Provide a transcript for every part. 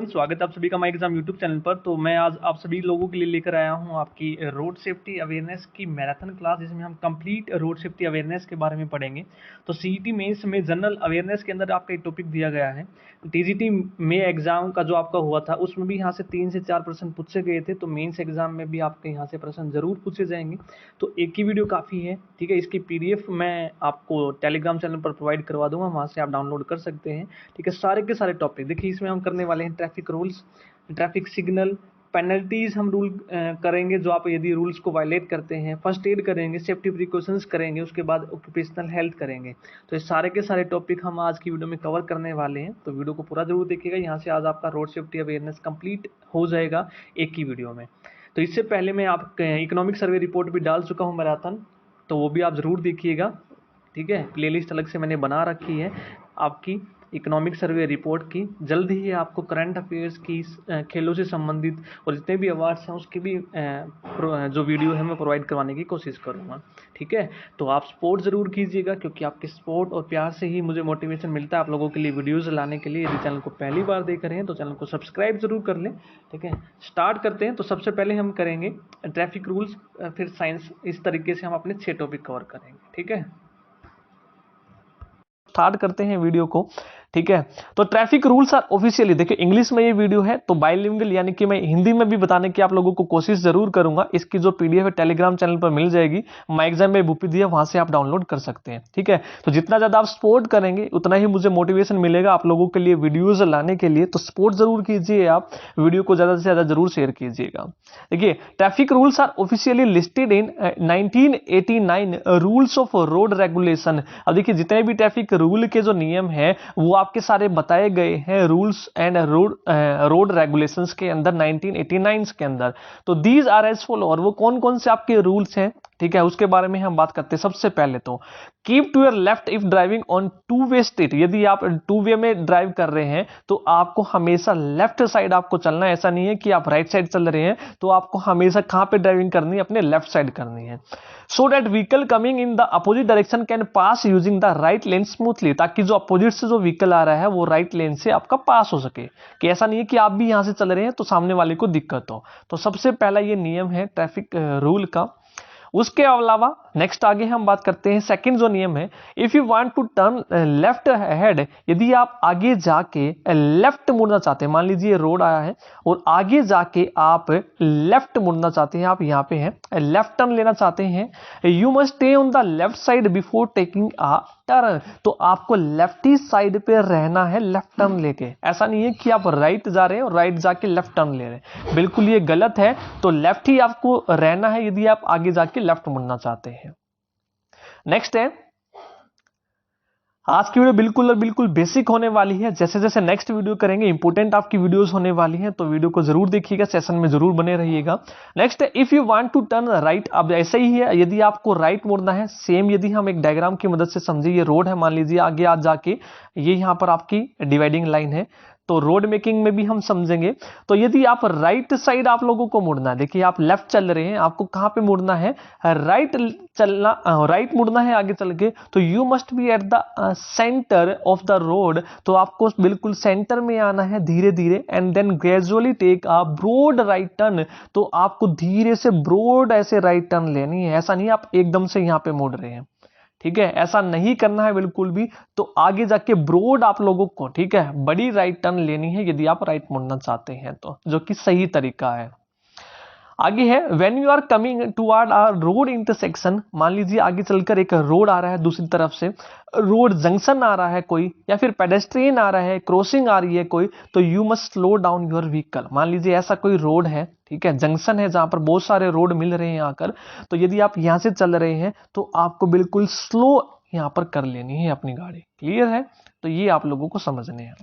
स्वागत है आप सभी का माई एग्जाम यूट्यूब चैनल पर। तो मैं आज आप सभी लोगों के लिए लेकर आया हूं आपकी रोड सेफ्टी अवेयरनेस की मैराथन क्लास, जिसमें हम कंप्लीट रोड सेफ्टी अवेयरनेस के बारे में पढ़ेंगे। तो सीईटी मेंस में जनरल अवेयरनेस के अंदर आपका एक टॉपिक दिया गया है। टीजीटी में एग्जाम का जो आपका हुआ था उसमें भी यहाँ से 3 से 4 प्रश्न पूछे गए थे, तो मेंस एग्जाम में भी आपके यहाँ से प्रश्न जरूर पूछे जाएंगे। तो एक ही वीडियो काफ़ी है, ठीक है। इसकी पीडीएफ मैं आपको टेलीग्राम चैनल पर प्रोवाइड करवा दूंगा, वहाँ से आप डाउनलोड कर सकते हैं, ठीक है। सारे के सारे टॉपिक देखिए, इसमें हम करने वाले हैं traffic rules, traffic signal, penalties हम रूल करेंगे जो आप यदि रूल्स को वायलेट करते हैं, फर्स्ट एड करेंगे, सेफ्टी प्रिकॉशंस करेंगे, उसके बाद ऑक्यूपेशनल हेल्थ करेंगे। तो ये सारे के सारे टॉपिक हम आज की वीडियो में कवर करने वाले हैं, तो वीडियो को पूरा जरूर देखिएगा। यहाँ से आज आपका रोड सेफ्टी अवेयरनेस कंप्लीट हो जाएगा एक ही वीडियो में। तो इससे पहले मैं आप इकोनॉमिक सर्वे रिपोर्ट भी डाल चुका हूँ मैराथन, तो वो भी आप ज़रूर देखिएगा, ठीक है। प्लेलिस्ट अलग से मैंने बना रखी है आपकी इकोनॉमिक सर्वे रिपोर्ट की। जल्द ही आपको करंट अफेयर्स की, खेलों से संबंधित और जितने भी अवार्ड्स हैं उसकी भी जो वीडियो है मैं प्रोवाइड करवाने की कोशिश करूँगा, ठीक है। तो आप सपोर्ट ज़रूर कीजिएगा, क्योंकि आपके सपोर्ट और प्यार से ही मुझे मोटिवेशन मिलता है आप लोगों के लिए वीडियोज़ लाने के लिए। यदि चैनल को पहली बार देख रहे हैं तो चैनल को सब्सक्राइब जरूर कर लें, ठीक है। स्टार्ट करते हैं। तो सबसे पहले हम करेंगे ट्रैफिक रूल्स, फिर साइंस, इस तरीके से हम अपने 6 टॉपिक कवर करेंगे, ठीक है। स्टार्ट करते हैं वीडियो को, ठीक है। तो ट्रैफिक रूल्स आर ऑफिशियली, देखिए इंग्लिश में ये वीडियो है तो बाइलिंगुअल यानी कि मैं हिंदी में भी बताने की आप लोगों को कोशिश जरूर करूंगा। इसकी जो पीडीएफ है टेलीग्राम चैनल पर मिल जाएगी, माई एग्जाम में बुक दिया, वहां से आप डाउनलोड कर सकते हैं, ठीक है। तो जितना ज्यादा आप सपोर्ट करेंगे उतना ही मुझे मोटिवेशन मिलेगा आप लोगों के लिए वीडियोज लाने के लिए। तो सपोर्ट जरूर कीजिए, आप वीडियो को ज्यादा से ज्यादा जरूर शेयर कीजिएगा। देखिए, traffic rules are officially listed in 1989 rules of road regulation. अब देखिए, जितने भी ट्रैफिक रूल के जो नियम है वो आपके सारे बताए गए हैं रूल्स एंड रोड रेगुलेशंस के अंदर 1989 के अंदर। तो दीज आर एज फॉलो, और वो कौन कौन से आपके रूल्स हैं, ठीक है, उसके बारे में हम बात करते हैं। सबसे पहले तो keep to your left if driving on two way street. यदि आप टू वे में ड्राइव कर रहे हैं तो आपको हमेशा लेफ्ट साइड आपको चलना है। ऐसा नहीं है कि आप राइट साइड चल रहे हैं तो आपको हमेशा कहां पे ड्राइविंग करनी है, अपने लेफ्ट साइड करनी है। So that vehicle coming in the opposite direction can pass using the right lane smoothly, ताकि जो अपोजिट से जो व्हीकल आ रहा है वो राइट लेन से आपका पास हो सके। कि ऐसा नहीं है कि आप भी यहां से चल रहे हैं तो सामने वाले को दिक्कत हो। तो सबसे पहला ये नियम है ट्रैफिक रूल का। उसके अलावा नेक्स्ट आगे हम बात करते हैं सेकंड जो नियम है, if you want to turn left head, यदि आप आगे जाके लेफ्ट मुड़ना चाहते हैं, मान लीजिए रोड आया है और आगे जाके आप लेफ्ट मुड़ना चाहते हैं, आप यहाँ पे हैं, लेफ्ट टर्न लेना चाहते हैं, you must stay on the left side before taking a turn. तो आपको लेफ्ट ही साइड पे रहना है लेफ्ट टर्न लेके। ऐसा नहीं है कि आप राइट जा रहे हैं और राइट जाके लेफ्ट टर्न ले रहे हैं, बिल्कुल ये गलत है। तो लेफ्ट ही आपको रहना है यदि आप आगे जाके लेफ्ट मुड़ना चाहते हैं। नेक्स्ट है, आज की वीडियो बिल्कुल और बिल्कुल बेसिक होने वाली है। जैसे जैसे नेक्स्ट वीडियो करेंगे इंपोर्टेंट आपकी वीडियोस होने वाली हैं, तो वीडियो को जरूर देखिएगा, सेशन में जरूर बने रहिएगा। नेक्स्ट है, if you want to turn right. अब ऐसा ही है, यदि आपको राइट मुड़ना है, सेम यदि हम एक डायग्राम की मदद से समझे, ये रोड है, मान लीजिए आगे आज जाके ये यहाँ पर आपकी डिवाइडिंग लाइन है, तो रोड मेकिंग में भी हम समझेंगे। तो यदि आप राइट साइड आप लोगों को मुड़ना है, देखिए आप लेफ्ट चल रहे हैं, आपको कहां पे मुड़ना है, राइट चलना, राइट मुड़ना है आगे चल के, तो you must be at the centre of the road. तो आपको बिल्कुल सेंटर में आना है धीरे धीरे, and then gradually take a broad right turn. तो आपको धीरे से ब्रॉड ऐसे राइट टर्न लेनी है, ऐसा नहीं आप एकदम से यहां पे मुड़ रहे हैं, ठीक है, ऐसा नहीं करना है बिल्कुल भी। तो आगे जाके ब्रॉड आप लोगों को, ठीक है, बड़ी राइट टर्न लेनी है यदि आप राइट मुड़ना चाहते हैं, तो जो कि सही तरीका है। आगे है, when you are coming toward a road intersection, मान लीजिए आगे चलकर एक रोड आ रहा है, दूसरी तरफ से रोड जंक्शन आ रहा है कोई, या फिर पेडेस्ट्रियन आ रहा है, क्रॉसिंग आ रही है कोई, तो you must slow down your vehicle. मान लीजिए ऐसा कोई रोड है, ठीक है, जंक्शन है जहां पर बहुत सारे रोड मिल रहे हैं आकर, तो यदि आप यहां से चल रहे हैं तो आपको बिल्कुल स्लो यहां पर कर लेनी है अपनी गाड़ी। क्लियर है? तो ये आप लोगों को समझने हैं।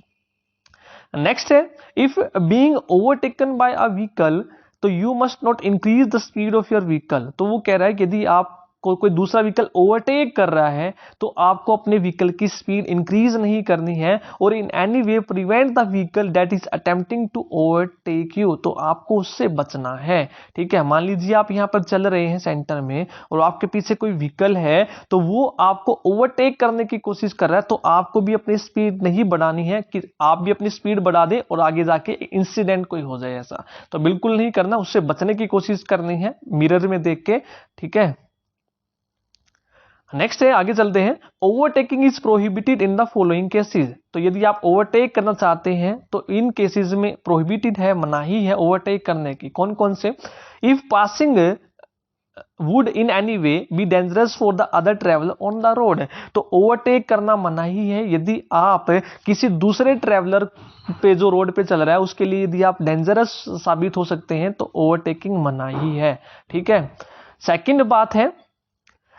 नेक्स्ट है, if being overtaken by a vehicle, तो you must not increase the speed of your vehicle. तो वो कह रहा है कि यदि आप कोई दूसरा व्हीकल ओवरटेक कर रहा है तो आपको अपने व्हीकल की स्पीड इंक्रीज नहीं करनी है और in any way prevent the vehicle that is attempting to overtake you, तो आपको उससे बचना है। ठीक है, मान लीजिए आप यहाँ पर चल रहे हैं सेंटर में और आपके पीछे कोई व्हीकल है तो वो आपको ओवरटेक करने की कोशिश कर रहा है, तो आपको भी अपनी स्पीड नहीं बढ़ानी है कि आप भी अपनी स्पीड बढ़ा दें और आगे जाके इंसिडेंट कोई हो जाए, ऐसा तो बिल्कुल नहीं करना, उससे बचने की कोशिश करनी है मिरर में देख के। ठीक है, नेक्स्ट है, आगे चलते हैं। Overtaking is prohibited in the following cases, तो यदि आप ओवरटेक करना चाहते हैं तो इन केसेस में प्रोहिबिटेड है, मनाही है ओवरटेक करने की। कौन कौन से? If passing would in any way be dangerous for the other traveller on the road, तो ओवरटेक करना मनाही है यदि आप किसी दूसरे ट्रेवलर पे जो रोड पे चल रहा है उसके लिए यदि आप डेंजरस साबित हो सकते हैं तो ओवरटेकिंग मनाही है। ठीक है, सेकंड बात है,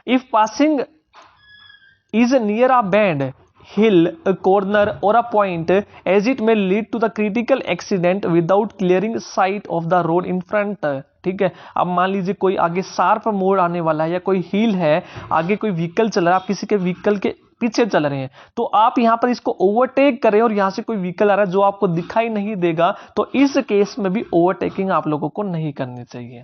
if passing is near a bend, hill, a corner or a point, as it may lead to the critical accident without clearing sight of the road in front। ठीक है, अब मान लीजिए कोई आगे शार्प मोड़ आने वाला है या कोई हिल है, आगे कोई व्हीकल चल रहा है, आप किसी के व्हीकल के पीछे चल रहे हैं तो आप यहां पर इसको ओवरटेक करें और यहां से कोई व्हीकल आ रहा है जो आपको दिखाई नहीं देगा, तो इस केस में भी ओवरटेकिंग आप लोगों को नहीं करनी चाहिए।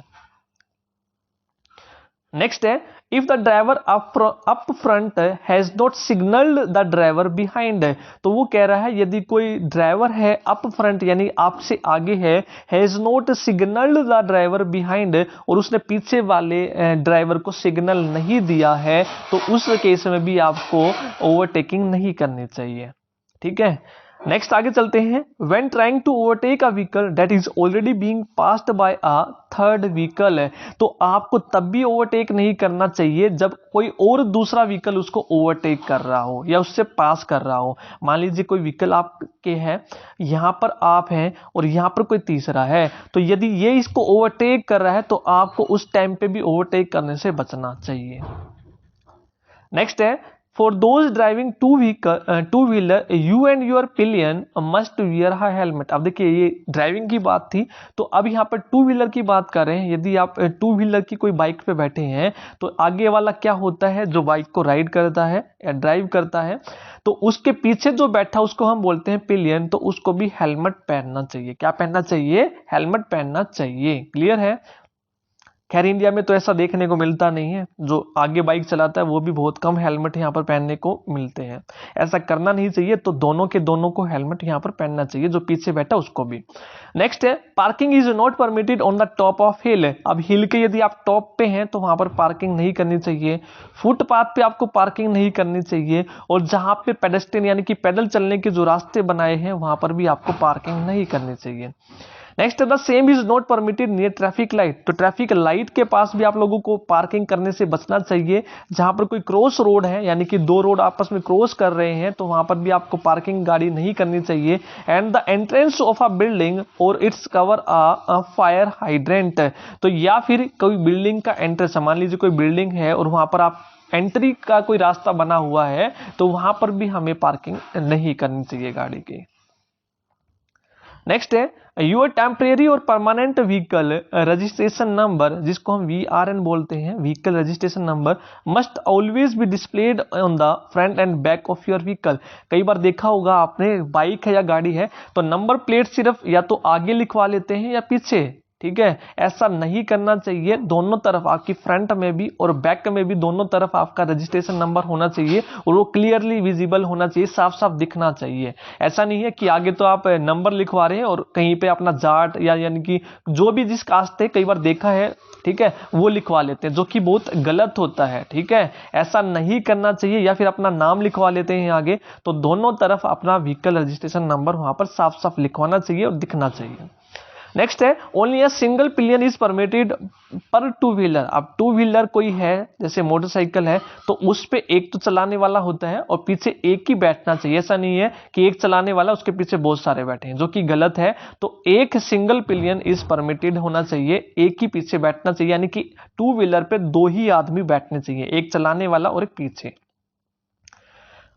नेक्स्ट है, if the driver up front has not signalled the driver behind, तो वो कह रहा है यदि कोई ड्राइवर है अप फ्रंट यानी आपसे आगे है, has not signalled the driver behind, और उसने पीछे वाले ड्राइवर को सिग्नल नहीं दिया है, तो उस केस में भी आपको ओवरटेकिंग नहीं करनी चाहिए। ठीक है, नेक्स्ट आगे चलते हैं। When trying to overtake a vehicle that is already being passed by a third vehicle, तो आपको तब भी ओवरटेक नहीं करना चाहिए जब कोई और दूसरा व्हीकल उसको ओवरटेक कर रहा हो या उससे पास कर रहा हो। मान लीजिए कोई व्हीकल आपके है, यहां पर आप हैं और यहां पर कोई तीसरा है, तो यदि ये इसको ओवरटेक कर रहा है तो आपको उस टाइम पे भी ओवरटेक करने से बचना चाहिए। नेक्स्ट है, for those driving two wheeler you and your pillion must wear a helmet. अब देखिए ये ड्राइविंग की बात थी, तो अब यहाँ पर टू व्हीलर की बात कर रहे हैं। यदि आप टू व्हीलर की कोई बाइक पे बैठे हैं तो आगे वाला क्या होता है, जो बाइक को राइड करता है या ड्राइव करता है, तो उसके पीछे जो बैठा उसको हम बोलते हैं पिलियन, तो उसको भी हेलमेट पहनना चाहिए। क्या पहनना चाहिए? हेलमेट पहनना चाहिए। क्लियर है? खैर इंडिया में तो ऐसा देखने को मिलता नहीं है, जो आगे बाइक चलाता है वो भी बहुत कम हेलमेट यहाँ पर पहनने को मिलते हैं। ऐसा करना नहीं चाहिए, तो दोनों के दोनों को हेलमेट यहाँ पर पहनना चाहिए, जो पीछे बैठा उसको भी। नेक्स्ट है, parking is not permitted on the top of hill. अब हिल के यदि आप टॉप पे हैं तो वहां पर पार्किंग नहीं करनी चाहिए। फुटपाथ पे आपको पार्किंग नहीं करनी चाहिए, और जहां पे पेडेस्ट्रियन यानी कि पैदल चलने के जो रास्ते बनाए हैं वहां पर भी आपको पार्किंग नहीं करनी चाहिए। Next, the same is not permitted near traffic light. तो ट्रैफिक लाइट के पास भी आप लोगों को पार्किंग करने से बचना चाहिए। जहां पर कोई क्रॉस रोड है यानी कि दो रोड आपस में क्रॉस कर रहे हैं तो वहां पर भी आपको पार्किंग गाड़ी नहीं करनी चाहिए। And the entrance of a building और its cover a fire hydrant. तो या फिर कोई बिल्डिंग का एंट्रेंस, मान लीजिए कोई बिल्डिंग है और वहां पर आप एंट्री का कोई रास्ता बना हुआ है तो वहां पर भी हमें पार्किंग नहीं करनी चाहिए गाड़ी की। नेक्स्ट है, यूर टेम्परेरी और परमानेंट व्हीकल रजिस्ट्रेशन नंबर, जिसको हम VRN बोलते हैं, vehicle registration number, must always be displayed on the front end back of your vehicle. कई बार देखा होगा आपने, बाइक है या गाड़ी है तो नंबर प्लेट सिर्फ या तो आगे लिखवा लेते हैं या पीछे। ठीक है, ऐसा नहीं करना चाहिए। दोनों तरफ आपकी फ्रंट में भी और बैक में भी दोनों तरफ आपका रजिस्ट्रेशन नंबर होना चाहिए और वो क्लियरली विजिबल होना चाहिए, साफ साफ दिखना चाहिए। ऐसा नहीं है कि आगे तो आप नंबर लिखवा रहे हैं और कहीं पे अपना जाट या यानी कि जो भी जिस कास्ट है, कई बार देखा है, ठीक है, वो लिखवा लेते हैं, जो कि बहुत गलत होता है। ठीक है, ऐसा नहीं करना चाहिए। या फिर अपना नाम लिखवा लेते हैं आगे, तो दोनों तरफ अपना व्हीकल रजिस्ट्रेशन नंबर वहां पर साफ साफ लिखवाना चाहिए और दिखना चाहिए। नेक्स्ट है, only a single pillion is permitted पर टू व्हीलर। अब टू व्हीलर कोई है जैसे मोटरसाइकिल है तो उस पे एक तो चलाने वाला होता है और पीछे एक ही बैठना चाहिए। ऐसा नहीं है कि एक चलाने वाला उसके पीछे बहुत सारे बैठे हैं, जो कि गलत है। तो एक सिंगल पिलियन इज परमिटेड होना चाहिए, एक ही पीछे बैठना चाहिए, यानी कि टू व्हीलर पे दो ही आदमी बैठने चाहिए, एक चलाने वाला और एक पीछे।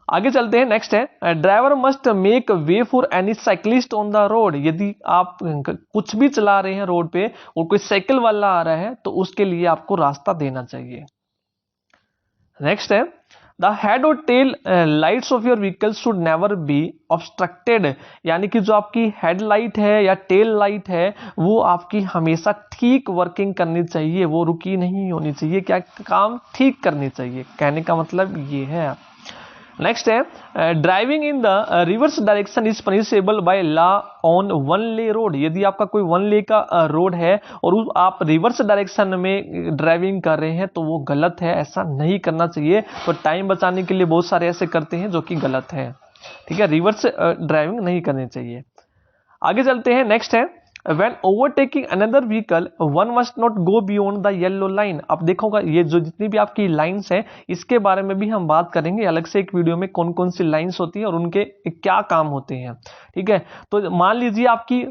आगे चलते हैं। नेक्स्ट है, driver must make way for any cyclist on the road. यदि आप कुछ भी चला रहे हैं रोड पे और कोई साइकिल वाला आ रहा है तो उसके लिए आपको रास्ता देना चाहिए। नेक्स्ट है द हेड और tail lights off your vehicle should never be obstructed, यानी कि जो आपकी हेडलाइट है या टेल लाइट है वो आपकी हमेशा ठीक वर्किंग करनी चाहिए, वो रुकी नहीं होनी चाहिए, क्या काम ठीक करनी चाहिए, कहने का मतलब ये है। नेक्स्ट है driving in the reverse direction is punishable by law on one ले रोड, यदि आपका कोई वन ले का रोड है और आप रिवर्स डायरेक्शन में ड्राइविंग कर रहे हैं तो वो गलत है, ऐसा नहीं करना चाहिए। तो टाइम बचाने के लिए बहुत सारे ऐसे करते हैं जो कि गलत है, ठीक है, रिवर्स ड्राइविंग नहीं करनी चाहिए। आगे चलते हैं। नेक्स्ट है when overtaking another vehicle one must not go beyond the yellow line। अब देखोगा ये जो जितनी भी आपकी लाइंस है इसके बारे में भी हम बात करेंगे अलग से एक वीडियो में, कौन कौन सी लाइंस होती है और उनके क्या काम होते हैं, ठीक है। तो मान लीजिए आपकी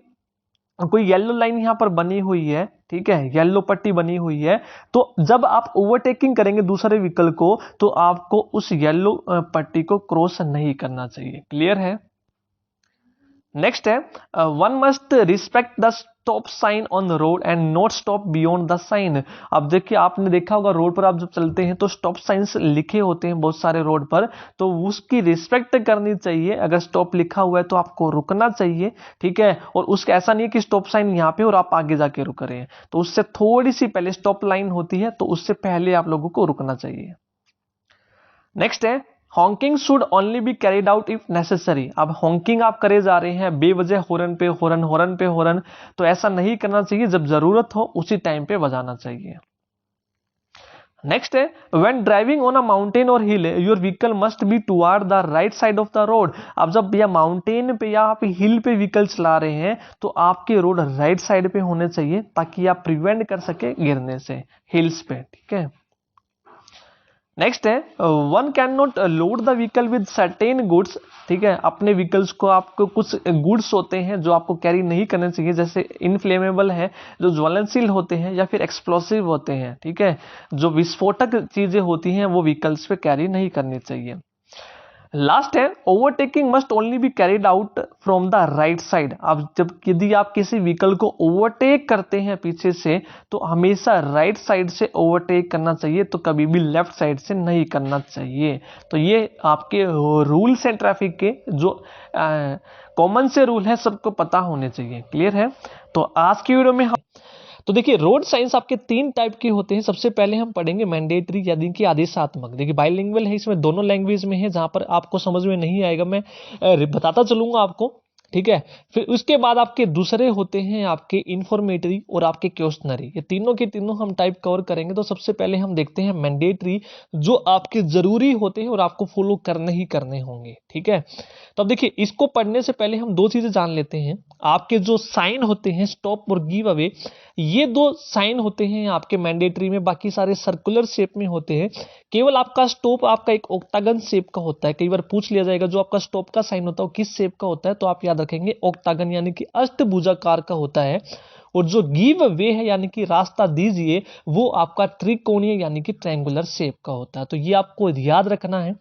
कोई येलो लाइन यहां पर बनी हुई है, ठीक है, येलो पट्टी बनी हुई है, तो जब आप ओवरटेकिंग करेंगे दूसरे व्हीकल को तो आपको उस येलो पट्टी को क्रॉस नहीं करना चाहिए। क्लियर है। नेक्स्ट है one must respect the stop sign on the road and not stop beyond the sign. अब देखिए आपने देखा होगा रोड पर आप जब चलते हैं तो स्टॉप साइंस लिखे होते हैं बहुत सारे रोड पर, तो उसकी रिस्पेक्ट करनी चाहिए। अगर स्टॉप लिखा हुआ है तो आपको रुकना चाहिए, ठीक है, और उसका ऐसा नहीं है कि स्टॉप साइन यहाँ पे और आप आगे जाके रुक रहे हैं, तो उससे थोड़ी सी पहले स्टॉप लाइन होती है तो उससे पहले आप लोगों को रुकना चाहिए। नेक्स्ट है Hawking should only be carried out if necessary. अब हॉकिंग आप करे जा रहे हैं बेवजह हॉर्न पे हॉर्न हॉर्न पे हॉर्न, तो ऐसा नहीं करना चाहिए, जब जरूरत हो उसी टाइम पे बजाना चाहिए। नेक्स्ट है when driving on a mountain और hill your vehicle must be toward the right side of the road. अब जब या माउंटेन पे या आप हिल पे व्हीकल चला रहे हैं तो आपके रोड राइट साइड पे होने चाहिए ताकि आप प्रिवेंट कर सके गिरने से हिल्स पे, ठीक है। नेक्स्ट है one can not load the vehicle with certain goods, ठीक है, अपने व्हीकल्स को आपको कुछ गुड्स होते हैं जो आपको कैरी नहीं करने चाहिए, जैसे इनफ्लेमेबल है, जो ज्वलनशील होते हैं या फिर एक्सप्लोसिव होते हैं, ठीक है, जो विस्फोटक चीजें होती हैं वो व्हीकल्स पे कैरी नहीं करनी चाहिए। लास्ट है overtaking must only be carried out from the right side. अब जब यदि आप किसी व्हीकल को ओवरटेक करते हैं पीछे से तो हमेशा राइट साइड से ओवरटेक करना चाहिए, तो कभी भी लेफ्ट साइड से नहीं करना चाहिए। तो ये आपके रूल्स हैं ट्रैफिक के, जो कॉमन से रूल है सबको पता होने चाहिए। क्लियर है। तो आज की वीडियो में हम तो देखिए रोड साइंस आपके 3 टाइप के होते हैं। सबसे पहले हम पढ़ेंगे मैंडेटरी यानी कि आदेशात्मक। देखिए बाइलिंगुअल है, इसमें दोनों लैंग्वेज में है, जहां पर आपको समझ में नहीं आएगा मैं बताता चलूंगा आपको, ठीक है। फिर उसके बाद आपके दूसरे होते हैं आपके इंफॉर्मेटरी और आपके क्वेश्चनरी, ये तीनों के तीनों हम टाइप कवर करेंगे। तो सबसे पहले हम देखते हैं मैंडेटरी, जो आपके जरूरी होते हैं और आपको फॉलो करने ही करने होंगे, ठीक है। तो अब देखिए इसको पढ़ने से पहले हम 2 चीजें जान लेते हैं। आपके जो साइन होते हैं स्टॉप और गिव अवे, ये 2 साइन होते हैं आपके मैंडेटरी में, बाकी सारे सर्कुलर शेप में होते हैं। केवल आपका स्टॉप आपका एक ऑक्टागन शेप का होता है। कई बार पूछ लिया जाएगा जो आपका स्टॉप का साइन होता है वो किस शेप का होता है, तो आप याद रखेंगे ऑक्टागन यानी कि अष्टभुजाकार का होता है। और जो गिव वे है यानी कि रास्ता दीजिए, वो आपका त्रिकोणीय यानी कि ट्रायंगुलर शेप का होता है। तो ये आपको याद रखना है।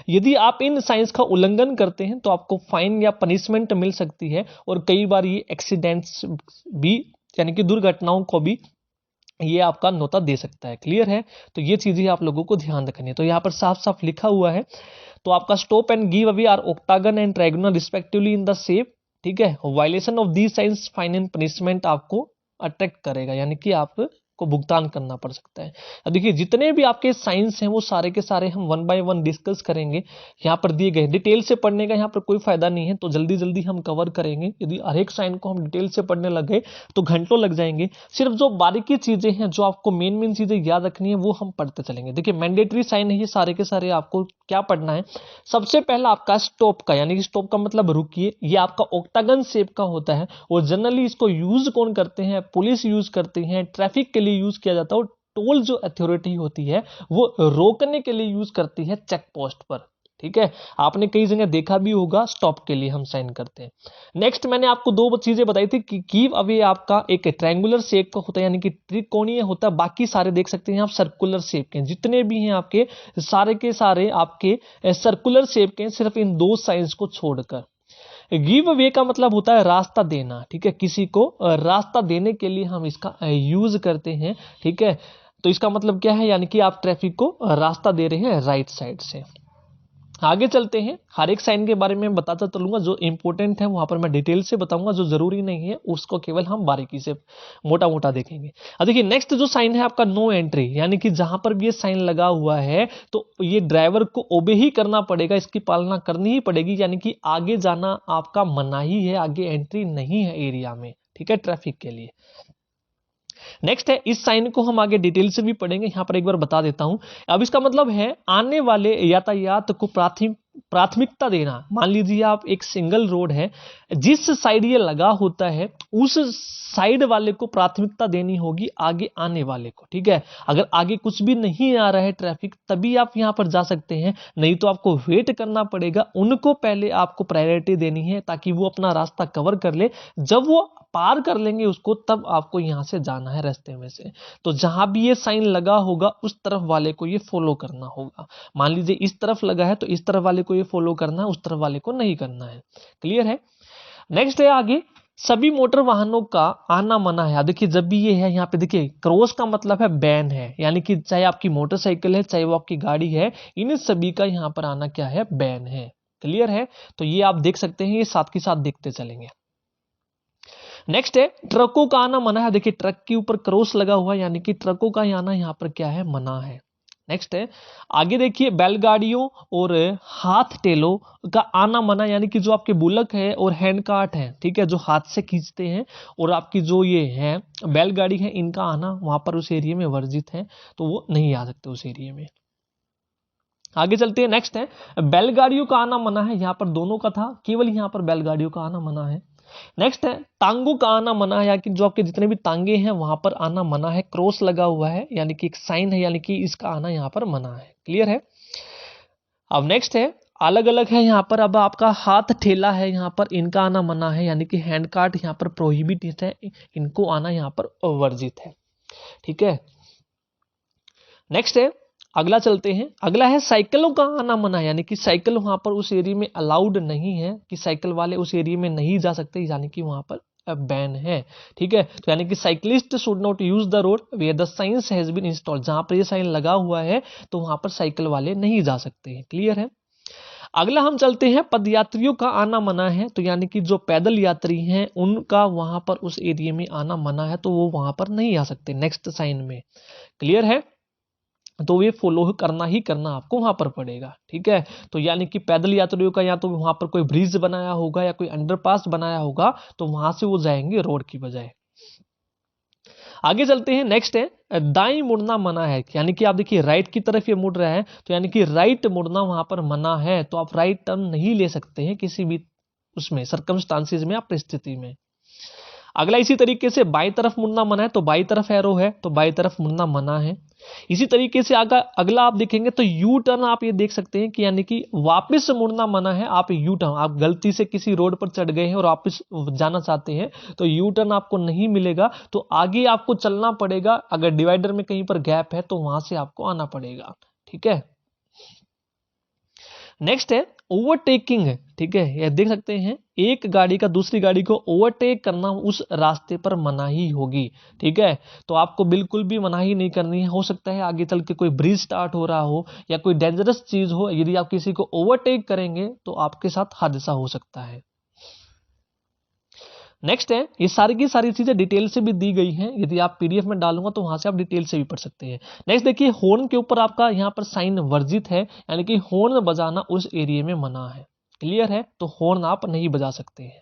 यदि आप इन साइंस का उल्लंघन करते हैं तो आपको फाइन या पनिशमेंट मिल सकती है, और कई बार ये एक्सीडेंट्स भी यानी कि दुर्घटनाओं को भी ये आपका नोता दे सकता है। क्लियर है। तो ये चीजें आप लोगों को ध्यान रखनी है। तो यहाँ पर साफ साफ लिखा हुआ है, तो आपका stop and give away are octagon and triangular respectively in the shape, ठीक है। Violation of these signs fine and punishment आपको अट्रैक्ट करेगा, यानी कि आप को भुगतान करना पड़ सकता है। अब देखिए जितने भी आपके साइंस हैं वो सारे के सारे हम 1 बाय 1 डिस्कस करेंगे, यहाँ पर दिए गए। डिटेल से पढ़ने का यहाँ पर कोई फायदा नहीं है, तो जल्दी जल्दी हम कवर करेंगे। यदि हर एक साइन को हम डिटेल से पढ़ने लगे तो घंटों लग जाएंगे। सिर्फ जो बारीकी चीजें हैं, जो आपको मेन मेन चीजें याद रखनी है, वो हम पढ़ते चलेंगे। देखिए मैंडेटरी साइन है ये सारे के सारे, आपको क्या पढ़ना है। सबसे पहला आपका स्टॉप का, यानी कि स्टॉप का मतलब रुकिए, ये आपका ऑक्टागन शेप का होता है, और जनरली इसको यूज कौन करते हैं, पुलिस यूज करती है, ट्रैफिक के लिए यूज किया जाता है, और टोल जो अथॉरिटी होती है वो रोकने के लिए यूज करती है चेक पोस्ट पर, ठीक है। आपने कई जगह देखा भी होगा स्टॉप के लिए हम साइन करते हैं। नेक्स्ट मैंने आपको 2 चीजें बताई थी कि गिव अवे आपका एक ट्रायंगुलर शेप का होता है, यानी कि त्रिकोणीय होता है। बाकी सारे देख सकते हैं आप सर्कुलर शेप के, जितने भी हैं आपके सारे के सारे आपके सर्कुलर शेप के, सिर्फ इन 2 साइंस को छोड़कर। गिव अवे का मतलब होता है रास्ता देना, ठीक है, किसी को रास्ता देने के लिए हम इसका यूज करते हैं, ठीक है। तो इसका मतलब क्या है, यानी कि आप ट्रैफिक को रास्ता दे रहे हैं राइट साइड से। आगे चलते हैं, हर एक साइन के बारे में बताता चलूंगा, जो इंपॉर्टेंट है वहां पर मैं डिटेल से बताऊंगा, जो जरूरी नहीं है उसको केवल हम बारीकी से मोटा मोटा देखेंगे। अब देखिए नेक्स्ट जो साइन है आपका नो एंट्री, यानी कि जहां पर भी ये साइन लगा हुआ है तो ये ड्राइवर को ओबे ही करना पड़ेगा, इसकी पालना करनी ही पड़ेगी, यानी कि आगे जाना आपका मनाही है, आगे एंट्री नहीं है एरिया में, ठीक है, ट्रैफिक के लिए। नेक्स्ट है, इस साइन को हम आगे डिटेल से भी पढ़ेंगे, यहां पर एक बार बता देता हूं। अब इसका मतलब है आने वाले यातायात को प्राथमिकता देना। मान लीजिए आप एक सिंगल रोड है, जिस साइड ये लगा होता है उस साइड वाले को प्राथमिकता देनी होगी आगे आने वाले को, ठीक है। अगर आगे कुछ भी नहीं आ रहा है ट्रैफिक तभी आप यहां पर जा सकते हैं, नहीं तो आपको वेट करना पड़ेगा, उनको पहले आपको प्रायोरिटी देनी है ताकि वो अपना रास्ता कवर कर ले, जब वो पार कर लेंगे उसको तब आपको यहां से जाना है रास्ते में से। तो जहां भी ये साइन लगा होगा उस तरफ वाले को ये फॉलो करना होगा। मान लीजिए इस तरफ लगा है तो इस तरफ वाले को ये फॉलो करना है, उस तरफ वाले को नहीं करना है। क्लियर है। नेक्स्ट है आगे, सभी मोटर वाहनों का आना मना है। देखिए जब भी ये है यहाँ पे देखिए क्रॉस का मतलब है बैन है, यानी कि चाहे आपकी मोटरसाइकिल है चाहे वो आपकी गाड़ी है, इन सभी का यहाँ पर आना क्या है, बैन है। क्लियर है। तो ये आप देख सकते हैं, ये साथ के साथ देखते चलेंगे। नेक्स्ट है, ट्रकों का आना मना है। देखिए ट्रक के ऊपर क्रॉस लगा हुआ है, यानी कि ट्रकों का आना यहाँ पर क्या है, मना है। नेक्स्ट है आगे देखिए, बैलगाड़ियों और हाथ टेलों का आना मना, यानी कि जो आपके बुलक है और हैंड कार्ट है, ठीक है, जो हाथ से खींचते हैं, और आपकी जो ये है बैलगाड़ी है, इनका आना वहां पर उस एरिया में वर्जित है, तो वो नहीं आ सकते उस एरिया में। आगे चलते हैं। नेक्स्ट है, बैलगाड़ियों का आना मना है। यहां पर दोनों का था, केवल यहां पर बैलगाड़ियों का आना मना है। नेक्स्ट है, टांगों का आना मना है, यानी कि जो आपके जितने भी टांगे हैं वहां पर आना मना है। क्रॉस लगा हुआ है, यानी कि एक साइन है, यानी कि इसका आना यहां पर मना है। क्लियर है। अब नेक्स्ट है, अलग अलग है यहाँ पर। अब आपका हाथ ठेला है, यहाँ पर इनका आना मना है, यानी कि हैंड कार्ट यहाँ पर प्रोहिबिट है, इनको आना यहाँ पर वर्जित है। ठीक है। नेक्स्ट है, अगला चलते हैं। अगला है, साइकिलों का आना मना है, यानी कि साइकिल वहां पर उस एरिया में अलाउड नहीं है, कि साइकिल वाले उस एरिया में नहीं जा सकते, यानी कि वहां पर बैन है। ठीक है। तो यानी कि cyclist should not use the road where the signs has been installed, जहां पर ये साइन लगा हुआ है तो वहां पर साइकिल वाले नहीं जा सकते हैं। क्लियर है। अगला हम चलते हैं, पदयात्रियों का आना मना है, तो यानी कि जो पैदल यात्री हैं उनका वहां पर उस एरिया में आना मना है, तो वो वहां पर नहीं आ सकते नेक्स्ट साइन में। क्लियर है। तो ये फॉलो करना ही करना आपको वहां पर पड़ेगा। ठीक है। तो यानी कि पैदल यात्रियों का या तो वहां पर कोई ब्रिज बनाया होगा या कोई अंडरपास बनाया होगा, तो वहां से वो जाएंगे रोड की बजाय। आगे चलते हैं। नेक्स्ट है, दाएं मुड़ना मना है, यानी कि आप देखिए राइट की तरफ ये मुड़ रहा है, तो यानी कि राइट मुड़ना वहां पर मना है, तो आप राइट टर्न नहीं ले सकते हैं किसी भी उसमें सर्कमस्टांसिस में या परिस्थिति में। अगला इसी तरीके से बाई तरफ मुड़ना मना है, तो बाई तरफ एरो है तो बाई तरफ मुड़ना मना है। इसी तरीके से अगला आप देखेंगे तो यू टर्न आप ये देख सकते हैं कि यानी कि वापस मुड़ना मना है। आप यू टर्न, आप गलती से किसी रोड पर चढ़ गए हैं और वापस जाना चाहते हैं तो यू टर्न आपको नहीं मिलेगा, तो आगे आपको चलना पड़ेगा। अगर डिवाइडर में कहीं पर गैप है तो वहां से आपको आना पड़ेगा। ठीक है। नेक्स्ट है, ओवरटेकिंग। ठीक है, ये देख सकते हैं एक गाड़ी का दूसरी गाड़ी को ओवरटेक करना उस रास्ते पर मनाही होगी। ठीक है। तो आपको बिल्कुल भी मनाही नहीं करनी है। हो सकता है आगे चल के कोई ब्रिज स्टार्ट हो रहा हो या कोई डेंजरस चीज हो, यदि आप किसी को ओवरटेक करेंगे तो आपके साथ हादसा हो सकता है। नेक्स्ट है, ये सारी की सारी चीजें डिटेल से भी दी गई हैं, यदि आप पीडीएफ में डालूंगा तो वहां से आप डिटेल से भी पढ़ सकते हैं। नेक्स्ट देखिए, हॉर्न के ऊपर आपका यहाँ पर साइन वर्जित है, यानी कि हॉर्न बजाना उस एरिया में मना है। क्लियर है। तो हॉर्न आप नहीं बजा सकते हैं।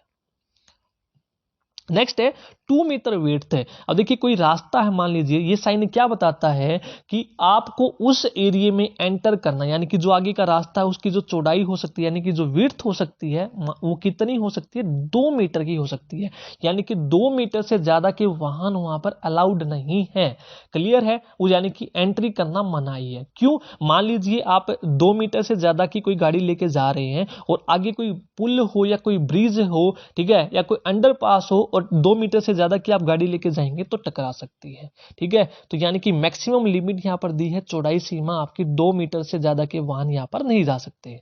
नेक्स्ट है, 2 मीटर विड्थ है। अब देखिए कोई रास्ता है, मान लीजिए ये साइन क्या बताता है कि आपको उस एरिया में एंटर करना, यानी कि जो आगे का रास्ता है उसकी जो चौड़ाई हो सकती है, यानी कि जो विड्थ हो सकती है वो कितनी हो सकती है, 2 मीटर की हो सकती है, यानी कि 2 मीटर से ज्यादा के वाहन वहां पर अलाउड नहीं है। क्लियर है। वो यानी कि एंट्री करना मनाही है। क्यों? मान लीजिए आप 2 मीटर से ज्यादा की कोई गाड़ी लेके जा रहे हैं और आगे कोई पुल हो या कोई ब्रिज हो, ठीक है, या कोई अंडरपास हो, और 2 मीटर से ज्यादा की आप गाड़ी लेके जाएंगे तो टकरा सकती है। ठीक है। तो यानी कि मैक्सिमम लिमिट यहां पर दी है, चौड़ाई सीमा आपकी 2 मीटर से ज्यादा के वाहन यहां पर नहीं जा सकते।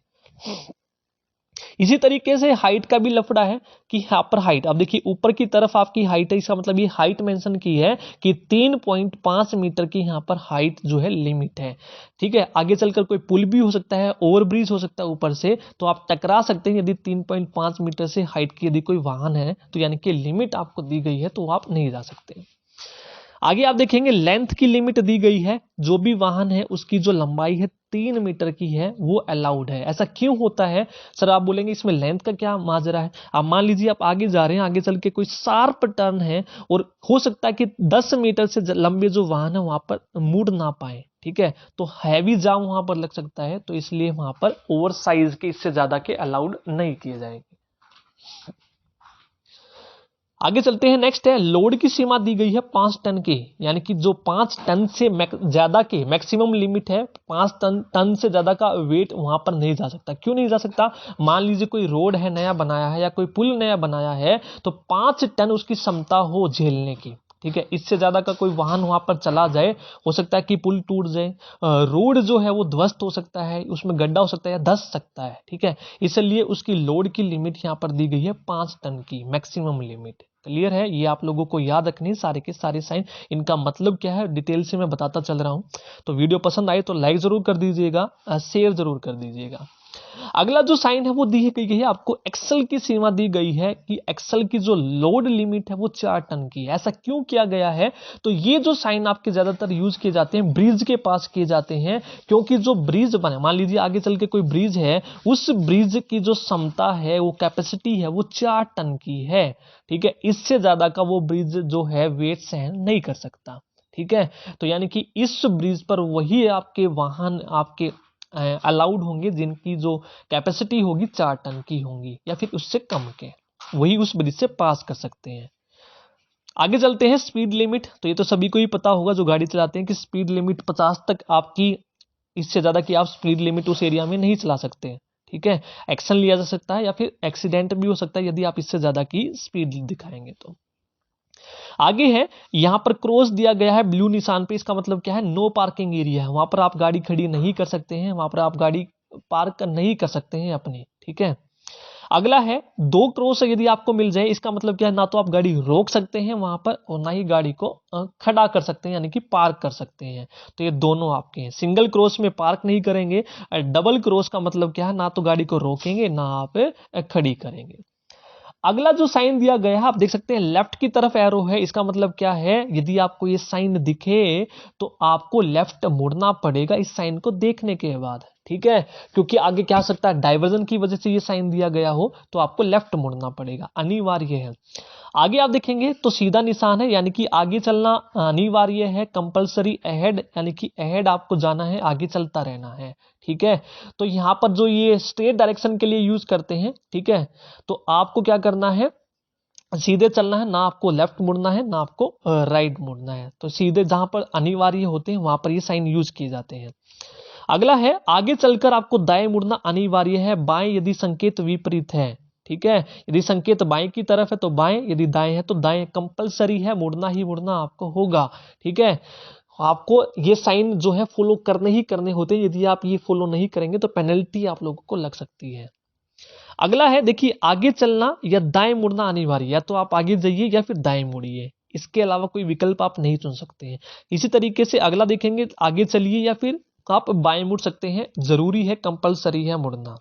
इसी तरीके से हाइट का भी लफड़ा है कि यहाँ पर हाइट, अब देखिए ऊपर की तरफ आपकी हाइट है, इसका मतलब ये हाइट मेंशन की है कि 3.5 मीटर की यहाँ पर हाइट जो है लिमिट है। ठीक है, आगे चलकर कोई पुल भी हो सकता है, ओवरब्रिज हो सकता है ऊपर से, तो आप टकरा सकते हैं। यदि 3.5 मीटर से हाइट की यदि कोई वाहन है तो यानी कि लिमिट आपको दी गई है तो आप नहीं जा सकते। आगे आप देखेंगे लेंथ की लिमिट दी गई है, जो भी वाहन है उसकी जो लंबाई है 3 मीटर की है वो अलाउड है। ऐसा क्यों होता है सर? आप बोलेंगे इसमें लेंथ का क्या माजरा है। आप मान लीजिए आप आगे जा रहे हैं, आगे चल के कोई शार्प टर्न है और हो सकता है कि 10 मीटर से लंबे जो वाहन है वहां पर मुड़ ना पाए, ठीक है, तो हैवी जाम वहां पर लग सकता है, तो इसलिए वहां पर ओवर साइज के इससे ज्यादा के अलाउड नहीं किए जाएंगे। आगे चलते हैं, नेक्स्ट है लोड की सीमा दी गई है 5 टन की, यानी कि जो 5 टन से ज्यादा के मैक्सिमम लिमिट है, 5 टन से ज्यादा का वेट वहां पर नहीं जा सकता। क्यों नहीं जा सकता? मान लीजिए कोई रोड है नया बनाया है या कोई पुल नया बनाया है तो 5 टन उसकी क्षमता हो झेलने की, ठीक है, इससे ज्यादा का कोई वाहन वहां पर चला जाए, हो सकता है कि पुल टूट जाए, रोड जो है वो ध्वस्त हो सकता है, उसमें गड्ढा हो सकता है या धंस सकता है, ठीक है, इसलिए उसकी लोड की लिमिट यहाँ पर दी गई है 5 टन की मैक्सिमम लिमिट। क्लियर है? ये आप लोगों को याद रखनी है सारे के सारे साइन, इनका मतलब क्या है डिटेल से मैं बताता चल रहा हूं। तो वीडियो पसंद आए तो लाइक जरूर कर दीजिएगा, शेयर जरूर कर दीजिएगा। अगला जो साइन है वो दी गई है आपको, एक्सल की सीमा दी गई है कि एक्सल की जो लोड लिमिट है वो 4 टन की है। ऐसा क्यों किया गया है? तो ये जो साइन आपके ज्यादातर यूज किए जाते हैं ब्रिज के पास किए जाते हैं, क्योंकि जो ब्रिज बने, मान लीजिए आगे चल के कोई ब्रिज है, उस ब्रिज की जो क्षमता है वो कैपेसिटी है वो 4 टन की है, ठीक है, इससे ज्यादा का वो ब्रिज जो है वेट सहन नहीं कर सकता, ठीक है। तो यानी कि इस ब्रिज पर वही आपके वाहन आपके अलाउड होंगे जिनकी जो कैपेसिटी होगी 4 टन की होंगी या फिर उससे कम के, वही उस ब्रिज से पास कर सकते हैं। आगे चलते हैं, स्पीड लिमिट, तो ये तो सभी को ही पता होगा जो गाड़ी चलाते हैं कि स्पीड लिमिट 50 तक आपकी, इससे ज्यादा कि आप स्पीड लिमिट उस एरिया में नहीं चला सकते, ठीक है, एक्शन लिया जा सकता है या फिर एक्सीडेंट भी हो सकता है यदि आप इससे ज्यादा की स्पीड दिखाएंगे तो। आगे है, यहां पर क्रॉस दिया गया है ब्लू निशान पे, इसका मतलब क्या है? नो पार्किंग एरिया है, वहां पर आप गाड़ी खड़ी नहीं कर सकते हैं, वहां पर आप गाड़ी पार्क नहीं कर सकते हैं अपनी, ठीक है। अगला है 2 क्रॉस यदि आपको मिल जाए, इसका मतलब क्या है? ना तो आप गाड़ी रोक सकते हैं वहां पर और ना ही गाड़ी को खड़ा कर सकते हैं यानी कि पार्क कर सकते हैं, तो ये दोनों आपके हैं। सिंगल क्रॉस में पार्क नहीं करेंगे, डबल क्रॉस का मतलब क्या है? ना तो गाड़ी को रोकेंगे ना आप खड़ी करेंगे। अगला जो साइन दिया गया है आप देख सकते हैं लेफ्ट की तरफ एरो है, इसका मतलब क्या है? यदि आपको ये साइन दिखे तो आपको लेफ्ट मुड़ना पड़ेगा इस साइन को देखने के बाद, ठीक है, क्योंकि आगे क्या हो सकता है डाइवर्जन की वजह से ये साइन दिया गया हो तो आपको लेफ्ट मुड़ना पड़ेगा, अनिवार्य है। आगे आप देखेंगे तो सीधा निशान है, यानी कि आगे चलना अनिवार्य है, कंपलसरी अहेड, यानी कि अहेड आपको जाना है, आगे चलता रहना है, ठीक है। तो यहां पर जो ये स्ट्रेट डायरेक्शन के लिए यूज करते हैं, ठीक है, तो आपको क्या करना है? सीधे चलना है, ना आपको लेफ्ट मुड़ना है ना आपको राइट मुड़ना है, तो सीधे जहां पर अनिवार्य होते हैं वहां पर ये साइन यूज किए जाते हैं। अगला है, आगे चलकर आपको दाएं मुड़ना अनिवार्य है, बाएं यदि संकेत विपरीत है, ठीक है, यदि संकेत बाएं की तरफ है तो बाएं, यदि दाएं है तो दाएं, कंपलसरी है, मुड़ना ही मुड़ना आपको होगा, ठीक है। आपको ये साइन जो है फॉलो करने ही करने होते हैं, यदि आप ये फॉलो नहीं करेंगे तो पेनल्टी आप लोगों को लग सकती है। अगला है, देखिए आगे चलना या दाएं मुड़ना अनिवार्य, या तो आप आगे जाइए या फिर दाएं मुड़िए, इसके अलावा कोई विकल्प आप नहीं चुन सकते हैं। इसी तरीके से अगला देखेंगे, आगे चलिए या फिर आप बाएं मुड़ सकते हैं, जरूरी है, कंपलसरी है मुड़ना।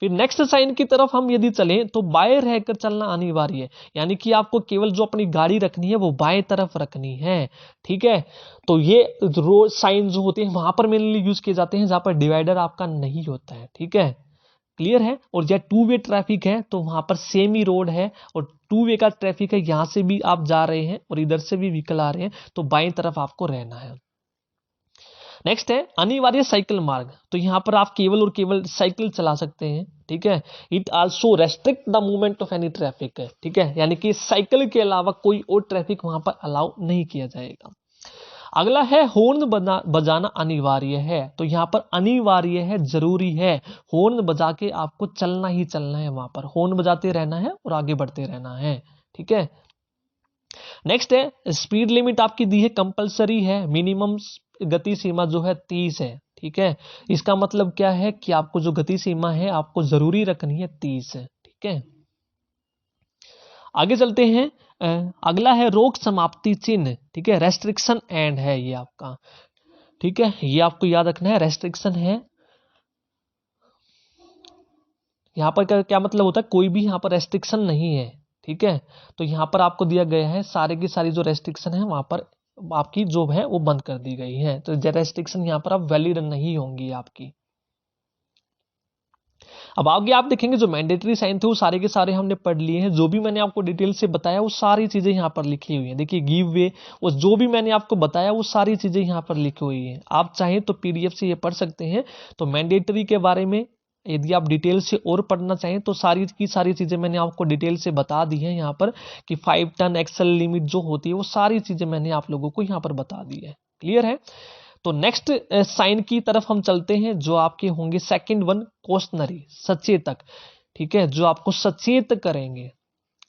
फिर नेक्स्ट साइन की तरफ हम यदि चलें तो बाएं रहकर चलना अनिवार्य है, यानी कि आपको केवल जो अपनी गाड़ी रखनी है वो बाएं तरफ रखनी है, ठीक है। तो ये रोड साइन जो होते हैं वहां पर मेनली यूज किए जाते हैं जहां पर डिवाइडर आपका नहीं होता है, ठीक है, क्लियर है। और जब 2 वे ट्रैफिक है तो वहां पर सेम ही रोड है और 2 वे का ट्रैफिक है, यहां से भी आप जा रहे हैं और इधर से भी व्हीकल आ रहे हैं तो बाएं तरफ आपको रहना है। नेक्स्ट है अनिवार्य साइकिल मार्ग, तो यहां पर आप केवल और केवल साइकिल चला सकते हैं, ठीक है। It also restrict the movement of any traffic, ठीक है, यानी कि साइकिल के अलावा कोई और ट्रैफिक वहां पर अलाउ नहीं किया जाएगा। अगला है हॉर्न बजाना अनिवार्य है, तो यहां पर अनिवार्य है, जरूरी है, हॉर्न बजा के आपको चलना ही चलना है, वहां पर हॉर्न बजाते रहना है और आगे बढ़ते रहना है, ठीक है। नेक्स्ट है स्पीड लिमिट आपकी दी है, कंपलसरी है, मिनिमम गति सीमा जो है 30 है, ठीक है। इसका मतलब क्या है कि आपको जो गति सीमा है आपको जरूरी रखनी है 30 है। ठीक है, आगे चलते हैं। अगला है रोक समाप्ति चिन्ह। ठीक है, रेस्ट्रिक्शन एंड है ये आपका। ठीक है, ये आपको याद रखना है, रेस्ट्रिक्शन है। यहाँ पर क्या मतलब होता है, कोई भी यहाँ पर रेस्ट्रिक्शन नहीं है। ठीक है, तो यहाँ पर आपको दिया गया है सारे की सारी जो रेस्ट्रिक्शन है वहां पर आपकी जो है वो बंद कर दी गई है, तो रेस्ट्रिक्शन यहाँ पर अब वैलिड नहीं होंगी आपकी। अब आगे आप देखेंगे जो मैंडेटरी साइन थे वो सारे के सारे हमने पढ़ लिए हैं। जो भी मैंने आपको डिटेल से बताया वो सारी चीजें यहाँ पर लिखी हुई हैं। देखिए गिव वे, वो जो भी मैंने आपको बताया वो सारी चीजें यहाँ पर लिखी हुई हैं। आप चाहें तो पीडीएफ से ये पढ़ सकते हैं। तो मैंडेटरी के बारे में यदि आप डिटेल से और पढ़ना चाहें तो सारी की सारी चीजें मैंने आपको डिटेल से बता दी है यहाँ पर, कि 5 टन एक्सल लिमिट जो होती है वो सारी चीजें मैंने आप लोगों को यहाँ पर बता दी है। क्लियर है। तो नेक्स्ट साइन की तरफ हम चलते हैं, जो आपके होंगे सेकंड वन, क्वेश्चनरी, सचेतक। ठीक है, जो आपको सचेत करेंगे।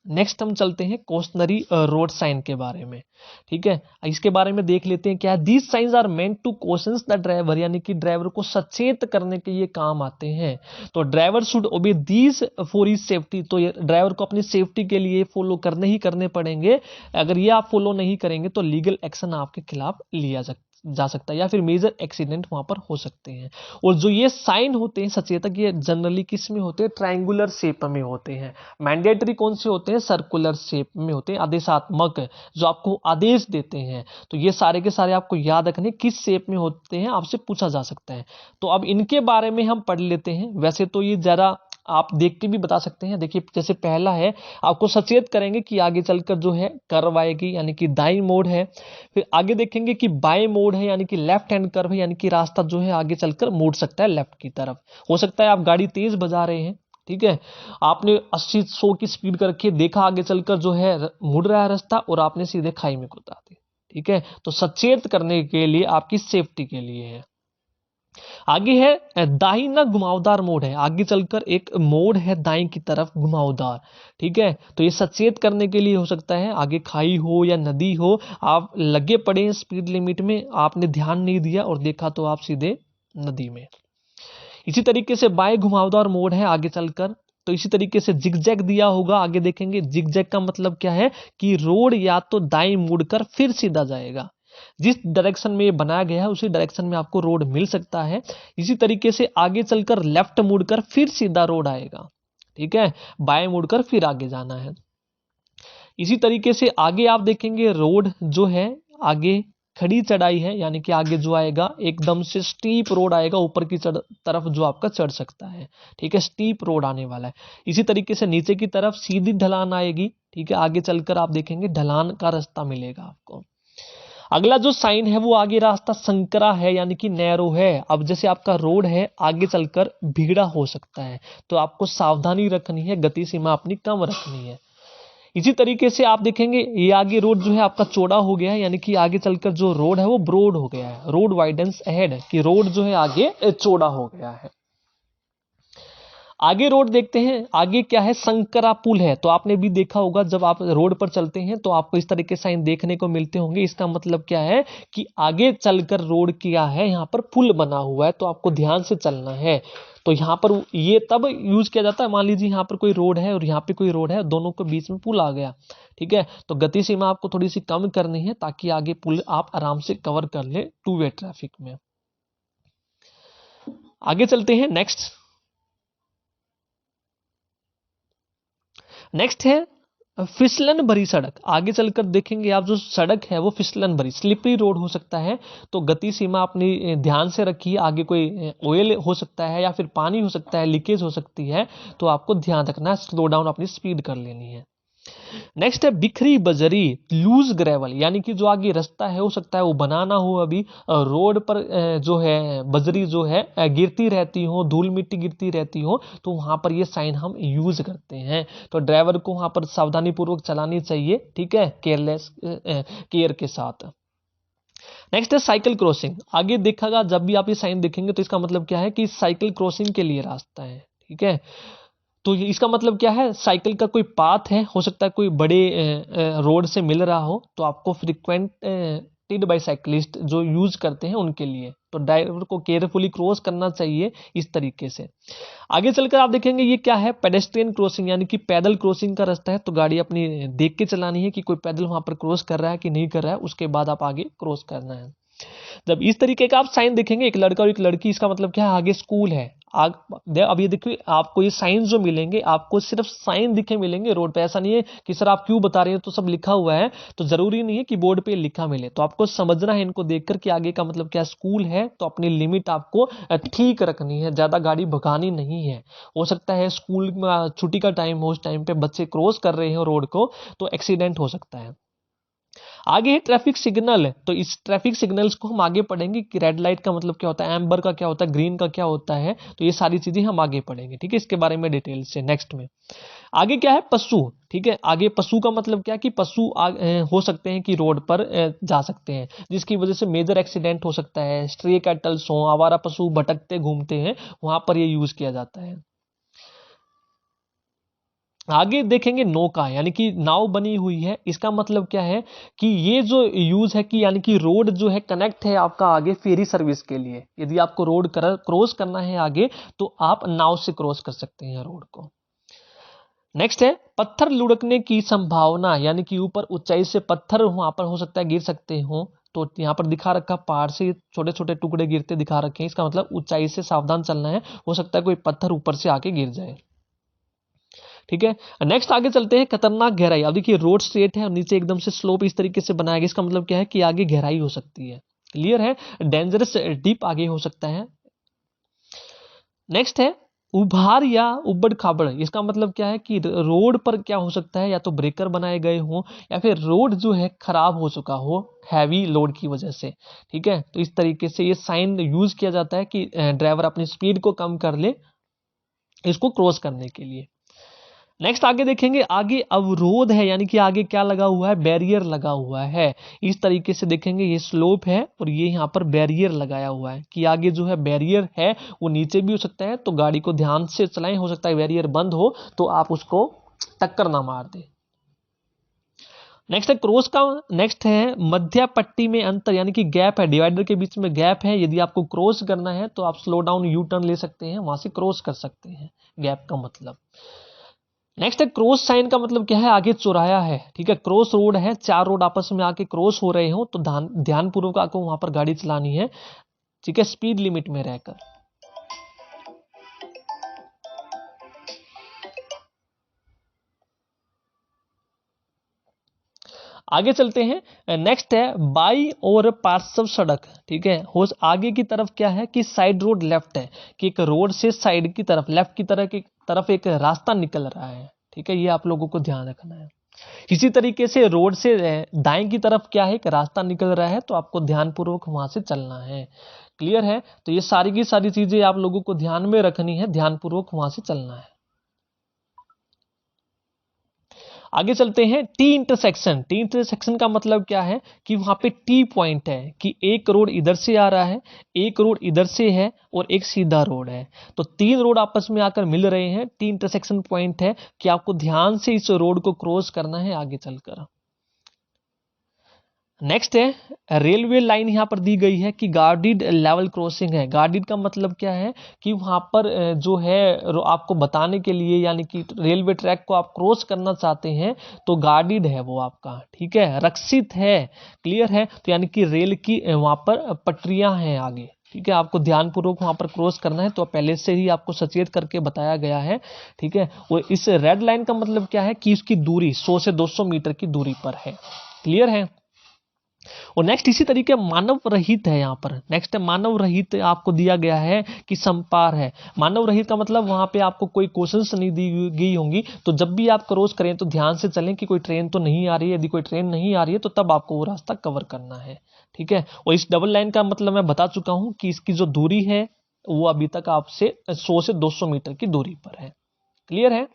नेक्स्ट हम चलते हैं क्वेश्चनरी रोड साइन के बारे में। ठीक है, इसके बारे में देख लेते हैं क्या। These signs are meant to questions the driver, यानी कि ड्राइवर को सचेत करने के ये काम आते हैं। तो ड्राइवर शुड ओबे दीज फॉर हिज सेफ्टी, तो ये ड्राइवर को अपनी सेफ्टी के लिए फॉलो करने ही करने पड़ेंगे। अगर ये आप फॉलो नहीं करेंगे तो लीगल एक्शन आपके खिलाफ लिया जा सकता है, या फिर मेजर एक्सीडेंट वहां पर हो सकते हैं। और जो ये साइन होते हैं सचेतक, ये जनरली किस में होते हैं, ट्रायंगुलर शेप में होते हैं। मैंडेटरी कौन से होते हैं, सर्कुलर शेप में होते हैं। आदेशात्मक, जो आपको आदेश देते हैं। तो ये सारे के सारे आपको याद रखने किस शेप में होते हैं, आपसे पूछा जा सकता है। तो अब इनके बारे में हम पढ़ लेते हैं। वैसे तो ये जरा आप देख के भी बता सकते हैं। देखिए जैसे पहला है, आपको सचेत करेंगे कि आगे चलकर जो है कर्व आएगी, यानी कि दाई मोड़ है। फिर आगे देखेंगे कि बाएं मोड़ है, यानी कि लेफ्ट हैंड कर्व है, यानी कि रास्ता जो है आगे चलकर मुड़ सकता है लेफ्ट की तरफ। हो सकता है आप गाड़ी तेज बजा रहे हैं, ठीक है, आपने 80-100 की स्पीड कर रखी है, देखा आगे चलकर जो है मुड़ रहा है रास्ता, और आपने सीधे खाई में कूदा दी। ठीक है, तो सचेत करने के लिए, आपकी सेफ्टी के लिए है। आगे है दाहिना घुमावदार मोड़ है, आगे चलकर एक मोड़ है दाएं की तरफ घुमावदार। ठीक है, तो ये सचेत करने के लिए हो सकता है, आगे खाई हो या नदी हो, आप लगे पड़े हैं स्पीड लिमिट में, आपने ध्यान नहीं दिया और देखा तो आप सीधे नदी में। इसी तरीके से बाएं घुमावदार मोड़ है आगे चलकर, तो इसी तरीके से जिगजैग दिया होगा। आगे देखेंगे जिगजैग का मतलब क्या है, कि रोड या तो दाएं मुड़कर फिर सीधा जाएगा। जिस डायरेक्शन में ये बनाया गया है उसी डायरेक्शन में आपको रोड मिल सकता है। इसी तरीके से आगे चलकर लेफ्ट मुड़कर फिर सीधा रोड आएगा। ठीक है, बाएं मुड़कर फिर आगे जाना है। इसी तरीके से आगे आप देखेंगे रोड जो है आगे खड़ी चढ़ाई है, यानी कि आगे जो आएगा एकदम से स्टीप रोड आएगा, ऊपर की तरफ जो आपका चढ़ सकता है। ठीक है, स्टीप रोड आने वाला है। इसी तरीके से नीचे की तरफ सीधी ढलान आएगी। ठीक है, आगे चलकर आप देखेंगे ढलान का रास्ता मिलेगा आपको। अगला जो साइन है वो आगे रास्ता संकरा है, यानी कि नैरो है। अब जैसे आपका रोड है आगे चलकर भीड़ा हो सकता है, तो आपको सावधानी रखनी है, गति सीमा अपनी कम रखनी है। इसी तरीके से आप देखेंगे ये आगे रोड जो है आपका चौड़ा हो गया है, यानी कि आगे चलकर जो रोड है वो ब्रॉड हो गया है। रोड वाइडेंस अहेड, कि रोड जो है आगे चौड़ा हो गया है। आगे रोड देखते हैं, आगे क्या है, संकरा पुल है। तो आपने भी देखा होगा जब आप रोड पर चलते हैं तो आपको इस तरह के साइन देखने को मिलते होंगे। इसका मतलब क्या है कि आगे चलकर रोड किया है, यहाँ पर पुल बना हुआ है, तो आपको ध्यान से चलना है। तो यहाँ पर ये तब यूज किया जाता है, मान लीजिए यहाँ पर कोई रोड है और यहाँ पे कोई रोड है, दोनों के बीच में पुल आ गया। ठीक है, तो गति सीमा आपको थोड़ी सी कम करनी है ताकि आगे पुल आप आराम से कवर कर ले टू वे ट्रैफिक में। आगे चलते हैं नेक्स्ट। नेक्स्ट है फिसलन भरी सड़क। आगे चलकर देखेंगे आप जो सड़क है वो फिसलन भरी, स्लिपरी रोड हो सकता है, तो गति सीमा अपनी ध्यान से रखिए। आगे कोई ऑयल हो सकता है या फिर पानी हो सकता है, लीकेज हो सकती है, तो आपको ध्यान रखना है, स्लो डाउन अपनी स्पीड कर लेनी है। नेक्स्ट है बिखरी बजरी, लूज ग्रेवल, यानी कि जो आगे रास्ता है हो सकता है वो बनाना हो अभी, रोड पर जो है बजरी जो है गिरती रहती हो, धूल मिट्टी गिरती रहती हो, तो वहां पर ये साइन हम यूज करते हैं। तो ड्राइवर को वहां पर सावधानी पूर्वक चलानी चाहिए। ठीक है, केयर के साथ। नेक्स्ट है साइकिल क्रॉसिंग। आगे देखा जब भी आप ये साइन देखेंगे तो इसका मतलब क्या है कि साइकिल क्रॉसिंग के लिए रास्ता है। ठीक है, तो इसका मतलब क्या है, साइकिल का कोई पाथ है, हो सकता है कोई बड़े रोड से मिल रहा हो, तो आपको फ्रीक्वेंट बाय साइकिलिस्ट जो यूज करते हैं उनके लिए। तो ड्राइवर को केयरफुली क्रॉस करना चाहिए इस तरीके से। आगे चलकर आप देखेंगे ये क्या है, पेडेस्ट्रियन क्रॉसिंग यानी कि पैदल क्रॉसिंग का रास्ता है। तो गाड़ी अपनी देख के चलानी है कि कोई पैदल वहां पर क्रॉस कर रहा है कि नहीं कर रहा है, उसके बाद आप आगे क्रॉस करना है। जब इस तरीके का आप साइन देखेंगे, एक लड़का और एक लड़की, इसका मतलब क्या है, आगे स्कूल है। अब ये देखिए आपको ये साइन जो मिलेंगे, आपको सिर्फ साइन दिखे मिलेंगे रोड पे। ऐसा नहीं है कि सर आप क्यों बता रहे हो, तो सब लिखा हुआ है, तो जरूरी नहीं है कि बोर्ड पे लिखा मिले। तो आपको समझना है इनको देखकर कि आगे का मतलब क्या स्कूल है, तो अपनी लिमिट आपको ठीक रखनी है, ज्यादा गाड़ी भगानी नहीं है। हो सकता है स्कूल में छुट्टी का टाइम हो, उस टाइम पे बच्चे क्रॉस कर रहे हो रोड को, तो एक्सीडेंट हो सकता है। आगे है ट्रैफिक सिग्नल। तो इस ट्रैफिक सिग्नल्स को हम आगे पढ़ेंगे कि रेड लाइट का मतलब क्या होता है, एम्बर का क्या होता है, ग्रीन का क्या होता है। तो ये सारी चीजें हम आगे पढ़ेंगे, ठीक है, इसके बारे में डिटेल से नेक्स्ट में। आगे क्या है, पशु। ठीक है, आगे पशु का मतलब क्या कि पशु हो सकते हैं कि रोड पर जा सकते हैं, जिसकी वजह से मेजर एक्सीडेंट हो सकता है। स्ट्रे कैटल्स हो, आवारा पशु भटकते घूमते हैं, वहां पर ये यूज किया जाता है। आगे देखेंगे नौका, यानी कि नाव बनी हुई है। इसका मतलब क्या है कि ये जो यूज है कि यानी कि रोड जो है कनेक्ट है आपका आगे फेरी सर्विस के लिए। यदि आपको रोड क्रॉस करना है आगे, तो आप नाव से क्रॉस कर सकते हैं रोड को। नेक्स्ट है पत्थर लुढ़कने की संभावना, यानी कि ऊपर ऊंचाई से पत्थर वहां पर हो सकता है गिर सकते हो। तो यहाँ पर दिखा रखा पहाड़ से छोटे छोटे टुकड़े गिरते दिखा रखे हैं, इसका मतलब ऊंचाई से सावधान चलना है, हो सकता है कोई पत्थर ऊपर से आके गिर जाए। ठीक है, नेक्स्ट आगे चलते हैं खतरनाक गहराई। अब देखिए रोड स्ट्रेट है और नीचे एकदम से स्लोप इस तरीके से बनाया गया, इसका मतलब क्या है कि आगे गहराई हो सकती है। क्लियर है, डेंजरस डीप आगे हो सकता है। नेक्स्ट है उभार या उबड़ खाबड़। इसका मतलब क्या है कि रोड पर क्या हो सकता है, या तो ब्रेकर बनाए गए हो, या फिर रोड जो है खराब हो चुका हो हैवी लोड की वजह से। ठीक है, तो इस तरीके से ये साइन यूज किया जाता है कि ड्राइवर अपनी स्पीड को कम कर ले इसको क्रॉस करने के लिए। नेक्स्ट आगे देखेंगे, आगे अवरोध है, यानी कि आगे क्या लगा हुआ है, बैरियर लगा हुआ है। इस तरीके से देखेंगे ये स्लोप है और ये यहाँ पर बैरियर लगाया हुआ है कि आगे जो है बैरियर है वो नीचे भी हो सकता है, तो गाड़ी को ध्यान से चलाएं, हो सकता है बैरियर बंद हो तो आप उसको टक्कर ना मार दे। नेक्स्ट है क्रॉस का, नेक्स्ट है मध्य पट्टी में अंतर, यानी कि गैप है, डिवाइडर के बीच में गैप है। यदि आपको क्रॉस करना है तो आप स्लो डाउन यू टर्न ले सकते हैं, वहां से क्रॉस कर सकते हैं, गैप का मतलब। नेक्स्ट है क्रॉस साइन का मतलब क्या है, आगे चौराया है। ठीक है, क्रॉस रोड है, चार रोड आपस में आके क्रॉस हो रहे हो, तो ध्यान पूर्वक आपको वहां पर गाड़ी चलानी है। ठीक है, स्पीड लिमिट में रहकर। आगे चलते हैं, नेक्स्ट है बाई और पार्श्व सड़क। ठीक है, हो आगे की तरफ क्या है कि साइड रोड लेफ्ट है, कि एक रोड से साइड की तरफ लेफ्ट की तरफ एक रास्ता निकल रहा है। ठीक है, ये आप लोगों को ध्यान रखना है। इसी तरीके से रोड से दाएं की तरफ क्या है, एक रास्ता निकल रहा है, तो आपको ध्यानपूर्वक वहां से चलना है। क्लियर है, तो ये सारी की सारी चीजें आप लोगों को ध्यान में रखनी है, ध्यानपूर्वक वहां से चलना है। आगे चलते हैं टी इंटरसेक्शन। टी इंटरसेक्शन का मतलब क्या है कि वहां पे टी पॉइंट है, कि एक रोड इधर से आ रहा है, एक रोड इधर से है और एक सीधा रोड है, तो तीन रोड आपस में आकर मिल रहे हैं, टी इंटरसेक्शन पॉइंट है कि आपको ध्यान से इस रोड को क्रॉस करना है आगे चलकर। नेक्स्ट है रेलवे लाइन, यहां पर दी गई है कि गार्डेड लेवल क्रॉसिंग है। गार्डेड का मतलब क्या है कि वहां पर जो है आपको बताने के लिए, यानी कि रेलवे ट्रैक को आप क्रॉस करना चाहते हैं तो गार्डेड है वो आपका। ठीक है, रक्षित है। क्लियर है, तो यानी कि रेल की वहां पर पटरियां हैं आगे। ठीक है, आपको ध्यानपूर्वक वहां पर क्रॉस करना है, तो पहले से ही आपको सचेत करके बताया गया है। ठीक है, और इस रेड लाइन का मतलब क्या है कि इसकी दूरी 100 से 200 मीटर की दूरी पर है। क्लियर है, और नेक्स्ट इसी तरीके मानव रहित है। यहाँ पर नेक्स्ट है मानव रहित, आपको दिया गया है कि संपार है। मानव रहित का मतलब वहां पे आपको कोई क्वेश्चंस नहीं दी गई होंगी, तो जब भी आप क्रॉस करें तो ध्यान से चलें कि कोई ट्रेन तो नहीं आ रही है। यदि कोई ट्रेन नहीं आ रही है तो तब आपको वो रास्ता कवर करना है। ठीक है, और इस डबल लाइन का मतलब मैं बता चुका हूं कि इसकी जो दूरी है वो अभी तक आपसे 100 से 200 मीटर की दूरी पर है। क्लियर है,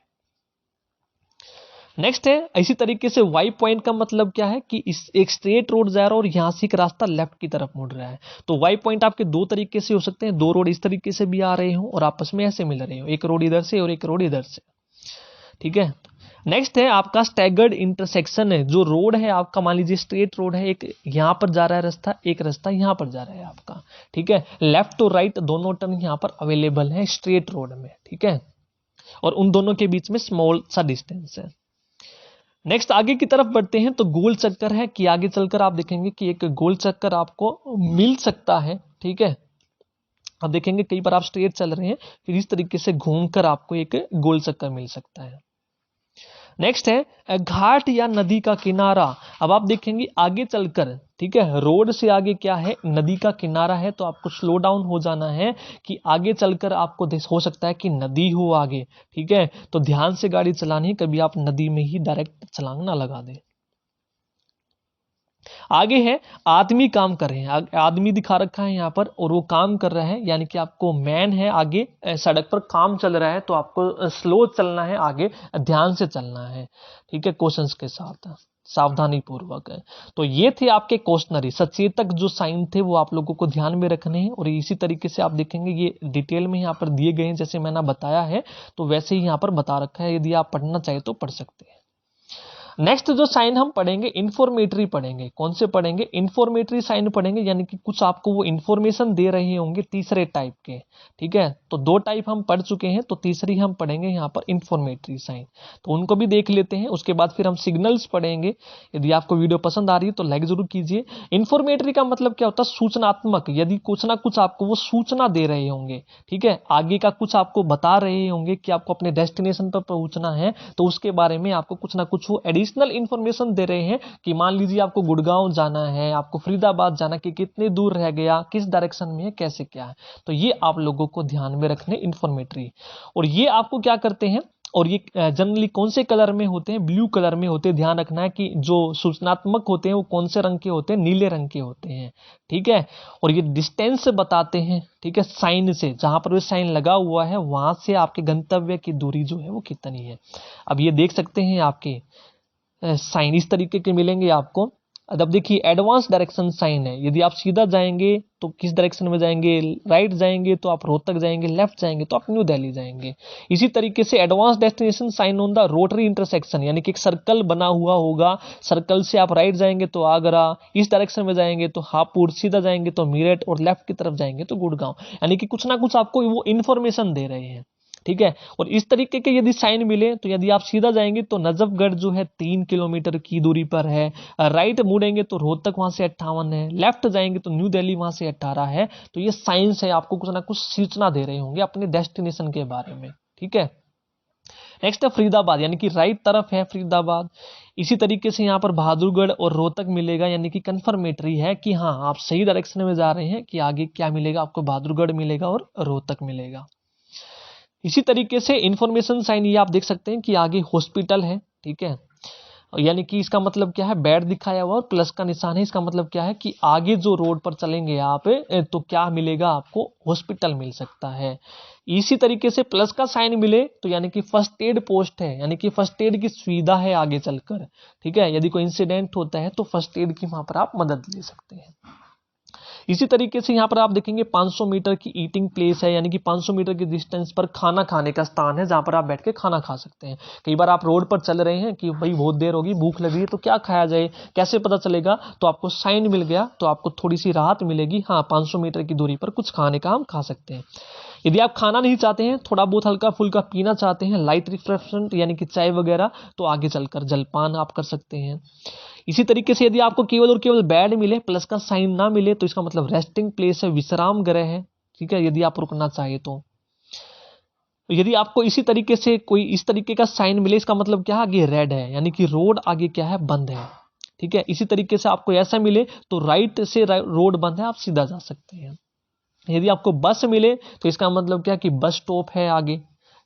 नेक्स्ट है इसी तरीके से वाई पॉइंट का मतलब क्या है कि इस एक स्ट्रेट रोड जा रहा है और यहां से एक रास्ता लेफ्ट की तरफ मुड़ रहा है। तो वाई पॉइंट आपके दो तरीके से हो सकते हैं, दो रोड इस तरीके से भी आ रहे हो और आपस में ऐसे मिल रहे हो, एक रोड इधर से और एक रोड इधर से। ठीक है, नेक्स्ट है आपका स्टैगर्ड इंटरसेक्शन है, जो रोड है आपका, मान लीजिए स्ट्रेट रोड है, एक यहाँ पर जा रहा है रास्ता, एक रास्ता यहाँ पर जा रहा है आपका, ठीक है, लेफ्ट और राइट दोनों टर्न यहाँ पर अवेलेबल है स्ट्रेट रोड में, ठीक है, और उन दोनों के बीच में स्मॉल सा डिस्टेंस है। नेक्स्ट आगे की तरफ बढ़ते हैं तो गोल चक्कर है, कि आगे चलकर आप देखेंगे कि एक गोल चक्कर आपको मिल सकता है, ठीक है। अब देखेंगे कई बार आप स्ट्रेट चल रहे हैं, फिर इस तरीके से घूमकर आपको एक गोल चक्कर मिल सकता है। नेक्स्ट है घाट या नदी का किनारा। अब आप देखेंगे आगे चलकर, ठीक है, रोड से आगे क्या है, नदी का किनारा है, तो आपको स्लो डाउन हो जाना है कि आगे चलकर आपको हो सकता है कि नदी हो आगे, ठीक है, तो ध्यान से गाड़ी चलानी, कभी आप नदी में ही डायरेक्ट छलांग ना लगा दें। आगे है आदमी काम कर रहे हैं, आदमी दिखा रखा है यहाँ पर और वो काम कर रहा है, यानी कि आपको मैन है आगे, सड़क पर काम चल रहा है, तो आपको स्लो चलना है, आगे ध्यान से चलना है, ठीक है, क्वेश्चंस के साथ सावधानी पूर्वक है। तो ये थे आपके क्वेश्चनरी सचेतक जो साइन थे वो आप लोगों को ध्यान में रखने हैं, और इसी तरीके से आप देखेंगे ये डिटेल में यहाँ पर दिए गए हैं, जैसे मैंने बताया है तो वैसे ही यहाँ पर बता रखा है, यदि आप पढ़ना चाहे तो पढ़ सकते हैं। नेक्स्ट जो साइन हम पढ़ेंगे इन्फॉर्मेटरी पढ़ेंगे। कौन से पढ़ेंगे? इन्फॉर्मेटरी साइन पढ़ेंगे, यानी कि कुछ आपको वो इन्फॉर्मेशन दे रहे होंगे तीसरे टाइप के, ठीक है। तो दो टाइप हम पढ़ चुके हैं, तो तीसरी हम पढ़ेंगे यहाँ पर इन्फॉर्मेटरी साइन, तो उनको भी देख लेते हैं। उसके बाद फिर हम सिग्नल्स पढ़ेंगे। यदि आपको वीडियो पसंद आ रही है तो लाइक जरूर कीजिए। इन्फॉर्मेटरी का मतलब क्या होता है? सूचनात्मक, यदि कुछ ना कुछ आपको वो सूचना दे रहे होंगे, ठीक है, आगे का कुछ आपको बता रहे होंगे कि आपको अपने डेस्टिनेशन पर पहुंचना है, तो उसके बारे में आपको कुछ ना कुछ वो एडिशनल इंफॉर्मेशन दे रहे हैं कि मान लीजिए आपको गुड़गांव जाना है, आपको फरीदाबाद जाना, कि कितने दूर रह गया, किस डायरेक्शन में है, कैसे क्या है, तो ये आप लोगों को ध्यान में रखने इन्फॉर्मेटरी। और ये आपको क्या करते हैं, और ये जनरली कौन से कलर में होते हैं? ब्लू कलर में होते हैं। ध्यान रखना है कि जो सूचनात्मक होते हैं वो कौन से रंग के होते हैं? नीले रंग के होते हैं, ठीक है। और ये डिस्टेंस बताते हैं, ठीक है, साइन से, जहां पर वो साइन लगा हुआ है वहां से आपके गंतव्य की दूरी जो है वो कितनी है। अब ये देख सकते हैं आपके साइन इस तरीके के मिलेंगे आपको। अब देखिए एडवांस डायरेक्शन साइन है, यदि आप सीधा जाएंगे तो किस डायरेक्शन में जाएंगे? राइट जाएंगे तो आप रोहतक जाएंगे, लेफ्ट जाएंगे तो आप न्यू दिल्ली जाएंगे। इसी तरीके से advance destination sign on the rotary intersection, यानी कि एक सर्कल बना हुआ होगा, सर्कल से आप राइट जाएंगे तो आगरा, इस डायरेक्शन में जाएंगे तो हापुड़, सीधा जाएंगे तो मेरठ, और लेफ्ट की तरफ जाएंगे तो गुड़गांव। यानी कि कुछ ना कुछ आपको वो इन्फॉर्मेशन दे रहे हैं, ठीक है। और इस तरीके के यदि साइन मिले तो यदि आप सीधा जाएंगे तो नजफगढ़ जो है 3 किलोमीटर की दूरी पर है, राइट मुड़ेंगे तो रोहतक वहां से 58 है, लेफ्ट जाएंगे तो न्यू दिल्ली वहां से 18 है। तो ये साइंस है, आपको कुछ ना कुछ सूचना दे रहे होंगे अपने डेस्टिनेशन के बारे में, ठीक है। नेक्स्ट है फरीदाबाद, यानी कि राइट तरफ है फरीदाबाद। इसी तरीके से यहाँ पर बहादुरगढ़ और रोहतक मिलेगा, यानी कि कंफर्मेटरी है कि हाँ आप सही डायरेक्शन में जा रहे हैं, कि आगे क्या मिलेगा आपको? बहादुरगढ़ मिलेगा और रोहतक मिलेगा। इसी तरीके से इंफॉर्मेशन साइन ये आप देख सकते हैं कि आगे हॉस्पिटल है, ठीक है, यानी कि इसका मतलब क्या है? बेड दिखाया हुआ और प्लस का निशान है। इसका मतलब क्या है कि आगे जो रोड पर चलेंगे आप तो क्या मिलेगा आपको? हॉस्पिटल मिल सकता है। इसी तरीके से प्लस का साइन मिले तो यानी कि फर्स्ट एड पोस्ट है, यानी कि फर्स्ट एड की सुविधा है आगे चलकर, ठीक है। यदि कोई इंसिडेंट होता है तो फर्स्ट एड की वहां पर आप मदद ले सकते हैं। इसी तरीके से यहाँ पर आप देखेंगे 500 मीटर की ईटिंग प्लेस है, यानी कि 500 मीटर की डिस्टेंस पर खाना खाने का स्थान है, जहां पर आप बैठ के खाना खा सकते हैं। कई बार आप रोड पर चल रहे हैं कि भाई बहुत देर होगी, भूख लगी है, तो क्या खाया जाए, कैसे पता चलेगा? तो आपको साइन मिल गया तो आपको थोड़ी सी राहत मिलेगी, हाँ 500 मीटर की दूरी पर कुछ खाने का हम खा सकते हैं। यदि आप खाना नहीं चाहते हैं, थोड़ा बहुत हल्का फुल्का पीना चाहते हैं, लाइट रिफ्रेशमेंट यानी कि चाय वगैरह, तो आगे चलकर जलपान आप कर सकते हैं। इसी तरीके से यदि आपको केवल और केवल बेड मिले, प्लस का साइन ना मिले, तो इसका मतलब रेस्टिंग प्लेस है, विश्राम गृह है, ठीक है, यदि आप रुकना चाहे तो। यदि आपको इसी तरीके से कोई इस तरीके का साइन मिले, इसका मतलब क्या है? आगे रेड है, यानी कि रोड आगे क्या है? बंद है, ठीक है। इसी तरीके से आपको ऐसा मिले तो राइट से रोड बंद है, आप सीधा जा सकते हैं। यदि आपको बस मिले तो इसका मतलब क्या? कि बस स्टॉप है आगे,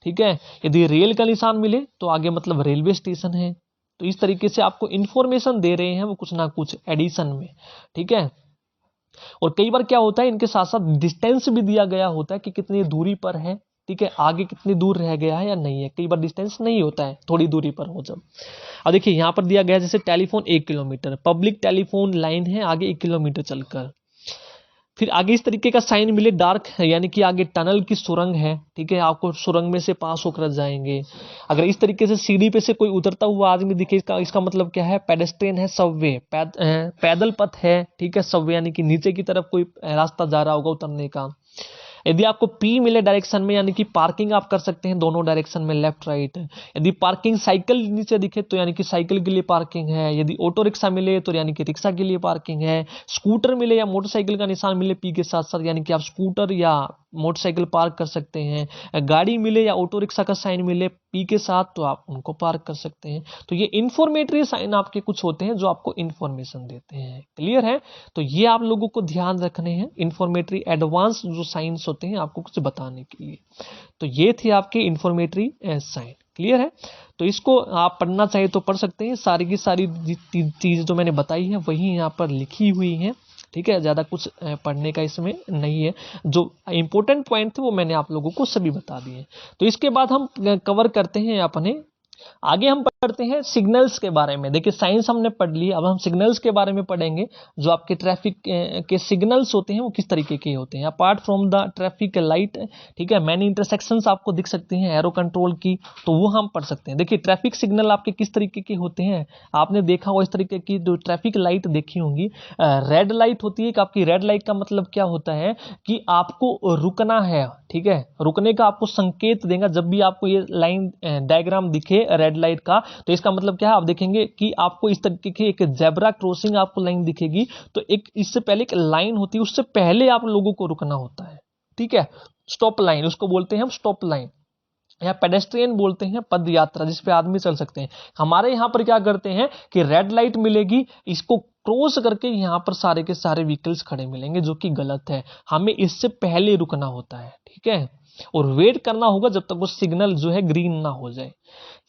ठीक है। यदि रेल का निशान मिले तो आगे मतलब रेलवे स्टेशन है। तो इस तरीके से आपको इंफॉर्मेशन दे रहे हैं वो कुछ ना कुछ एडिशन में, ठीक है। और कई बार क्या होता है, इनके साथ साथ डिस्टेंस भी दिया गया होता है कि कितनी दूरी पर है, ठीक है, आगे कितनी दूर रह गया है या नहीं है। कई बार डिस्टेंस नहीं होता है, थोड़ी दूरी पर हो जब। अब देखिए यहाँ पर दिया गया जैसे telephone 1 kilometre, public telephone line है आगे 1 किलोमीटर चलकर। फिर आगे इस तरीके का साइन मिले डार्क है, यानी कि आगे टनल की सुरंग है, ठीक है, आपको सुरंग में से पास होकर जाएंगे। अगर इस तरीके से सीढ़ी पे से कोई उतरता हुआ आदमी दिखे, इसका मतलब क्या है, पेडेस्ट्रियन है, सबवे पैदल पथ है, ठीक है, सबवे यानी कि नीचे की तरफ कोई रास्ता जा रहा होगा उतरने का। यदि आपको पी मिले डायरेक्शन में, यानी कि पार्किंग आप कर सकते हैं दोनों डायरेक्शन में, लेफ्ट राइट। यदि पार्किंग साइकिल नीचे दिखे तो यानी कि साइकिल के लिए पार्किंग है। यदि ऑटो रिक्शा मिले तो यानी कि रिक्शा के लिए पार्किंग है। स्कूटर मिले या मोटरसाइकिल का निशान मिले पी के साथ साथ, यानी कि आप स्कूटर या मोटरसाइकिल पार्क कर सकते हैं। गाड़ी मिले या ऑटो रिक्शा का साइन मिले पी के साथ तो आप उनको पार्क कर सकते हैं। तो ये इंफॉर्मेटरी साइन आपके कुछ होते हैं जो आपको इंफॉर्मेशन देते हैं। क्लियर है? तो ये आप लोगों को ध्यान रखने हैं, इंफॉर्मेटरी एडवांस जो साइंस होते हैं आपको कुछ बताने के लिए। तो ये थे आपके इंफॉर्मेटरी साइन। क्लियर है? तो इसको आप पढ़ना चाहे तो पढ़ सकते हैं। सारी की सारी चीज जो मैंने बताई है वही यहाँ पर लिखी हुई है, ठीक है, ज्यादा कुछ पढ़ने का इसमें नहीं है। जो इंपॉर्टेंट पॉइंट थे वो मैंने आप लोगों को सभी बता दिए। तो इसके बाद हम कवर करते हैं अपने आगे, हम पढ़ते हैं सिग्नल्स के बारे में। देखिए साइंस हमने पढ़ ली, अब हम सिग्नल्स के बारे में पढ़ेंगे। जो आपके ट्रैफिक के सिग्नल्स होते हैं वो किस तरीके के होते हैं, apart from the traffic light, ठीक है, मैनी इंटरसेक्शंस आपको दिख सकती हैं एरो कंट्रोल की, तो वो हम पढ़ सकते हैं। देखिए ट्रैफिक सिग्नल आपके किस तरीके के होते हैं, आपने देखा हो इस तरीके की जो ट्रैफिक लाइट देखी होंगी। रेड लाइट होती है कि आपकी रेड लाइट का मतलब क्या होता है कि आपको रुकना है, ठीक है, रुकने का आपको संकेत देगा। जब भी आपको ये लाइन डायग्राम दिखे रेड लाइट का, तो इसका मतलब क्या है, आप देखेंगे कि आपको इस तरीके की एक जेब्रा क्रॉसिंग आपको लाइन दिखेगी, तो एक इससे पहले एक लाइन होती है, उससे पहले आप लोगों को रुकना होता है, ठीक है, स्टॉप लाइन उसको बोलते हैं हम, स्टॉप लाइन या पेडेस्ट्रियन बोलते हैं, पद यात्रा जिस पे आदमी चल सकते हैं। हमारे यहाँ पर क्या करते हैं कि रेड लाइट मिलेगी, इसको क्रॉस करके यहाँ पर सारे के सारे व्हीकल्स खड़े मिलेंगे, जो कि गलत है। हमें इससे पहले रुकना होता है, ठीक है, और वेट करना होगा जब तक वो सिग्नल जो है ग्रीन ना हो जाए।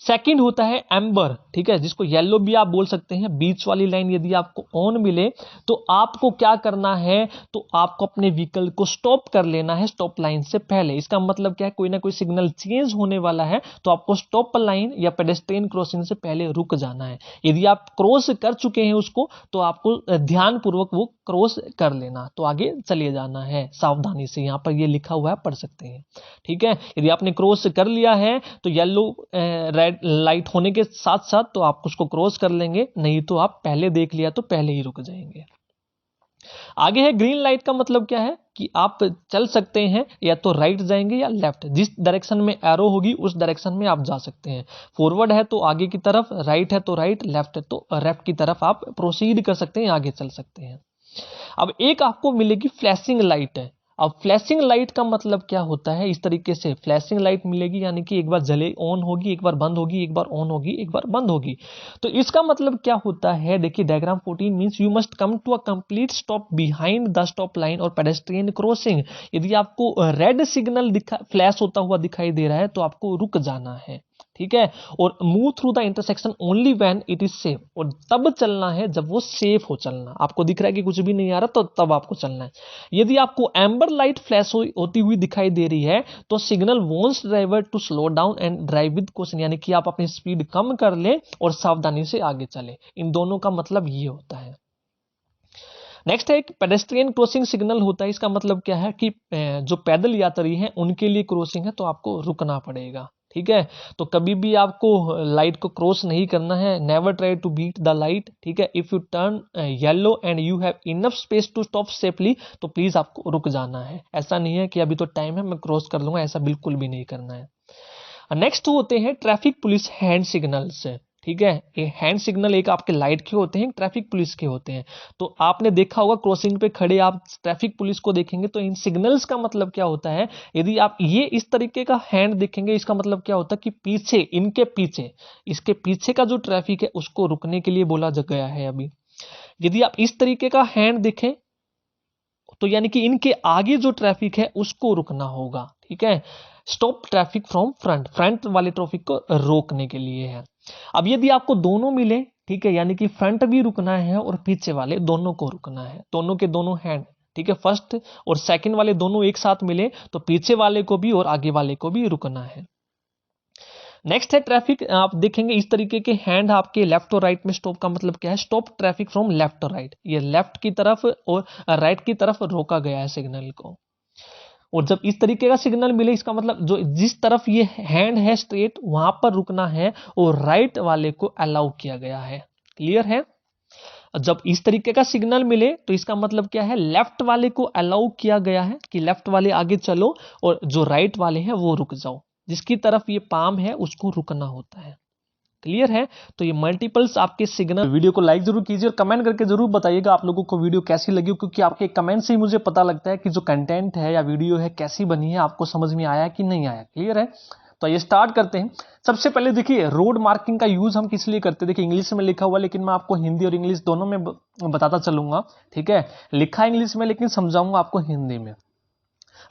सेकंड होता है एम्बर, ठीक है, जिसको येलो भी आप बोल सकते हैं। बीच वाली लाइन यदि आपको ऑन मिले तो आपको क्या करना है, तो आपको अपने व्हीकल को स्टॉप कर लेना है स्टॉप लाइन से पहले। इसका मतलब क्या है, कोई ना कोई सिग्नल चेंज होने वाला है तो आपको स्टॉप लाइन या पेडेस्ट्रियन क्रॉसिंग से पहले रुक जाना है। यदि आप क्रॉस कर चुके हैं उसको तो आपको ध्यान पूर्वक वो क्रॉस कर लेना, तो आगे चले जाना है सावधानी से। यहाँ पर ये लिखा हुआ है, पढ़ सकते हैं, ठीक है। यदि आपने क्रॉस कर लिया है तो येलो रेड लाइट होने के साथ साथ तो आप उसको क्रॉस कर लेंगे, नहीं तो आप पहले देख लिया तो पहले ही रुक जाएंगे। आगे है ग्रीन लाइट का मतलब क्या है कि आप चल सकते हैं, या तो राइट जाएंगे या लेफ्ट, जिस डायरेक्शन में एरो होगी उस डायरेक्शन में आप जा सकते हैं। फॉरवर्ड है तो आगे की तरफ, राइट है तो राइट, लेफ्ट है तो लेफ्ट की तरफ आप प्रोसीड कर सकते हैं, आगे चल सकते हैं। अब एक आपको मिलेगी फ्लैशिंग लाइट है। अब फ्लैशिंग लाइट का मतलब क्या होता है, इस तरीके से फ्लैशिंग लाइट मिलेगी, यानी कि एक बार जले ऑन होगी, एक बार बंद होगी, एक बार ऑन होगी, एक बार बंद होगी। तो इसका मतलब क्या होता है, देखिए diagram 14 means you must come to a complete stop behind the stop line और पेडेस्ट्रियन क्रॉसिंग। यदि आपको रेड सिग्नल फ्लैश होता हुआ दिखाई दे रहा है तो आपको रुक जाना है, ठीक है, और move through the intersection only when it is safe, और तब चलना है जब वो सेफ हो चलना। आपको दिख रहा है कि कुछ भी नहीं आ रहा तो तब आपको चलना है। यदि आपको एम्बर लाइट फ्लैश होती हुई दिखाई दे रही है तो signal wants driver to slow down and drive with caution, यानी कि आप अपनी स्पीड कम कर ले और सावधानी से आगे चले। इन दोनों का मतलब ये होता है। नेक्स्ट है एक पेडेस्ट्रियन क्रॉसिंग सिग्नल होता है। इसका मतलब क्या है कि जो पैदल यात्री हैं उनके लिए क्रॉसिंग है तो आपको रुकना पड़ेगा, ठीक है। तो कभी भी आपको लाइट को क्रॉस नहीं करना है, never try to beat the light, ठीक है। If you turn yellow and you have enough space to stop safely, तो प्लीज आपको रुक जाना है। ऐसा नहीं है कि अभी तो टाइम है मैं क्रॉस कर लूंगा, ऐसा बिल्कुल भी नहीं करना है। नेक्स्ट होते हैं ट्रैफिक पुलिस हैंड सिग्नल्स, ठीक है। ये हैंड सिग्नल एक आपके लाइट के होते हैं, ट्रैफिक पुलिस के होते हैं। तो आपने देखा होगा क्रॉसिंग पे खड़े आप ट्रैफिक पुलिस को देखेंगे तो इन सिग्नल्स का मतलब क्या होता है, यदि आप ये इस तरीके का हैंड देखेंगे इसका मतलब क्या होता है कि पीछे, इनके पीछे, इसके पीछे का जो ट्रैफिक है उसको रुकने के लिए बोला गया है अभी। यदि आप इस तरीके का हैंड देखें तो यानी कि इनके आगे जो ट्रैफिक है उसको रुकना होगा, ठीक है। Stop traffic from front, front वाले ट्रैफिक को रोकने के लिए है। अब यदि आपको दोनों मिले, ठीक है, यानी कि फ्रंट भी रुकना है और पीछे वाले दोनों को रुकना है, दोनों के दोनों हैंड, ठीक है, फर्स्ट और सेकंड वाले दोनों एक साथ मिले तो पीछे वाले को भी और आगे वाले को भी रुकना है। नेक्स्ट है ट्रैफिक। आप देखेंगे इस तरीके के हैंड आपके लेफ्ट और राइट में। स्टॉप का मतलब क्या है? स्टॉप ट्रैफिक फ्रॉम लेफ्ट और राइट। ये लेफ्ट की तरफ और राइट की तरफ रोका गया है सिग्नल को। और जब इस तरीके का सिग्नल मिले, इसका मतलब जो जिस तरफ ये हैंड है स्ट्रेट, वहां पर रुकना है और राइट वाले को अलाउ किया गया है। क्लियर है? जब इस तरीके का सिग्नल मिले तो इसका मतलब क्या है? लेफ्ट वाले को अलाउ किया गया है कि लेफ्ट वाले आगे चलो और जो राइट वाले हैं वो रुक जाओ। जिसकी तरफ ये पाम है उसको रुकना होता है। क्लियर है? तो ये मल्टीपल्स आपके सिग्नल। वीडियो को लाइक जरूर कीजिए और कमेंट करके जरूर बताइएगा आप लोगों को वीडियो कैसी लगी, क्योंकि आपके कमेंट से ही मुझे पता लगता है कि जो कंटेंट है या वीडियो है कैसी बनी है, आपको समझ में आया कि नहीं आया। क्लियर है? तो ये स्टार्ट करते हैं। सबसे पहले देखिए, रोड मार्किंग का यूज हम किस लिए करते हैं। देखिए इंग्लिश में लिखा हुआ, लेकिन मैं आपको हिंदी और इंग्लिश दोनों में बताता चलूंगा। ठीक है? लिखा इंग्लिश में, लेकिन समझाऊंगा आपको हिंदी में।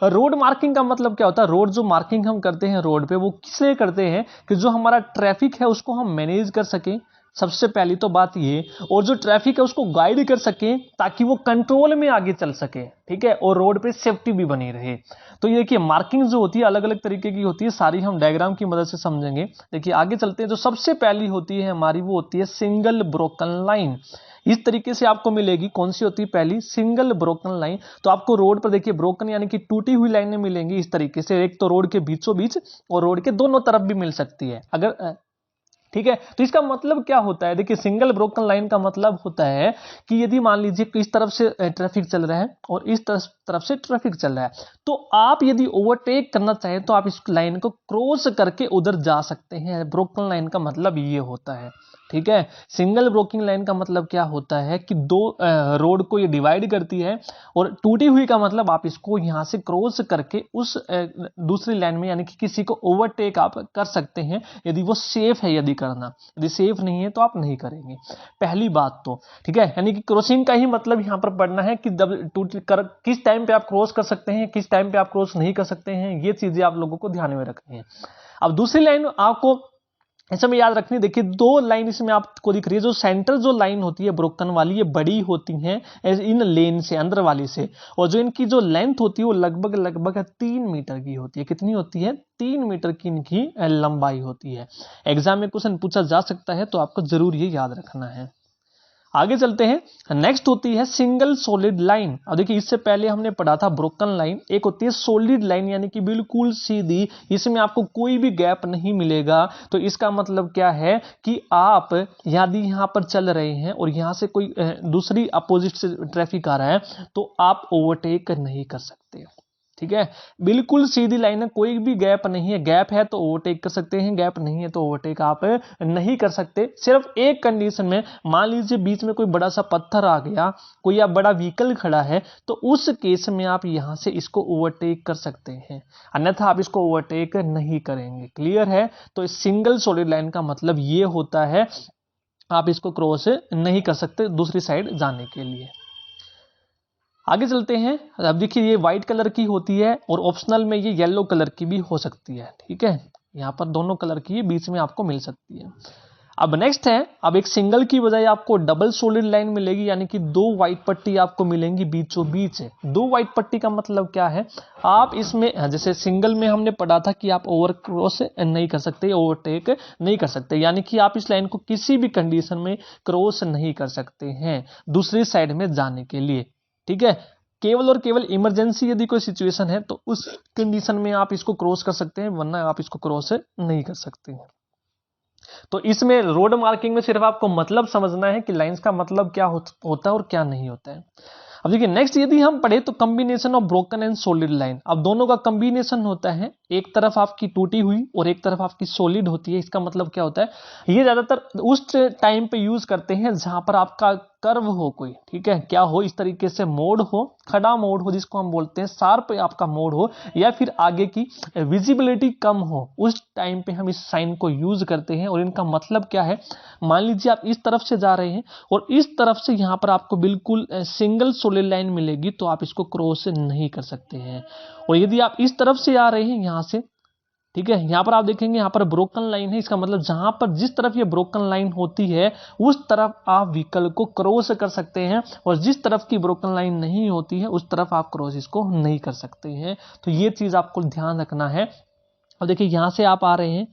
रोड मार्किंग का मतलब क्या होता है? रोड जो मार्किंग हम करते हैं रोड पे, वो किस लिए करते हैं? कि जो हमारा ट्रैफिक है उसको हम मैनेज कर सकें, सबसे पहली तो बात ये। और जो ट्रैफिक है उसको गाइड कर सकें ताकि वो कंट्रोल में आगे चल सके। ठीक है? और रोड पे सेफ्टी भी बनी रहे। तो ये देखिए, मार्किंग जो होती है अलग अलग तरीके की होती है, सारी हम डायग्राम की मदद से समझेंगे। देखिए आगे चलते हैं। जो सबसे पहली होती है हमारी, वो होती है सिंगल ब्रोकन लाइन। इस तरीके से आपको मिलेगी। कौन सी होती है? पहली सिंगल ब्रोकन लाइन। तो आपको रोड पर देखिए ब्रोकन यानी कि टूटी हुई लाइनें मिलेंगी इस तरीके से। एक तो रोड के बीचों बीच और रोड के दोनों तरफ भी मिल सकती है अगर। ठीक है? तो इसका मतलब क्या होता है? देखिए सिंगल ब्रोकन लाइन का मतलब होता है कि यदि मान लीजिए कि इस तरफ से ट्रैफिक चल रहा है और इस तरफ से ट्रैफिक चल रहा है, तो आप यदि ओवरटेक करना चाहें तो आप इस लाइन को क्रॉस करके उधर जा सकते हैं। ब्रोकन लाइन का मतलब ये होता है। ठीक है? सिंगल ब्रोकिंग लाइन का मतलब क्या होता है कि दो रोड को ये डिवाइड करती है। और टूटी हुई का मतलब आप इसको यहां से क्रॉस करके उस दूसरी लाइन में, यानी कि किसी को ओवरटेक आप कर सकते हैं यदि वो सेफ है। यदि करना, यदि सेफ नहीं है तो आप नहीं करेंगे। पहली बात तो ठीक है, यानी कि क्रॉसिंग का ही मतलब यहां पर पढ़ना है कि किस टाइम पे आप क्रॉस कर सकते हैं, किस टाइम पे आप क्रॉस नहीं कर सकते हैं। ये चीजें आप लोगों को ध्यान में रखनी है। अब दूसरी लाइन आपको इसमें याद रखनी। देखिए दो लाइन इसमें आपको दिख रही है। जो सेंटर जो लाइन होती है ब्रोकन वाली, ये बड़ी होती हैं इन लेन से, अंदर वाली से। और जो इनकी जो लेंथ होती है वो लगभग लगभग 3 मीटर की होती है। कितनी होती है? 3 मीटर की इनकी लंबाई होती है। एग्जाम में क्वेश्चन पूछा जा सकता है, तो आपको जरूर ये याद रखना है। आगे चलते हैं। नेक्स्ट होती है सिंगल सॉलिड लाइन। अब देखिए इससे पहले हमने पढ़ा था ब्रोकन लाइन, एक होती है सॉलिड लाइन यानी कि बिल्कुल सीधी, इसमें आपको कोई भी गैप नहीं मिलेगा। तो इसका मतलब क्या है कि आप यदि यहां पर चल रहे हैं और यहां से कोई दूसरी अपोजिट से ट्रैफिक आ रहा है, तो आप ओवरटेक नहीं कर सकते। ठीक है? बिल्कुल सीधी लाइन है, कोई भी गैप नहीं है। गैप है तो ओवरटेक कर सकते हैं, गैप नहीं है तो ओवरटेक आप नहीं कर सकते। सिर्फ एक कंडीशन में, मान लीजिए बीच में कोई बड़ा सा पत्थर आ गया, कोई या बड़ा व्हीकल खड़ा है, तो उस केस में आप यहां से इसको ओवरटेक कर सकते हैं, अन्यथा आप इसको ओवरटेक नहीं करेंगे। क्लियर है? तो सिंगल सॉलिड लाइन का मतलब ये होता है, आप इसको क्रॉस नहीं कर सकते दूसरी साइड जाने के लिए। आगे चलते हैं। अब देखिए ये व्हाइट कलर की होती है और ऑप्शनल में ये येलो कलर की भी हो सकती है। ठीक है? यहां पर दोनों कलर की बीच में आपको मिल सकती है। अब नेक्स्ट है, अब एक सिंगल की बजाय आपको डबल सॉलिड लाइन मिलेगी, यानी कि दो व्हाइट पट्टी आपको मिलेंगी बीचों बीच। दो व्हाइट पट्टी का मतलब क्या है? आप इसमें जैसे सिंगल में हमने पढ़ा था कि आप ओवर क्रॉस नहीं कर सकते, ओवरटेक नहीं कर सकते, यानी कि आप इस लाइन को किसी भी कंडीशन में क्रॉस नहीं कर सकते हैं दूसरी साइड में जाने के लिए। ठीक है? केवल और केवल इमरजेंसी यदि कोई सिचुएशन है तो उस कंडीशन में आप इसको क्रॉस कर सकते हैं, वरना आप इसको क्रॉस नहीं कर सकते हैं। तो इसमें रोड मार्किंग में सिर्फ आपको मतलब समझना है कि लाइंस का मतलब क्या होता है और क्या नहीं होता है। अब देखिए नेक्स्ट यदि हम पढ़े तो combination of broken and solid line. अब दोनों का कॉम्बिनेशन होता है, एक तरफ आपकी टूटी हुई और एक तरफ आपकी सॉलिड होती है। इसका मतलब क्या होता है? ये ज्यादातर उस टाइम पे यूज करते हैं जहां पर आपका कर्व हो कोई। ठीक है? क्या हो? इस तरीके से मोड़ हो, खड़ा मोड़ हो जिसको हम बोलते हैं, शार्प आपका मोड़ हो, या फिर आगे की विजिबिलिटी कम हो, उस टाइम पे हम इस साइन को यूज करते हैं। और इनका मतलब क्या है? मान लीजिए आप इस तरफ से जा रहे हैं और इस तरफ से यहां पर आपको बिल्कुल सिंगल सॉलिड लाइन मिलेगी, तो आप इसको क्रॉस नहीं कर सकते हैं। और यदि आप इस तरफ से आ रहे हैं यहां से, ठीक है, यहां पर आप देखेंगे यहां पर ब्रोकन लाइन है, इसका मतलब जहां पर जिस तरफ ये ब्रोकन लाइन होती है उस तरफ आप व्हीकल को क्रॉस कर सकते हैं, और जिस तरफ की ब्रोकन लाइन नहीं होती है उस तरफ आप क्रॉस इसको नहीं कर सकते हैं। तो ये चीज आपको ध्यान रखना है। और देखिए यहां से आप आ रहे हैं,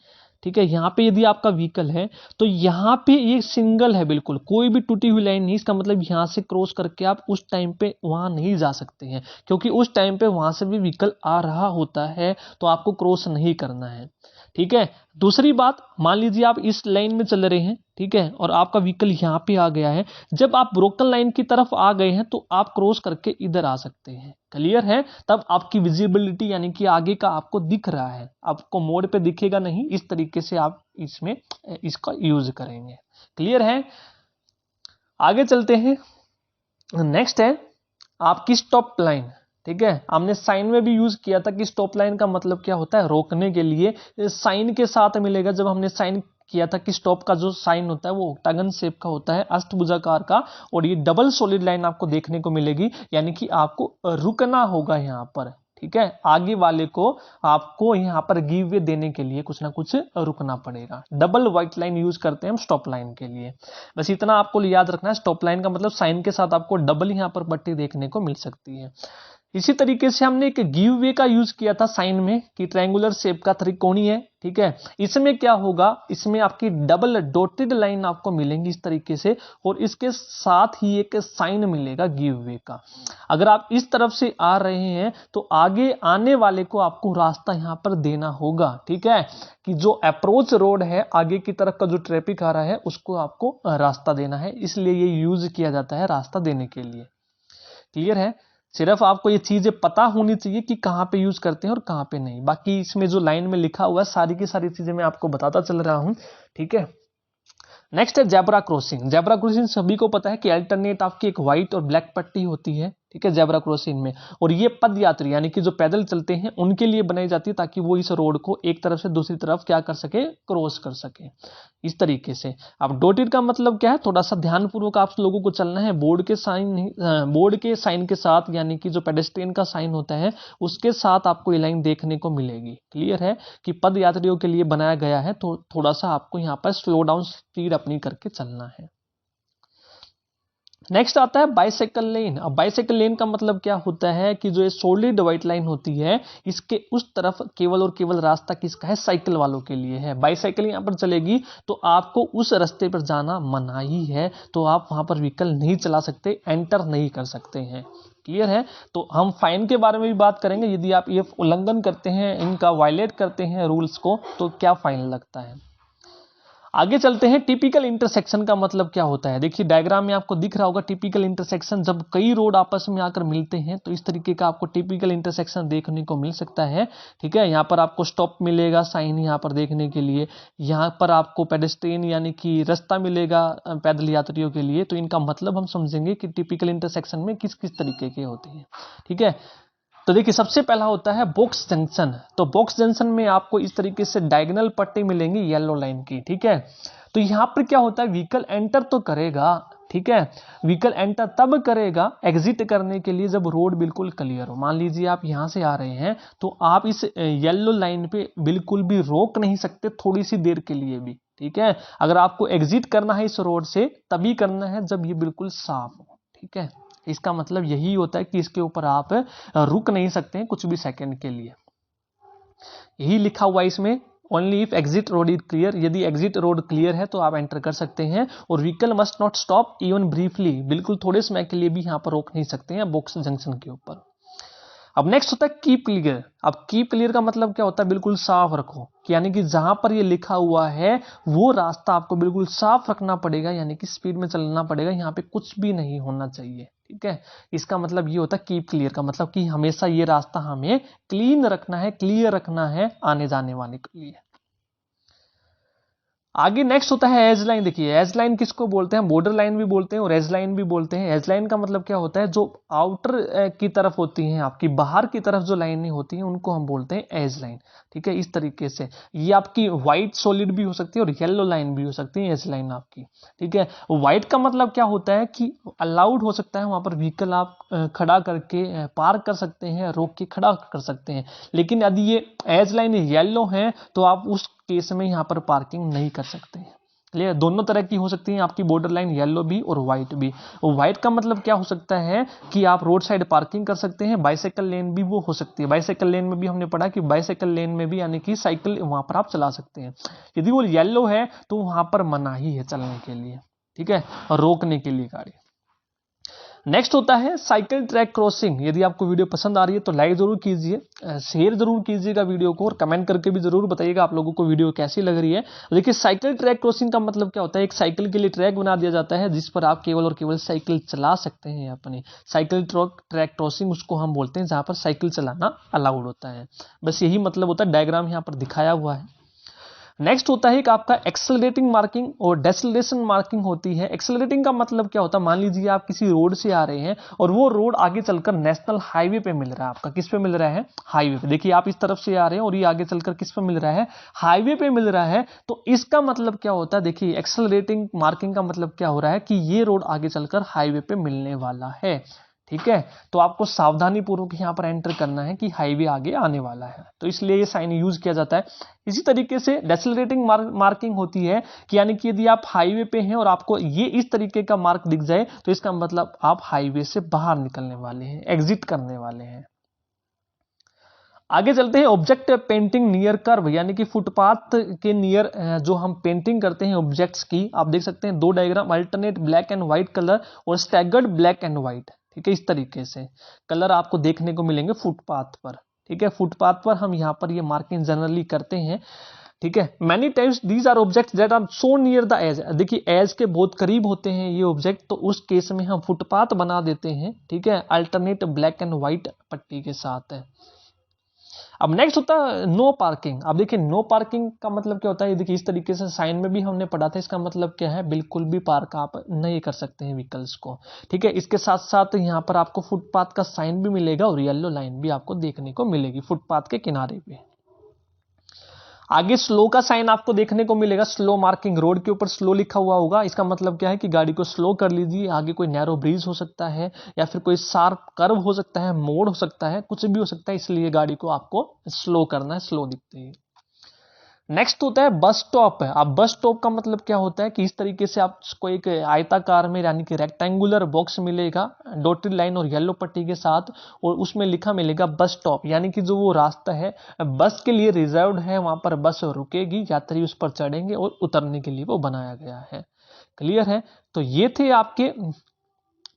ठीक है। यहाँ पे यदि आपका व्हीकल है तो यहाँ पे ये सिंगल है, बिल्कुल कोई भी टूटी हुई लाइन नहीं। इसका मतलब यहाँ से क्रॉस करके आप उस टाइम पे वहां नहीं जा सकते हैं, क्योंकि उस टाइम पे वहां से भी व्हीकल आ रहा होता है, तो आपको क्रॉस नहीं करना है, ठीक है। दूसरी बात, मान लीजिए आप इस लाइन में चल रहे हैं, ठीक है, और आपका व्हीकल यहाँ पे आ गया है। जब आप ब्रोकन लाइन की तरफ आ गए हैं तो आप क्रॉस करके इधर आ सकते हैं, क्लियर है। तब आपकी विजिबिलिटी यानी कि आगे का आपको दिख रहा है, आपको मोड़ पे दिखेगा नहीं। इस तरीके से आप इसमें इसका यूज करेंगे, क्लियर है। आगे चलते हैं। नेक्स्ट है आपकी स्टॉप लाइन, ठीक है। हमने साइन में भी यूज किया था कि स्टॉप लाइन का मतलब क्या होता है, रोकने के लिए साइन के साथ मिलेगा। जब हमने साइन किया था कि स्टॉप का जो साइन होता है वो ऑक्टागन शेप का होता है, अष्टभुजाकार का, और ये डबल सॉलिड लाइन आपको देखने को मिलेगी, यानी कि आपको रुकना होगा यहाँ पर, ठीक है। आगे वाले को आपको यहाँ पर गिव वे देने के लिए कुछ ना कुछ रुकना पड़ेगा। डबल व्हाइट लाइन यूज करते हैं हम स्टॉप लाइन के लिए। बस इतना आपको याद रखना है, स्टॉप लाइन का मतलब साइन के साथ आपको डबल यहाँ पर पट्टी देखने को मिल सकती है। इसी तरीके से हमने एक गिव वे का यूज किया था साइन में कि ट्रायंगुलर शेप का त्रिकोणीय है, ठीक है। इसमें क्या होगा, इसमें आपकी डबल डॉटेड लाइन आपको मिलेंगी इस तरीके से, और इसके साथ ही एक साइन मिलेगा गिव वे का। अगर आप इस तरफ से आ रहे हैं तो आगे आने वाले को आपको रास्ता यहां पर देना होगा, ठीक है, कि जो अप्रोच रोड है आगे की तरफ का जो ट्रैफिक आ रहा है उसको आपको रास्ता देना है, इसलिए ये यूज किया जाता है रास्ता देने के लिए, क्लियर है। सिर्फ आपको ये चीजें पता होनी चाहिए कि कहां पे यूज करते हैं और कहां पे नहीं। बाकी इसमें जो लाइन में लिखा हुआ है सारी की सारी चीजें मैं आपको बताता चल रहा हूं, ठीक है। नेक्स्ट है जेब्रा क्रॉसिंग। जेब्रा क्रॉसिंग सभी को पता है कि अल्टरनेट आपकी एक व्हाइट और ब्लैक पट्टी होती है, ठीक है, जेब्रा क्रॉसिंग में। और ये पद यात्री यानी कि जो पैदल चलते हैं उनके लिए बनाई जाती है, ताकि वो इस रोड को एक तरफ से दूसरी तरफ क्या कर सके, क्रॉस कर सके, इस तरीके से। अब डॉटेड का मतलब क्या है, थोड़ा सा ध्यानपूर्वक आप लोगों को चलना है। बोर्ड के साइन के साथ, यानी कि जो पेडेस्ट्रियन का साइन होता है उसके साथ आपको ये लाइन देखने को मिलेगी, क्लियर है, कि पद यात्रियों के लिए बनाया गया है। तो थोड़ा सा आपको यहाँ पर स्लो डाउन स्पीड अपनी करके चलना है। नेक्स्ट आता है बाइसाइकिल लेन। अब बाइसाइकिल लेन का मतलब क्या होता है कि जो ये सॉलिड व्हाइट लाइन होती है इसके उस तरफ केवल और केवल रास्ता किसका है, साइकिल वालों के लिए है। बाइसाइकिल यहां पर चलेगी तो आपको उस रास्ते पर जाना मनाही है, तो आप वहां पर व्हीकल नहीं चला सकते, एंटर नहीं कर सकते हैं, क्लियर है। तो हम फाइन के बारे में भी बात करेंगे, यदि आप ये उल्लंघन करते हैं, इनका वायलेट करते हैं रूल्स को, तो क्या फाइन लगता है। आगे चलते हैं। टिपिकल इंटरसेक्शन का मतलब क्या होता है, देखिए डायग्राम में आपको दिख रहा होगा। टिपिकल इंटरसेक्शन, जब कई रोड आपस में आकर मिलते हैं तो इस तरीके का आपको टिपिकल इंटरसेक्शन देखने को मिल सकता है, ठीक है। यहाँ पर आपको स्टॉप मिलेगा साइन यहाँ पर देखने के लिए, यहाँ पर आपको पेडेस्ट्रियन यानी कि रास्ता मिलेगा पैदल यात्रियों के लिए। तो इनका मतलब हम समझेंगे कि टिपिकल इंटरसेक्शन में किस किस तरीके के होते हैं, ठीक है। तो देखिए सबसे पहला होता है बॉक्स जंक्शन। तो बॉक्स जंक्शन में आपको इस तरीके से डायगोनल पट्टी मिलेंगी येलो लाइन की, ठीक है। तो यहां पर क्या होता है, व्हीकल एंटर तो करेगा, ठीक है, व्हीकल एंटर तब करेगा एग्जिट करने के लिए जब रोड बिल्कुल क्लियर हो। मान लीजिए आप यहां से आ रहे हैं तो आप इस येलो लाइन पे बिल्कुल भी रोक नहीं सकते थोड़ी सी देर के लिए भी, ठीक है। अगर आपको एग्जिट करना है इस रोड से तभी करना है जब ये बिल्कुल साफ हो, ठीक है। इसका मतलब यही होता है कि इसके ऊपर आप रुक नहीं सकते हैं कुछ भी सेकंड के लिए, यही लिखा हुआ है इसमें। Only if exit road is clear, यदि एग्जिट रोड क्लियर है तो आप एंटर कर सकते हैं। और vehicle must not stop even briefly, बिल्कुल थोड़े समय के लिए भी यहां पर रोक नहीं सकते हैं बॉक्स जंक्शन के ऊपर। अब नेक्स्ट होता है कीप क्लियर। अब कीप क्लियर का मतलब क्या होता है, बिल्कुल साफ रखो, यानी कि जहां पर ये लिखा हुआ है वो रास्ता आपको बिल्कुल साफ रखना पड़ेगा, यानी कि स्पीड में चलना पड़ेगा, यहाँ पे कुछ भी नहीं होना चाहिए, ठीक है। इसका मतलब ये होता है कीप क्लियर का मतलब कि हमेशा ये रास्ता हमें क्लीन रखना है, क्लियर रखना है आने जाने वाले के लिए। आगे नेक्स्ट होता है एज लाइन। देखिए एज लाइन किसको बोलते हैं, बॉर्डर लाइन भी बोलते हैं और एज लाइन भी बोलते हैं। एज लाइन का मतलब क्या होता है, जो आउटर की तरफ होती हैं, आपकी बाहर की तरफ जो लाइनें होती हैं उनको हम बोलते हैं एज लाइन, ठीक है। इस तरीके से ये आपकी व्हाइट सॉलिड भी हो सकती है और येलो लाइन भी हो सकती है एज लाइन आपकी, ठीक है। व्हाइट का मतलब क्या होता है कि अलाउड हो सकता है वहां पर व्हीकल आप खड़ा करके पार्क कर सकते हैं, रोक के खड़ा कर सकते हैं। लेकिन यदि ये एज लाइन येलो है तो आप उस केस में यहां पर पार्किंग नहीं कर सकते हैं, क्लियर, दोनों तरह की हो सकती है आपकी बॉर्डर लाइन, येलो भी और व्हाइट भी। व्हाइट का मतलब क्या हो सकता है कि आप रोड साइड पार्किंग कर सकते हैं, बाइसाइकिल लेन भी वो हो सकती है। बाइसाइकिल लेन में भी हमने पढ़ा कि बाइसाइकिल लेन में भी यानी कि साइकिल वहां पर आप चला सकते हैं। यदि वो येलो है तो वहां पर मनाही है चलने के लिए, ठीक है, और रोकने के लिए गाड़ी। नेक्स्ट होता है साइकिल ट्रैक क्रॉसिंग। यदि आपको वीडियो पसंद आ रही है तो लाइक जरूर कीजिए, शेयर जरूर कीजिएगा वीडियो को, और कमेंट करके भी जरूर बताइएगा आप लोगों को वीडियो कैसी लग रही है। देखिए साइकिल ट्रैक क्रॉसिंग का मतलब क्या होता है, एक साइकिल के लिए ट्रैक बना दिया जाता है जिस पर आप केवल और केवल साइकिल चला सकते हैं अपनी। साइकिल ट्रैक क्रॉसिंग उसको हम बोलते हैं जहां पर साइकिल चलाना अलाउड होता है। बस यही मतलब होता है, डायग्राम यहाँ पर दिखाया हुआ है। नेक्स्ट होता है एक आपका एक्सेलरेटिंग मार्किंग और डेसेलेरेशन मार्किंग होती है। एक्सेलरेटिंग का मतलब क्या होता है, मान लीजिए आप किसी रोड से आ रहे हैं और वो रोड आगे चलकर नेशनल हाईवे पे मिल रहा है आपका। किस पे मिल रहा है, हाईवे पे। देखिए आप इस तरफ से आ रहे हैं और ये आगे चलकर किस पे मिल रहा है, हाईवे पे मिल रहा है। तो इसका मतलब क्या होता है, देखिए एक्सेलरेटिंग मार्किंग का मतलब क्या हो रहा है कि ये रोड आगे चलकर हाईवे पे मिलने वाला है, ठीक है। तो आपको सावधानी पूर्वक यहां पर एंटर करना है कि हाईवे आगे आने वाला है, तो इसलिए ये साइन यूज किया जाता है। इसी तरीके से डेसेलरेटिंग मार्किंग होती है कि यानी कि यदि आप हाईवे पे हैं और आपको ये इस तरीके का मार्क दिख जाए तो इसका मतलब आप हाईवे से बाहर निकलने वाले हैं, एग्जिट करने वाले हैं। आगे चलते हैं, ऑब्जेक्ट पेंटिंग नियर कर्व, यानी कि फुटपाथ के नियर जो हम पेंटिंग करते हैं ऑब्जेक्ट्स की। आप देख सकते हैं दो diagram, alternate black and white colour और स्टैगर्ड ब्लैक एंड व्हाइट, ठीक है। इस तरीके से कलर आपको देखने को मिलेंगे फुटपाथ पर, ठीक है। फुटपाथ पर हम यहाँ पर ये मार्किंग जनरली करते हैं, ठीक है। Many times these are objects that are so near the edge, देखिए एज के बहुत करीब होते हैं ये ऑब्जेक्ट, तो उस केस में हम फुटपाथ बना देते हैं, ठीक है, अल्टरनेट ब्लैक एंड व्हाइट पट्टी के साथ है। अब नेक्स्ट होता है नो पार्किंग। अब देखिए नो पार्किंग का मतलब क्या होता है, देखिए इस तरीके से साइन में भी हमने पढ़ा था, इसका मतलब क्या है, बिल्कुल भी पार्क आप नहीं कर सकते हैं व्हीकल्स को, ठीक है। इसके साथ साथ यहाँ पर आपको फुटपाथ का साइन भी मिलेगा और येलो लाइन भी आपको देखने को मिलेगी फुटपाथ के किनारे पे। आगे स्लो का साइन आपको देखने को मिलेगा, स्लो मार्किंग, रोड के ऊपर स्लो लिखा हुआ होगा। इसका मतलब क्या है कि गाड़ी को स्लो कर लीजिए, आगे कोई नैरो ब्रिज हो सकता है या फिर कोई शार्प कर्व हो सकता है, मोड़ हो सकता है, कुछ भी हो सकता है, इसलिए गाड़ी को आपको स्लो करना है, स्लो दिखते ही। नेक्स्ट होता है बस स्टॉप। अब बस स्टॉप का मतलब क्या होता है कि इस तरीके से आपको एक आयताकार में यानी कि रेक्टेंगुलर बॉक्स मिलेगा डॉटेड लाइन और येलो पट्टी के साथ, और उसमें लिखा मिलेगा बस स्टॉप, यानी कि जो वो रास्ता है बस के लिए रिजर्व्ड है, वहां पर बस रुकेगी, यात्री उस पर चढ़ेंगे और उतरने के लिए वो बनाया गया है। क्लियर है, तो ये थे आपके,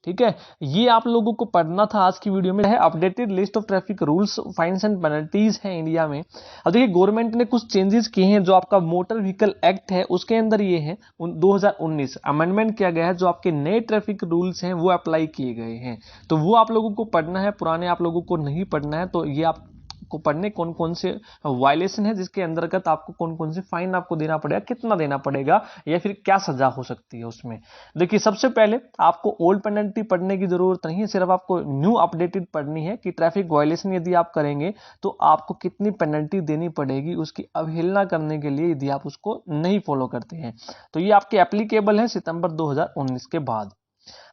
ठीक है, ये आप लोगों को पढ़ना था आज की वीडियो में। है updated list of traffic rules, fines and penalties है इंडिया में। अब देखिए गवर्नमेंट ने कुछ चेंजेस किए हैं, जो आपका मोटर व्हीकल एक्ट है उसके अंदर ये है 2019 अमेंडमेंट किया गया है, जो आपके नए ट्रैफिक रूल्स हैं वो अप्लाई किए गए हैं, तो वो आप लोगों को पढ़ना है, पुराने आप लोगों को नहीं पढ़ना है। तो ये आप को पढ़ने कौन कौन से वायलेशन है, जिसके अंतर्गत आपको कौन कौन से फाइन आपको देना पड़ेगा, कितना देना पड़ेगा, या फिर क्या सजा हो सकती है उसमें। देखिए सबसे पहले आपको ओल्ड पेनल्टी पढ़ने की जरूरत नहीं है, सिर्फ आपको न्यू अपडेटेड पढ़नी है कि ट्रैफिक वायलेशन यदि आप करेंगे तो आपको कितनी पेनल्टी देनी पड़ेगी उसकी अवहेलना करने के लिए, यदि आप उसको नहीं फॉलो करते हैं। तो ये आपके एप्लीकेबल है सितंबर 2019 के बाद।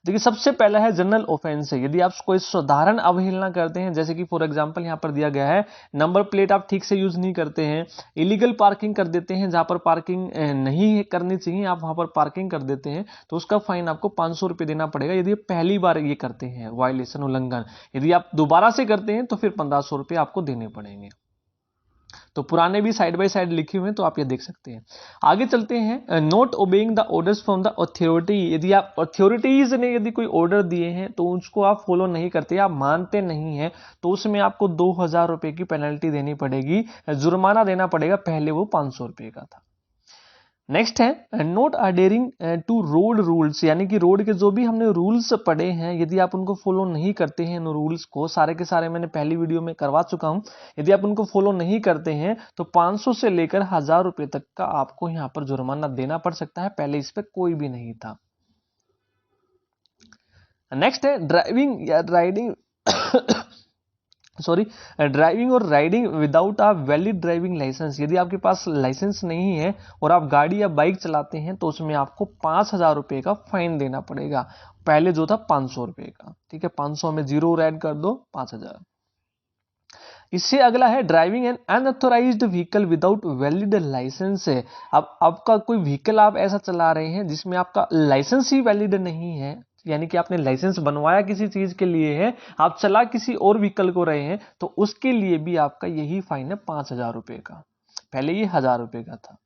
देखिए सबसे पहला है जनरल ऑफेंस है, यदि आप कोई साधारण अवहेलना करते हैं, जैसे कि फॉर एग्जांपल यहां पर दिया गया है नंबर प्लेट आप ठीक से यूज नहीं करते हैं, इलीगल पार्किंग कर देते हैं, जहां पर पार्किंग नहीं करनी चाहिए आप वहां पर पार्किंग कर देते हैं, तो उसका फाइन आपको 500 रुपये देना पड़ेगा, यदि आप पहली बार ये करते हैं वायलेशन उल्लंघन। यदि आप दोबारा से करते हैं तो फिर 1500 रुपये आपको देने पड़ेंगे। तो पुराने भी साइड बाय साइड लिखे हुए हैं, तो आप ये देख सकते हैं। आगे चलते हैं, not obeying the orders from the authority. यदि आप अथॉरिटीज ने यदि कोई ऑर्डर दिए हैं तो उसको आप फॉलो नहीं करते, आप मानते नहीं हैं, तो उसमें आपको 2000 रुपए की पेनल्टी देनी पड़ेगी, जुर्माना देना पड़ेगा, पहले वो 500 रुपए का था। नेक्स्ट है not adhering to road rules, यानी कि रोड के जो भी हमने रूल्स पढ़े हैं, यदि आप उनको फॉलो नहीं करते हैं, इन रूल्स को सारे के सारे मैंने पहली वीडियो में करवा चुका हूं, यदि आप उनको फॉलो नहीं करते हैं तो 500 से लेकर 1000 रुपए तक का आपको यहां पर जुर्माना देना पड़ सकता है, पहले इस पे कोई भी नहीं था। नेक्स्ट है ड्राइविंग या राइडिंग सॉरी ड्राइविंग और riding without a valid driving licence. यदि आपके पास लाइसेंस नहीं है और आप गाड़ी या बाइक चलाते हैं तो उसमें आपको 5000 रुपए का फाइन देना पड़ेगा, पहले जो था 500 रुपए का, ठीक है। 500 में जीरो ऐड कर दो, 5000। इससे अगला है driving an unauthorised vehicle without valid licence है। अब आपका कोई व्हीकल आप ऐसा चला रहे हैं जिसमें आपका लाइसेंस ही वैलिड नहीं है, यानी कि आपने लाइसेंस बनवाया किसी चीज के लिए है, आप चला किसी और व्हीकल को रहे हैं, तो उसके लिए भी आपका यही फाइन है 5,000 रुपए का। पहले ये 1,000 रुपए का था।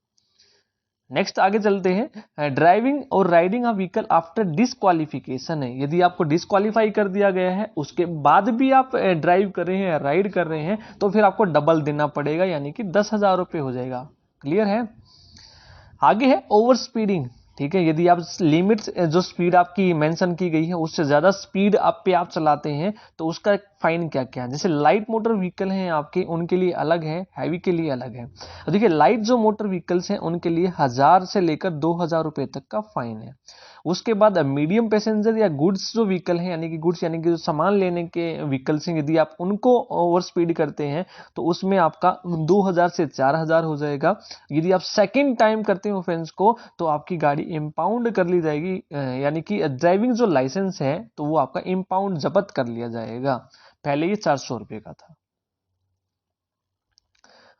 नेक्स्ट आगे चलते हैं, ड्राइविंग और riding a vehicle after disqualification है। यदि आपको डिस्क्वालीफाई कर दिया गया है उसके बाद भी आप ड्राइव कर रहे हैं, राइड कर रहे हैं, तो फिर आपको डबल देना पड़ेगा, यानी कि 10,000 रुपये हो जाएगा। क्लियर है। आगे है ओवर स्पीडिंग। ठीक है, यदि आप लिमिट जो स्पीड आपकी मेंशन की गई है उससे ज्यादा स्पीड आप चलाते हैं तो उसका फाइन क्या क्या है। जैसे लाइट मोटर व्हीकल हैं आपके, उनके लिए अलग है, हैवी के लिए अलग है। देखिए लाइट जो मोटर व्हीकल्स हैं उनके लिए 1,000 से लेकर 2,000 रुपए तक का फाइन है। उसके बाद मीडियम पैसेंजर या गुड्स जो व्हीकल हैं, यानी कि गुड्स यानी कि जो सामान लेने के व्हीकल्स हैं, यदि आप उनको ओवर स्पीड करते हैं तो उसमें आपका 2,000 से 4,000 हो जाएगा। यदि आप सेकेंड टाइम करते हैं ऑफेंस को तो आपकी गाड़ी इंपाउंड कर ली जाएगी, यानी कि ड्राइविंग जो लाइसेंस है तो वो आपका इंपाउंड जब्त कर लिया जाएगा। पहले ये 400 रुपए का था।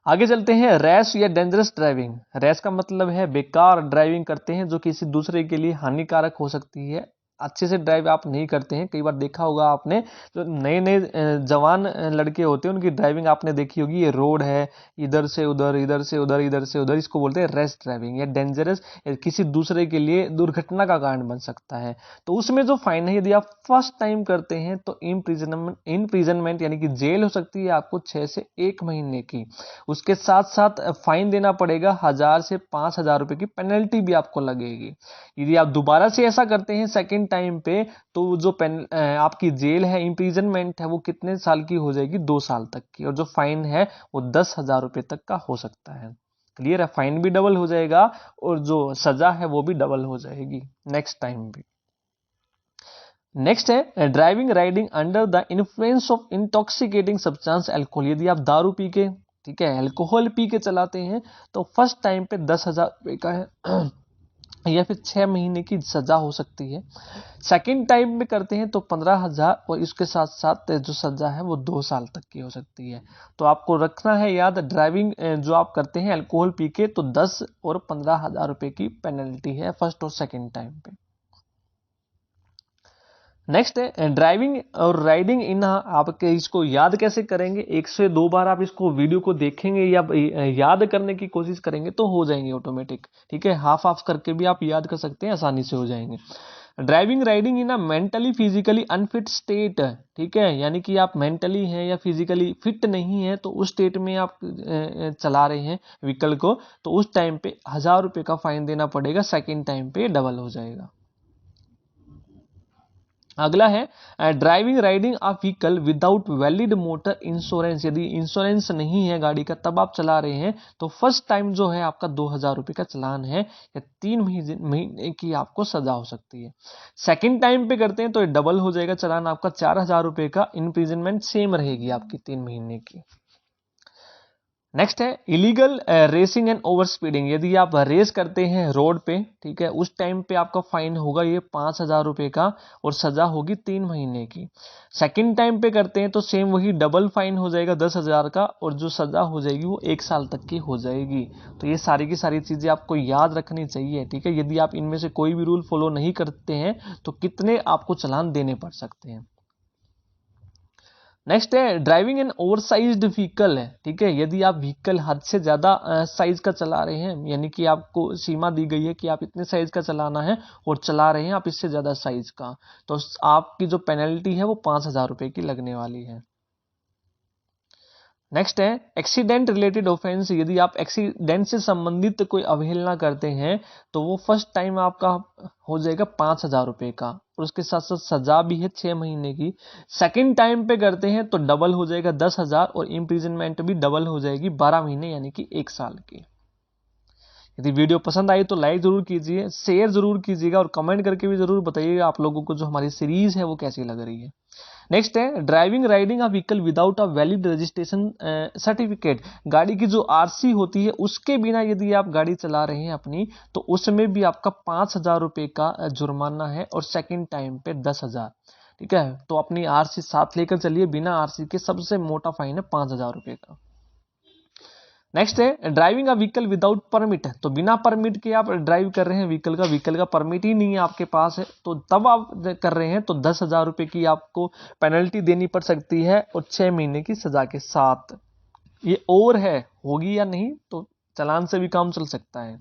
आगे चलते हैं, रैश या डेंजरस ड्राइविंग। रैश का मतलब है बेकार ड्राइविंग करते हैं जो किसी दूसरे के लिए हानिकारक हो सकती है। अच्छे से ड्राइव आप नहीं करते हैं। कई बार देखा होगा आपने, जो नए नए जवान लड़के होते हैं उनकी ड्राइविंग आपने देखी होगी, ये रोड है, इधर से उधर, इधर से उधर, इधर से उधर, इसको बोलते हैं रैश ड्राइविंग या डेंजरस, किसी दूसरे के लिए दुर्घटना का कारण बन सकता है। तो उसमें जो फाइन है, यदि आप फर्स्ट टाइम करते हैं तो इम्प्रिजनमेंट यानी कि जेल हो सकती है आपको 6 से 1 महीने की। उसके साथ साथ फाइन देना पड़ेगा, 1,000 से 5,000 रुपए की पेनल्टी भी आपको लगेगी। यदि आप दोबारा से ऐसा करते हैं सेकेंड टाइम पे तो जो आपकी जेल है, इम्प्रिजनमेंट है, वो कितने साल की हो जाएगी, 2 साल तक की। और जो फाइन है वो 10,000 रुपए तक का हो सकता है। क्लियर है, फाइन भी डबल हो जाएगा और जो सजा है वो भी डबल हो जाएगी नेक्स्ट टाइम भी। नेक्स्ट है driving riding under the influence of intoxicating substance alcohol. यदि आप दारू पी के, ठीक है, अल्कोहल पी के चलाते हैं तो फर्स्ट टाइम पे 10,000 रुपए का है या फिर 6 महीने की सजा हो सकती है। सेकेंड टाइम में करते हैं तो 15,000 और इसके साथ साथ जो सजा है वो 2 साल तक की हो सकती है। तो आपको रखना है याद, ड्राइविंग जो आप करते हैं अल्कोहल पी के तो 10 और 15,000 रुपए की पेनल्टी है फर्स्ट और सेकेंड टाइम पे। नेक्स्ट है ड्राइविंग और राइडिंग इन, आपके इसको याद कैसे करेंगे, 1 से 2 बार आप इसको वीडियो को देखेंगे या याद करने की कोशिश करेंगे तो हो जाएंगे ऑटोमेटिक। ठीक है, हाफ हाफ करके भी आप याद कर सकते हैं, आसानी से हो जाएंगे। Driving riding in a mentally physically unfit state. ठीक है, यानी कि आप मेंटली हैं या फिजिकली फिट नहीं है तो उस स्टेट में आप चला रहे हैं व्हीकल को, तो उस टाइम पे 1,000 रुपए का फाइन देना पड़ेगा, सेकेंड टाइम पे डबल हो जाएगा। अगला है driving riding a vehicle without valid motor insurance. यदि इंश्योरेंस नहीं है गाड़ी का तब आप चला रहे हैं तो फर्स्ट टाइम जो है आपका 2,000 रुपए का चालान है या 3 महीने की आपको सजा हो सकती है। सेकंड टाइम पे करते हैं तो ये डबल हो जाएगा चालान आपका, 4,000 रुपए का, इम्प्रिजनमेंट सेम रहेगी आपकी 3 महीने की। नेक्स्ट है illegal racing and over speeding. यदि आप रेस करते हैं रोड पे, ठीक है, उस टाइम पे आपका फाइन होगा ये 5,000 रुपए का और सजा होगी 3 महीने की। सेकंड टाइम पे करते हैं तो सेम वही डबल फाइन हो जाएगा 10,000 का और जो सजा हो जाएगी वो 1 साल तक की हो जाएगी। तो ये सारी की सारी चीजें आपको याद रखनी चाहिए। ठीक है, यदि आप इनमें से कोई भी रूल फॉलो नहीं करते हैं तो कितने आपको चालान देने पड़ सकते हैं। नेक्स्ट है ड्राइविंग एन ओवरसाइज्ड व्हीकल है। ठीक है, यदि आप व्हीकल हद से ज्यादा साइज का चला रहे हैं, यानी कि आपको सीमा दी गई है कि आप इतने साइज का चलाना है और चला रहे हैं आप इससे ज्यादा साइज का, तो आपकी जो पेनल्टी है वो 5,000 रुपए की लगने वाली है। नेक्स्ट है एक्सीडेंट रिलेटेड ऑफेंस। यदि आप एक्सीडेंट से संबंधित कोई अवहेलना करते हैं तो वो फर्स्ट टाइम आपका हो जाएगा 5,000 रुपए का और उसके साथ साथ सजा भी है 6 महीने की। सेकंड टाइम पे करते हैं तो डबल हो जाएगा 10,000 और इम्प्रिजनमेंट भी डबल हो जाएगी 12 महीने यानी कि 1 साल की। यदि वीडियो पसंद आई तो लाइक जरूर कीजिए, शेयर जरूर कीजिएगा और कमेंट करके भी जरूर बताइएगा आप लोगों को जो हमारी सीरीज है वो कैसी लग रही है। नेक्स्ट है driving riding a vehicle without a valid registration certificate. गाड़ी की जो आरसी होती है उसके बिना यदि आप गाड़ी चला रहे हैं अपनी तो उसमें भी आपका 5,000 रुपए का जुर्माना है और सेकंड टाइम पे 10,000। ठीक है। तो अपनी आरसी साथ लेकर चलिए, बिना आरसी के सबसे मोटा फाइन है 5,000 रुपये का। नेक्स्ट है driving a vehicle without permit. तो बिना परमिट के आप ड्राइव कर रहे हैं व्हीकल का परमिट ही नहीं है आपके पास है, तो तब आप कर रहे हैं तो 10,000 रुपये की आपको पेनल्टी देनी पड़ सकती है और 6 महीने की सजा के साथ। ये ओवर है, होगी या नहीं, तो चालान से भी काम चल सकता है।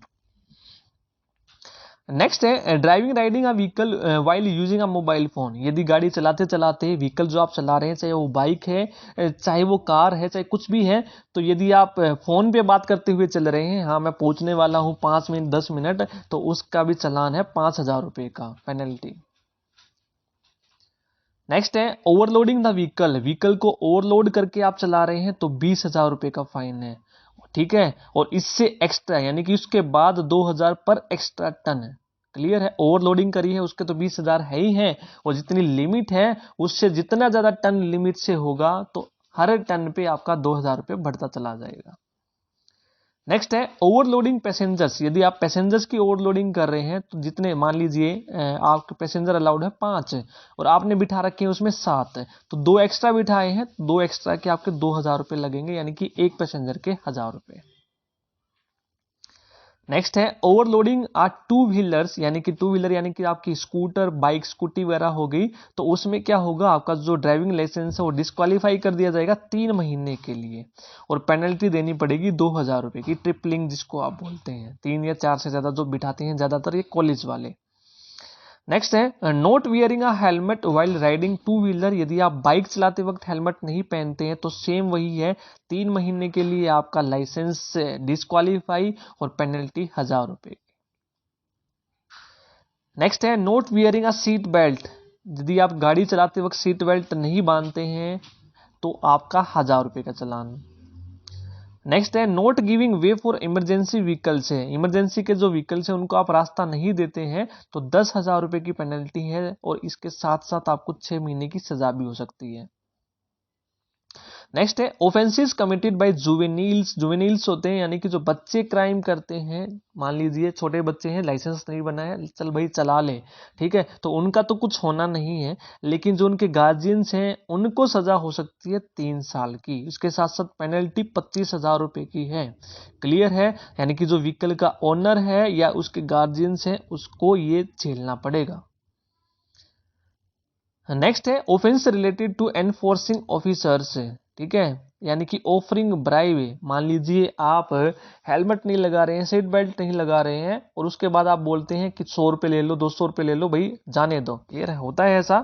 नेक्स्ट है driving riding a vehicle while using a mobile phone. यदि गाड़ी चलाते चलाते व्हीकल जो आप चला रहे हैं, चाहे वो बाइक है, चाहे वो कार है, चाहे कुछ भी है, तो यदि आप फोन पे बात करते हुए चल रहे हैं, हाँ मैं पहुंचने वाला हूं 5 मिनट 10 मिनट, तो उसका भी चालान है 5,000 रुपये का पेनल्टी। नेक्स्ट है ओवरलोडिंग द व्हीकल को ओवरलोड करके आप चला रहे हैं तो 20,000 रुपये का फाइन है, ठीक है। और इससे एक्स्ट्रा यानी कि उसके बाद 2,000 पर एक्स्ट्रा टन है। क्लियर है, ओवरलोडिंग करी है उसके तो 20,000 है ही है, और जितनी लिमिट है उससे जितना ज्यादा टन लिमिट से होगा तो हर टन पे आपका 2,000 रुपये बढ़ता चला जाएगा। नेक्स्ट है ओवरलोडिंग पैसेंजर्स। यदि आप पैसेंजर्स की ओवरलोडिंग कर रहे हैं तो जितने मान लीजिए आपके पैसेंजर अलाउड है 5 और आपने बिठा रखे हैं उसमें 7, तो 2 एक्स्ट्रा बिठाए हैं, 2 एक्स्ट्रा के आपके 2,000 रुपये लगेंगे, यानी कि एक पैसेंजर के 1,000 रुपये। नेक्स्ट है ओवरलोडिंग आ टू व्हीलर्स, यानी कि टू व्हीलर यानी कि आपकी स्कूटर बाइक स्कूटी वगैरह हो गई, तो उसमें क्या होगा, आपका जो ड्राइविंग लाइसेंस है वो डिस्क्वालीफाई कर दिया जाएगा 3 महीने के लिए, और पेनल्टी देनी पड़ेगी 2,000 रुपये की, ट्रिपलिंग जिसको आप बोलते हैं, 3 या 4 से ज्यादा जो बिठाते हैं ज्यादातर ये कॉलेज वाले। नेक्स्ट है note wearing a helmet while riding two wheeler. यदि आप बाइक चलाते वक्त हेलमेट नहीं पहनते हैं तो सेम वही है, 3 महीने के लिए आपका लाइसेंस डिस्क्वालीफाई और पेनल्टी 1,000 रुपये। नेक्स्ट है note wearing a seat belt. यदि आप गाड़ी चलाते वक्त सीट बेल्ट नहीं बांधते हैं तो आपका 1,000 रुपये का चालान। नेक्स्ट है note giving way for emergency vehicles है। इमरजेंसी के जो व्हीकल्स हैं उनको आप रास्ता नहीं देते हैं तो 10,000 रुपये की पेनल्टी है, और इसके साथ साथ आपको 6 महीने की सजा भी हो सकती है। नेक्स्ट है ऑफेंसेस कमिटेड बाय जुवेनिल्स। जुवेनिल्स होते हैं यानी कि जो बच्चे क्राइम करते हैं, मान लीजिए छोटे बच्चे हैं, लाइसेंस नहीं बना है, चल भाई चला ले, ठीक है, तो उनका तो कुछ होना नहीं है, लेकिन जो उनके गार्जियंस हैं उनको सजा हो सकती है 3 साल की। उसके साथ साथ पेनल्टी 25,000 रुपये की है। क्लियर है, यानी कि जो व्हीकल का ओनर है या उसके गार्जियंस हैं उसको ये झेलना पड़ेगा। नेक्स्ट है offence related to enforcing officers, ठीक है, यानी कि ऑफरिंग ब्राइब। मान लीजिए आप हेलमेट नहीं लगा रहे हैं, सीट बेल्ट नहीं लगा रहे हैं, और उसके बाद आप बोलते हैं कि 100 रुपये ले लो, 200 रुपये ले लो, भाई जाने दो। क्लियर है, होता है ऐसा,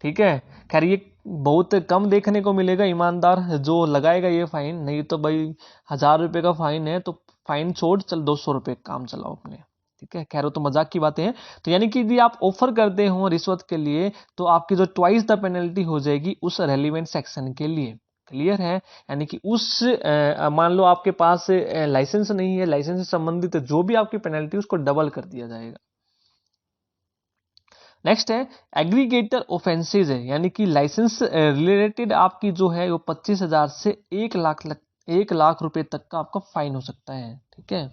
ठीक है। खैर ये बहुत कम देखने को मिलेगा ईमानदार जो लगाएगा ये फाइन, नहीं तो भाई 1,000 रुपये का फाइन है तो फाइन छोड़ चल 200 रुपये काम चलाओ अपने, ठीक है। खैर वो तो मजाक की बातें हैं। तो यानी कि यदि आप ऑफर करते हो रिश्वत के लिए तो आपकी जो ट्वाइस द पेनल्टी हो जाएगी उस रेलिवेंट सेक्शन के लिए। क्लियर है, यानी कि उस मान लो आपके पास लाइसेंस नहीं है, लाइसेंस से संबंधित जो भी आपकी पेनल्टी उसको डबल कर दिया जाएगा। नेक्स्ट है एग्रीगेटर ऑफेंसेज है, यानी कि लाइसेंस रिलेटेड आपकी जो है वो 25,000 से 1 लाख रुपए तक का आपका फाइन हो सकता है, ठीक है।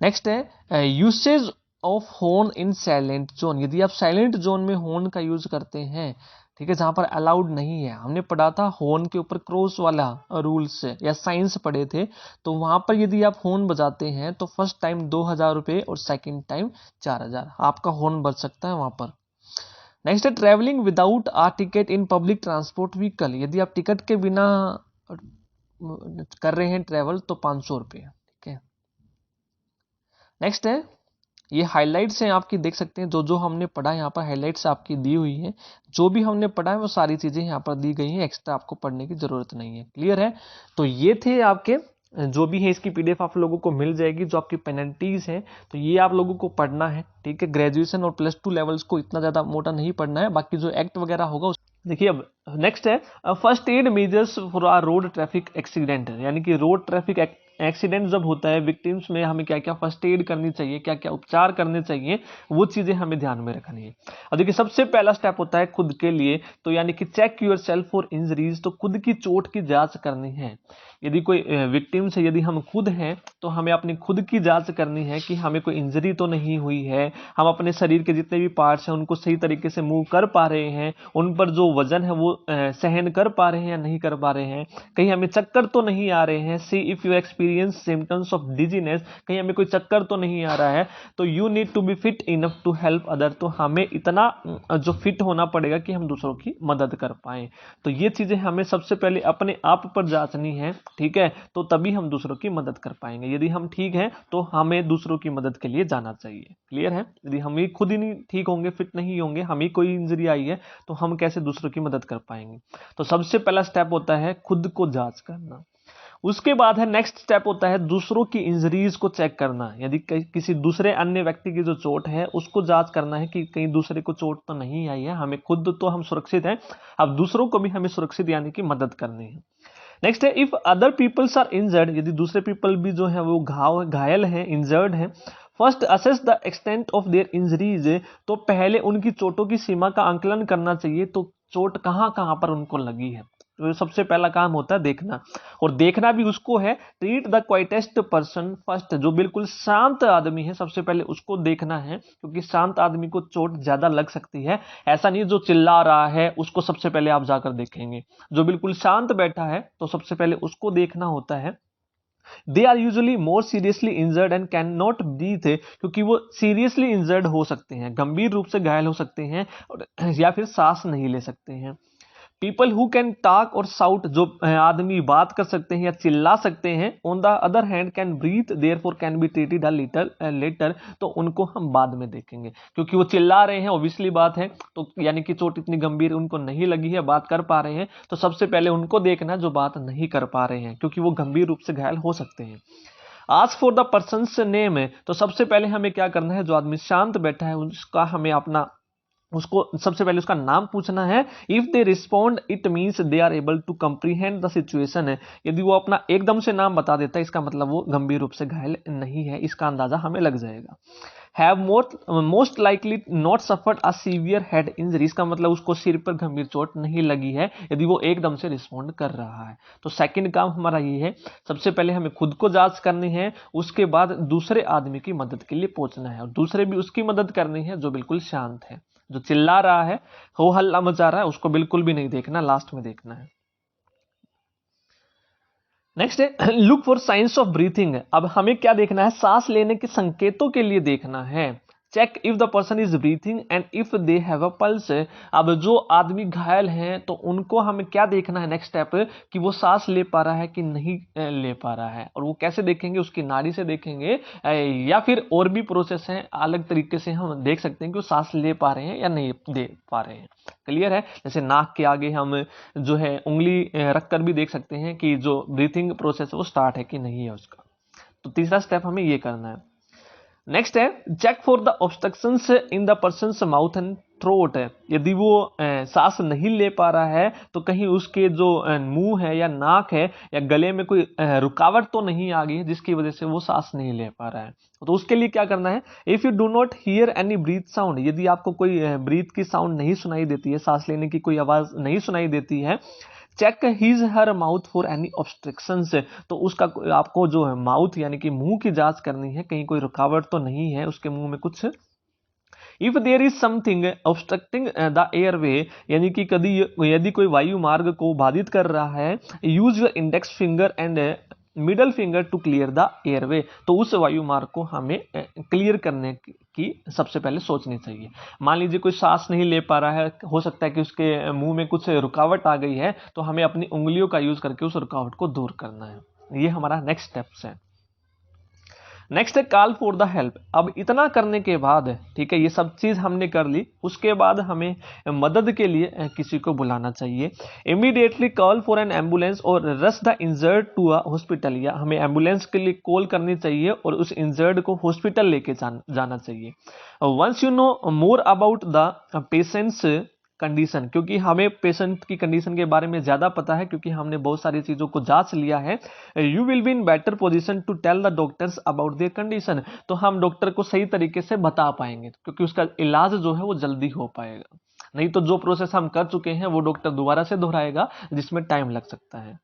नेक्स्ट है usage of horn in silent zone. यदि आप साइलेंट जोन में हॉर्न का यूज करते हैं, ठीक है, जहां पर अलाउड नहीं है, हमने पढ़ा था हॉर्न के ऊपर क्रॉस वाला रूल्स या साइंस पढ़े थे, तो वहां पर यदि आप हॉर्न बजाते हैं तो फर्स्ट टाइम 2,000 रुपये और सेकंड टाइम 4,000 आपका हॉर्न बज सकता है वहां पर। नेक्स्ट है travelling without a ticket in public transport vehicle. यदि आप टिकट के बिना कर रहे हैं ट्रेवल तो 500 रुपये, ठीक है। नेक्स्ट है ये हाइलाइट्स हैं आपकी, देख सकते हैं जो जो हमने पढ़ा यहाँ पर हाइलाइट्स आपकी दी हुई है, जो भी हमने पढ़ा है वो सारी चीजें यहाँ पर दी गई हैं, एक्स्ट्रा आपको पढ़ने की जरूरत नहीं है। क्लियर है, तो ये थे आपके जो भी है, इसकी पीडीएफ आप लोगों को मिल जाएगी, जो आपकी पेनल्टीज हैं तो ये आप लोगों को पढ़ना है, ठीक है। ग्रेजुएशन और +2 लेवल्स को इतना ज्यादा मोटा नहीं पढ़ना है, बाकी जो एक्ट वगैरह होगा देखिए। अब नेक्स्ट है first aid measures for uh road traffic accident, यानी कि रोड ट्रैफिक एक्सीडेंट जब होता है विक्टिम्स में हमें क्या क्या फर्स्ट एड करनी चाहिए, क्या क्या उपचार करने चाहिए, वो चीजें हमें ध्यान में रखनी है। और देखिए सबसे पहला स्टेप होता है खुद के लिए, तो यानी कि check yourself for injuries, तो खुद की चोट की जांच करनी है। यदि कोई विक्टिम्स है, यदि हम खुद हैं तो हमें अपनी खुद की जांच करनी है कि हमें कोई इंजरी तो नहीं हुई है, हम अपने शरीर के जितने भी पार्ट्स हैं उनको सही तरीके से मूव कर पा रहे हैं, उन पर जो वजन है वो सहन कर पा रहे हैं या नहीं कर पा रहे हैं, कहीं हमें चक्कर तो नहीं आ रहे हैं। See if you experience symptoms of dizziness, कहीं हमें कोई चक्कर तो नहीं आ रहा है, तो you need to be fit enough to help other, तो हमें इतना जो फिट होना पड़ेगा कि हम दूसरों की मदद कर पाए। तो ये चीजें हमें सबसे पहले अपने आप पर जांचनी है, ठीक है, तो तभी हम दूसरों की मदद कर पाएंगे। यदि हम ठीक हैं तो हमें दूसरों की मदद के लिए जाना चाहिए। क्लियर है? यदि हम ही खुद ही नहीं ठीक होंगे, फिट नहीं होंगे, हमें कोई इंजरी आई है, तो हम कैसे दूसरों की मदद कर पाएंगे। तो सबसे पहला स्टेप होता है खुद को जांच करना। उसके बाद है नेक्स्ट स्टेप होता है दूसरों की इंजरीज को चेक करना। यदि किसी दूसरे अन्य व्यक्ति की जो चोट है उसको जांच करना है कि कहीं दूसरे को चोट तो नहीं आई है, हमें खुद तो हम सुरक्षित हैं, अब दूसरों को भी हमें सुरक्षित यानी कि मदद करनी है। नेक्स्ट है if other peoples are injured, यदि दूसरे पीपल भी जो है वो घायल हैं, इंजर्ड हैं, first assess the extent of their injuries, तो पहले उनकी चोटों की सीमा का आंकलन करना चाहिए, तो चोट कहां कहां पर उनको लगी है। तो सबसे पहला काम होता है देखना, और देखना भी उसको है treat the quietest person first, जो बिल्कुल शांत आदमी है सबसे पहले उसको देखना है, क्योंकि शांत आदमी को चोट ज्यादा लग सकती है। ऐसा नहीं जो चिल्ला रहा है उसको सबसे पहले आप जाकर देखेंगे, जो बिल्कुल शांत बैठा है तो सबसे पहले उसको देखना होता है। They are usually more seriously injured and can not breathe, क्योंकि वो सीरियसली इंजर्ड हो सकते हैं, गंभीर रूप से घायल हो सकते हैं, या फिर सांस नहीं ले सकते हैं। पीपल हु कैन टॉक और साउट, जो आदमी बात कर सकते हैं या चिल्ला सकते हैं, on the other hand can breathe therefore can be treated a little later, तो उनको हम बाद में देखेंगे, क्योंकि वो चिल्ला रहे हैं ऑब्वियसली बात है, तो यानी कि चोट इतनी गंभीर उनको नहीं लगी है, बात कर पा रहे हैं, तो सबसे पहले उनको देखना जो बात नहीं कर पा रहे हैं, क्योंकि वो गंभीर रूप से घायल हो सकते हैं। Ask for the persons name है, तो सबसे पहले हमें क्या करना है, जो आदमी शांत बैठा है उसका हमें अपना उसको सबसे पहले उसका नाम पूछना है। If they respond it means they are able to comprehend the situation है, यदि वो अपना एकदम से नाम बता देता है इसका मतलब वो गंभीर रूप से घायल नहीं है, इसका अंदाजा हमें लग जाएगा। Have most likely not suffered a severe head injury, इसका मतलब उसको सिर पर गंभीर चोट नहीं लगी है यदि वो एकदम से रिस्पॉन्ड कर रहा है। तो सेकंड काम हमारा ये है, सबसे पहले हमें खुद को जांच करनी है, उसके बाद दूसरे आदमी की मदद के लिए पहुंचना है, और दूसरे भी उसकी मदद करनी है जो बिल्कुल शांत है, जो चिल्ला रहा है, हो हल्ला मचा रहा है, उसको बिल्कुल भी नहीं देखना, लास्ट में देखना है। नेक्स्ट है look for science of breathing, अब हमें क्या देखना है, सांस लेने के संकेतों के लिए देखना है। Check if the person is breathing and if they have a pulse, अब जो आदमी घायल हैं तो उनको हमें क्या देखना है, नेक्स्ट स्टेप, कि वो सांस ले पा रहा है कि नहीं ले पा रहा है, और वो कैसे देखेंगे, उसकी नाड़ी से देखेंगे, या फिर और भी प्रोसेस हैं, अलग तरीके से हम देख सकते हैं कि वो सांस ले पा रहे हैं या नहीं दे पा रहे हैं। क्लियर है? जैसे नाक के आगे हम जो है उंगली रखकर भी देख सकते हैं कि जो ब्रीथिंग प्रोसेस है वो स्टार्ट है कि नहीं है उसका। तो तीसरा स्टेप हमें ये करना है। नेक्स्ट है check for the obstructions in the person's mouth and throat, है यदि वो सांस नहीं ले पा रहा है तो कहीं उसके जो मुंह है या नाक है या गले में कोई रुकावट तो नहीं आ गई है जिसकी वजह से वो सांस नहीं ले पा रहा है। तो उसके लिए क्या करना है, if you do not here any breath sound, यदि आपको कोई ब्रीथ की साउंड नहीं सुनाई देती है, सांस लेने की कोई आवाज नहीं सुनाई देती है, check his her mouth for any obstructions, तो उसका आपको जो है माउथ यानी कि मुंह की जांच करनी है, कहीं कोई रुकावट तो नहीं है उसके मुंह में कुछ। If there is something obstructing the airway, यानी कि यदि कोई वायु मार्ग को बाधित कर रहा है, use your index finger and middle finger to clear the airway, तो उस वायु मार्ग को हमें क्लियर करने की सबसे पहले सोचनी चाहिए। मान लीजिए कोई सांस नहीं ले पा रहा है, हो सकता है कि उसके मुंह में कुछ रुकावट आ गई है, तो हमें अपनी उंगलियों का यूज करके उस रुकावट को दूर करना है। ये हमारा नेक्स्ट स्टेप्स है। नेक्स्ट है कॉल फॉर द हेल्प, अब इतना करने के बाद, ठीक है, ये सब चीज हमने कर ली, उसके बाद हमें मदद के लिए किसी को बुलाना चाहिए। Immediately call for an ambulance और rush the injured to a hospital, या हमें एम्बुलेंस के लिए कॉल करनी चाहिए और उस इंजर्ड को हॉस्पिटल लेके जाना चाहिए। Once you know more about the patient's condition, क्योंकि हमें पेशेंट की कंडीशन के बारे में ज़्यादा पता है, क्योंकि हमने बहुत सारी चीज़ों को जांच लिया है। You will be in better position to tell the doctors about their condition, तो हम डॉक्टर को सही तरीके से बता पाएंगे, क्योंकि उसका इलाज जो है वो जल्दी हो पाएगा। नहीं तो जो प्रोसेस हम कर चुके हैं वो डॉक्टर दोबारा से दोहराएगा, जिसमें टाइम लग सकता है।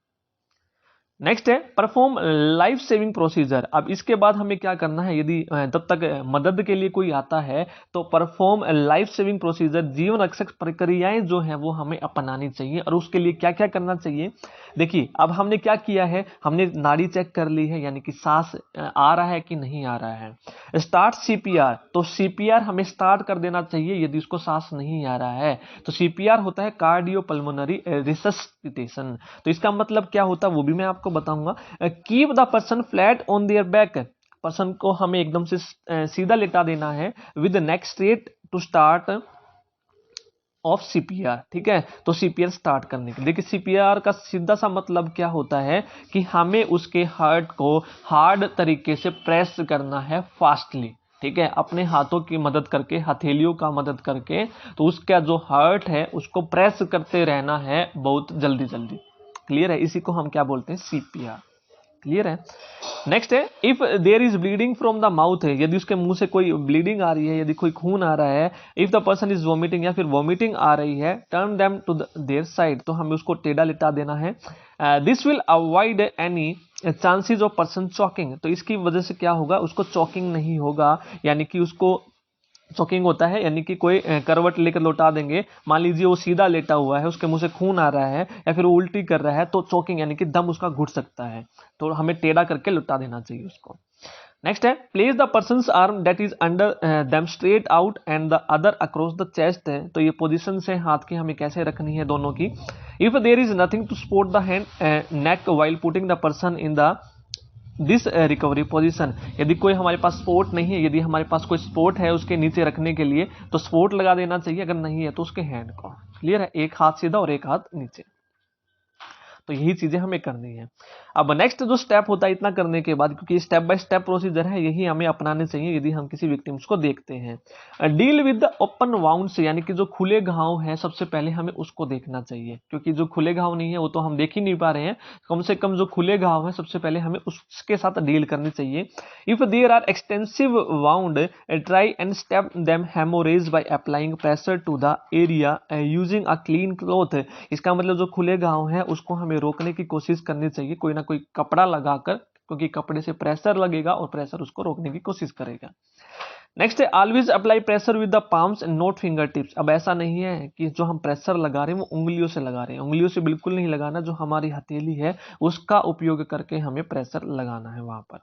नेक्स्ट है परफॉर्म लाइफ सेविंग प्रोसीजर। अब इसके बाद हमें क्या करना है, यदि तब तक मदद के लिए कोई आता है तो परफॉर्म लाइफ सेविंग प्रोसीजर, जीवन रक्षक प्रक्रियाएं जो है वो हमें अपनानी चाहिए। और उसके लिए क्या क्या करना चाहिए, देखिए अब हमने क्या किया है, हमने नाड़ी चेक कर ली है, यानी कि सांस आ रहा है कि नहीं आ रहा है। स्टार्ट सीपीआर, तो सीपीआर हमें स्टार्ट कर देना चाहिए यदि उसको सांस नहीं आ रहा है। तो सीपीआर होता है कार्डियो पल्मोनरी रिसससिटेशन। तो इसका मतलब क्या होता है वो भी मैं आपको बताऊंगा। Keep the person flat on their back, person को हमें एकदम से सीधा लेटा देना है with neck straight to start off CPR. ठीक है, तो सीपीआर स्टार्ट करने के, देखिए सीपीआर का सीधा सा मतलब क्या होता है कि हमें उसके हार्ट को हार्ड तरीके से प्रेस करना है फास्टली। ठीक है, अपने हाथों की मदद करके, हथेलियों का मदद करके, तो उसका जो हार्ट है उसको प्रेस करते रहना है बहुत जल्दी जल्दी। क्लियर है, इसी को हम क्या बोलते हैं, सीपीआर। क्लियर है। नेक्स्ट है if there is bleeding from the mouth है, यदि उसके मुंह से कोई ब्लीडिंग आ रही है, यदि कोई खून आ रहा है। If the person is vomiting, या फिर वॉमिटिंग आ रही है, turn them to their side, तो हमें उसको टेढ़ा लिटा देना है। This will avoid any chances of person choking, तो इसकी वजह से क्या होगा, उसको चॉकिंग नहीं होगा, यानी कि उसको चॉकिंग होता है यानी कि कोई करवट लेकर लौटा देंगे, मान लीजिए वो सीधा लेटा हुआ है, उसके मुंह से खून आ रहा है या फिर वो उल्टी कर रहा है, तो चॉकिंग यानी कि दम उसका घुट सकता है, तो हमें टेढ़ा करके लौटा देना चाहिए उसको। नेक्स्ट है place the persons arm that is under them straight out and the other across the chest है, तो ये पोजीशन से हाथ की हमें कैसे रखनी है दोनों की। If there is nothing to support the hand neck while putting the person in the this recovery position, यदि कोई हमारे पास सपोर्ट नहीं है, यदि हमारे पास कोई सपोर्ट है उसके नीचे रखने के लिए, तो सपोर्ट लगा देना चाहिए, अगर नहीं है तो उसके हैंड को। क्लियर है, एक हाथ सीधा और एक हाथ नीचे, तो यही चीजें हमें करनी है। अब नेक्स्ट जो स्टेप होता है इतना करने के बाद, क्योंकि स्टेप बाय स्टेप प्रोसीजर है, यही हमें अपनाने चाहिए यदि हम किसी विक्टिम्स को देखते हैं। Deal with the open wounds, यानी कि जो खुले घाव हैं सबसे पहले हमें उसको देखना चाहिए, क्योंकि जो खुले घाव नहीं है वो तो हम देख ही नहीं पा रहे हैं, कम से कम जो खुले घाव है सबसे पहले हमें उसके साथ डील करनी चाहिए। If there are extensive wound, try and step them haemorrhage by applying pressure to the area using a clean cloth, इसका मतलब जो खुले घाव है उसको हमें रोकने की कोशिश करनी चाहिए, कोई ना कोई कपड़ा लगाकर, क्योंकि कपड़े से प्रेशर लगेगा और प्रेशर उसको रोकने की कोशिश करेगा। नेक्स्ट है always apply pressure with the palms and not finger tips. अब ऐसा नहीं है कि जो हम प्रेशर लगा रहे हैं वो उंगलियों से लगा रहे हैं, उंगलियों से बिल्कुल नहीं लगाना, जो हमारी हथेली है उसका उपयोग करके हमें प्रेशर लगाना है वहां पर।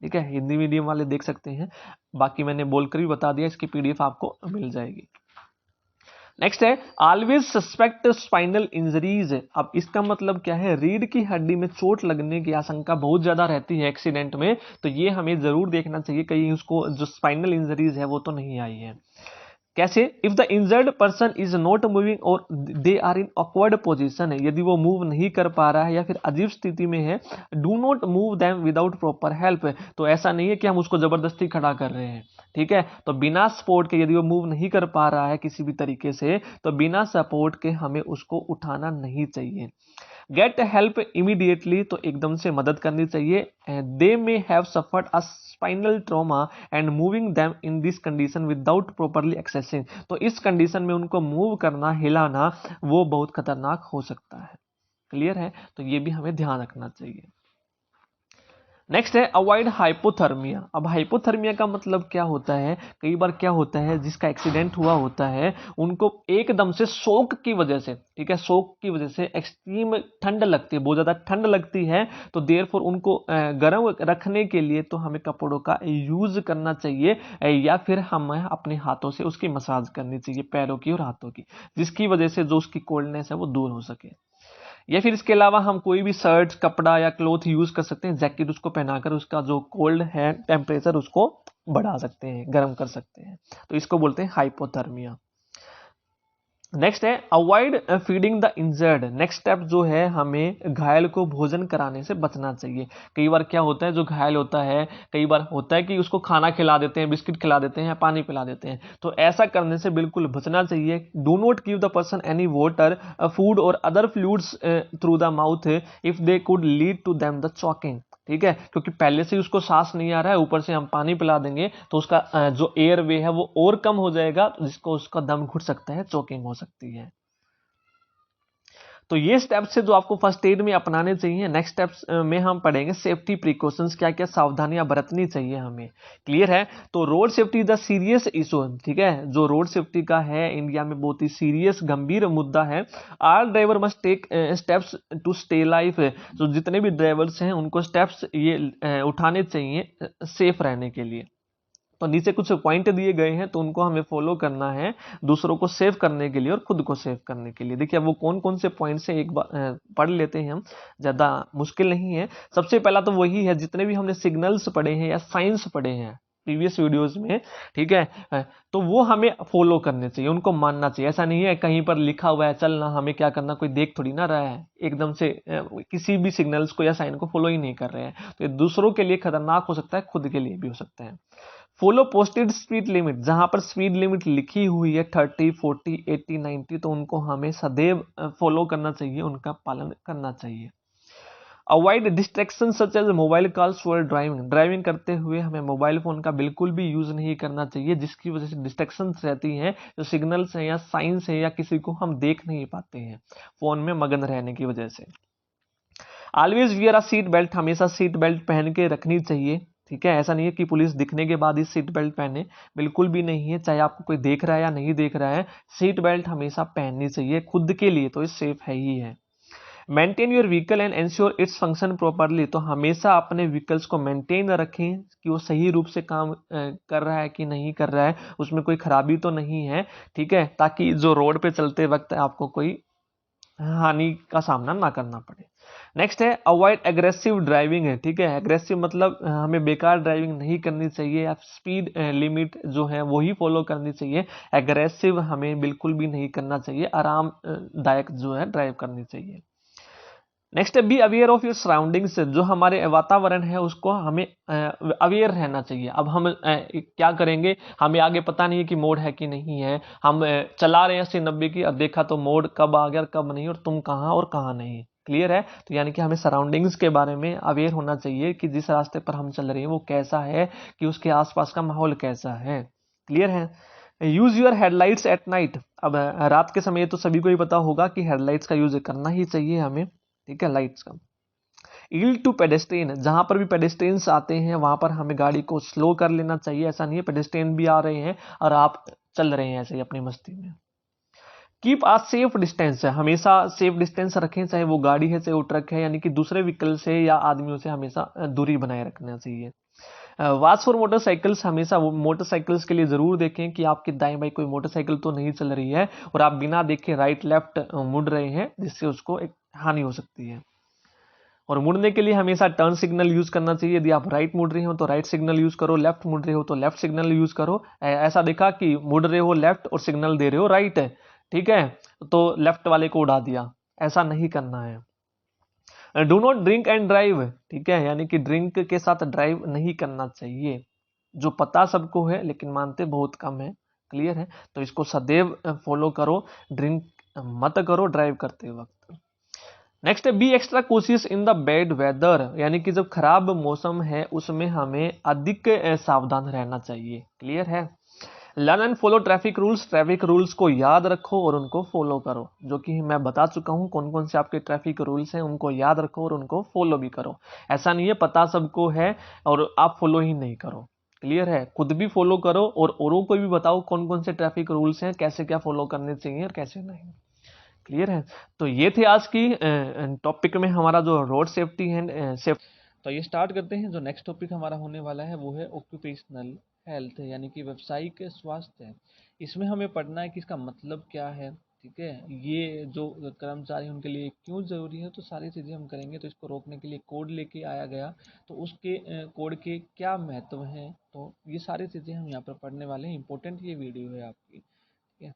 ठीक है, हिंदी मीडियम वाले देख सकते हैं, बाकी मैंने बोलकर भी बता दिया, इसकी पीडीएफ आपको मिल जाएगी। नेक्स्ट है ऑलवेज सस्पेक्ट स्पाइनल इंजरीज। अब इसका मतलब क्या है, रीढ़ की हड्डी में चोट लगने की आशंका बहुत ज्यादा रहती है एक्सीडेंट में, तो ये हमें जरूर देखना चाहिए कहीं उसको जो स्पाइनल इंजरीज है वो तो नहीं आई है। कैसे, if the injured person is not moving और they are in awkward position है, यदि वो मूव नहीं कर पा रहा है या फिर अजीब स्थिति में है, do not move them without proper help, तो ऐसा नहीं है कि हम उसको जबरदस्ती खड़ा कर रहे हैं। ठीक है, तो बिना सपोर्ट के यदि वो मूव नहीं कर पा रहा है किसी भी तरीके से, तो बिना सपोर्ट के हमें उसको उठाना नहीं चाहिए। गेट हेल्प इमीडिएटली, तो एकदम से मदद करनी चाहिए। They may have suffered a spinal trauma and moving them in this condition without properly assessing, तो इस कंडीशन में उनको मूव करना, हिलाना, वो बहुत खतरनाक हो सकता है। क्लियर है, तो ये भी हमें ध्यान रखना चाहिए। नेक्स्ट है अवॉइड हाइपोथर्मिया। अब हाइपोथर्मिया का मतलब क्या होता है, कई बार क्या होता है जिसका एक्सीडेंट हुआ होता है उनको एकदम से शॉक की वजह से, ठीक है, शॉक की वजह से एक्सट्रीम ठंड लगती है, बहुत ज्यादा ठंड लगती है, तो देयरफॉर उनको गर्म रखने के लिए तो हमें कपड़ों का यूज करना चाहिए, या फिर हमें अपने हाथों से उसकी मसाज करनी चाहिए, पैरों की और हाथों की, जिसकी वजह से जो उसकी कोल्डनेस है वो दूर हो सके। या फिर इसके अलावा हम कोई भी शर्ट, कपड़ा या क्लोथ यूज कर सकते हैं, जैकेट उसको पहनाकर उसका जो कोल्ड है टेम्परेचर उसको बढ़ा सकते हैं, गर्म कर सकते हैं, तो इसको बोलते हैं हाइपोथर्मिया। नेक्स्ट है avoid feeding the injured. Next step जो है, हमें घायल को भोजन कराने से बचना चाहिए। कई बार क्या होता है, जो घायल होता है, कई बार होता है कि उसको खाना खिला देते हैं, बिस्किट खिला देते हैं, पानी पिला देते हैं, तो ऐसा करने से बिल्कुल बचना चाहिए। Do not give the person any water, food और other fluids through the mouth if they could lead to them the choking. ठीक है, क्योंकि पहले से ही उसको सांस नहीं आ रहा है, ऊपर से हम पानी पिला देंगे तो उसका जो एयर वे है वो और कम हो जाएगा, जिसको उसका दम घुट सकता है, चोकिंग हो सकती है। तो ये स्टेप्स है जो आपको फर्स्ट एड में अपनाने चाहिए। नेक्स्ट स्टेप्स में हम पढ़ेंगे सेफ्टी प्रिकॉशंस, क्या क्या सावधानियां बरतनी चाहिए हमें। क्लियर है? तो road safety is the serious issue. ठीक है, जो रोड सेफ्टी का है इंडिया में बहुत ही सीरियस गंभीर मुद्दा है। All driver must take steps to stay life. जो जितने भी ड्राइवर्स हैं उनको स्टेप्स ये उठाने चाहिए सेफ रहने के लिए। तो नीचे कुछ पॉइंट दिए गए हैं, तो उनको हमें फॉलो करना है दूसरों को सेव करने के लिए और खुद को सेव करने के लिए। देखिए अब वो कौन कौन से पॉइंट से एक बार पढ़ लेते हैं हम, ज़्यादा मुश्किल नहीं है। सबसे पहला तो वही है, जितने भी हमने सिग्नल्स पढ़े हैं या साइंस पढ़े हैं प्रीवियस वीडियोस में, ठीक है, तो वो हमें फॉलो करने चाहिए, उनको मानना चाहिए। ऐसा नहीं है कहीं पर लिखा हुआ है चलना, हमें क्या करना, कोई देख थोड़ी ना रहा है, एकदम से किसी भी सिग्नल्स को या साइन को फॉलो ही नहीं कर रहे हैं, तो ये दूसरों के लिए खतरनाक हो सकता है, खुद के लिए भी हो सकता है। फॉलो पोस्टेड स्पीड लिमिट, जहां पर स्पीड लिमिट लिखी हुई है 30, 40, 80, 90, तो उनको हमें सदैव फॉलो करना चाहिए, उनका पालन करना चाहिए। Avoid distraction such as mobile calls for driving. Driving करते हुए हमें मोबाइल फोन का बिल्कुल भी यूज नहीं करना चाहिए, जिसकी वजह से डिस्ट्रैक्शन रहती हैं, जो सिग्नल्स हैं या साइंस है या किसी को हम देख नहीं पाते हैं फोन में मगन रहने की वजह से। ऑलवेज वियर अ सीट बेल्ट, हमेशा सीट बेल्ट पहन के रखनी चाहिए। ठीक है, ऐसा नहीं है कि पुलिस दिखने के बाद ही सीट बेल्ट पहने, बिल्कुल भी नहीं है, चाहे आपको कोई देख रहा है या नहीं देख रहा है, सीट बेल्ट हमेशा पहननी चाहिए, खुद के लिए तो ये सेफ है ही है। Maintain your vehicle and ensure its function properly, तो हमेशा अपने व्हीकल्स को मेंटेन रखें कि वो सही रूप से काम कर रहा है कि नहीं कर रहा है, उसमें कोई खराबी तो नहीं है। ठीक है, ताकि जो रोड पे चलते वक्त आपको कोई हानि का सामना ना करना पड़े। नेक्स्ट है अवॉइड एग्रेसिव ड्राइविंग है। ठीक है, एग्रेसिव मतलब हमें बेकार ड्राइविंग नहीं करनी चाहिए, आप स्पीड लिमिट जो है वही फॉलो करनी चाहिए। एग्रेसिव हमें बिल्कुल भी नहीं करना चाहिए, आरामदायक जो है ड्राइव करनी चाहिए। नेक्स्ट है be aware of your surroundings, जो हमारे वातावरण है उसको हमें अवेयर रहना चाहिए। अब हम क्या करेंगे, हमें आगे पता नहीं है कि मोड़ है कि नहीं है, हम चला रहे हैं 80-90 की, अब देखा तो मोड़ कब आ गया और कब नहीं, और तुम कहाँ और कहाँ नहीं। क्लियर है? तो यानी कि हमें सराउंडिंग्स के बारे में अवेयर होना चाहिए कि जिस रास्ते पर हम चल रहे हैं वो कैसा है, कि उसके आसपास का माहौल कैसा है। क्लियर है? Use your headlights at night. अब रात के समय तो सभी को ही पता होगा कि हेडलाइट्स का यूज करना ही चाहिए हमें। ठीक है, लाइट्स का। ईल्ड टू पेडेस्ट्रियन, जहां पर भी पेडेस्ट्रियंस आते हैं वहां पर हमें गाड़ी को स्लो कर लेना चाहिए। ऐसा नहीं है पेडेस्ट्रियन भी आ रहे हैं और आप चल रहे हैं ऐसे ही अपनी मस्ती में। कीप आ सेफ डिस्टेंस है, हमेशा सेफ डिस्टेंस रखें, चाहे वो गाड़ी है चाहे वो ट्रक है, यानी कि दूसरे व्हीकल से या आदमियों से हमेशा दूरी बनाए रखना चाहिए। वॉच फॉर मोटरसाइकिल्स, हमेशा वो मोटरसाइकिल्स के लिए जरूर देखें कि आपके दाएं बाएं कोई मोटरसाइकिल तो नहीं चल रही है और आप बिना देखे राइट लेफ्ट मुड़ रहे हैं, जिससे उसको एक हानि हो सकती है। और मुड़ने के लिए हमेशा टर्न सिग्नल यूज करना चाहिए। यदि आप राइट मुड़ रहे हो तो राइट सिग्नल यूज करो, लेफ्ट मुड़ रहे हो तो लेफ्ट सिग्नल यूज करो। ऐसा देखा कि मुड़ रहे हो लेफ्ट और सिग्नल दे रहे हो राइट है, ठीक है, तो लेफ्ट वाले को उड़ा दिया, ऐसा नहीं करना है। Do not drink and drive, ठीक है, यानी कि ड्रिंक के साथ ड्राइव नहीं करना चाहिए, जो पता सबको है लेकिन मानते बहुत कम है। क्लियर है? तो इसको सदैव फॉलो करो, ड्रिंक मत करो ड्राइव करते वक्त। नेक्स्ट है be extra cautious in the bad weather, यानी कि जब खराब मौसम है उसमें हमें अधिक सावधान रहना चाहिए। क्लियर है? Learn and follow traffic rules, traffic rules को याद रखो और उनको फॉलो करो, जो कि मैं बता चुका हूं कौन कौन से आपके ट्रैफिक रूल्स हैं, उनको याद रखो और उनको फॉलो भी करो। ऐसा नहीं है पता सबको है और आप फॉलो ही नहीं करो। क्लियर है? खुद भी फॉलो करो और औरों को भी बताओ कौन कौन से ट्रैफिक रूल्स हैं, कैसे क्या फॉलो करने चाहिए और कैसे नहीं। क्लियर है? तो ये थे आज की टॉपिक में हमारा जो रोड सेफ्टी एंड सेफ। तो ये स्टार्ट करते हैं। जो नेक्स्ट टॉपिक हमारा होने वाला है वो है ऑक्यूपेशनल हेल्थ, यानी कि व्यावसायिक स्वास्थ्य। इसमें हमें पढ़ना है कि इसका मतलब क्या है। ठीक है, ये जो कर्मचारी उनके लिए क्यों जरूरी है, तो सारी चीज़ें हम करेंगे। तो इसको रोकने के लिए कोड लेके आया गया, तो उसके कोड के क्या महत्व हैं, तो ये सारी चीज़ें हम यहाँ पर पढ़ने वाले हैं। इंपॉर्टेंट ये वीडियो है आपकी। ठीक है,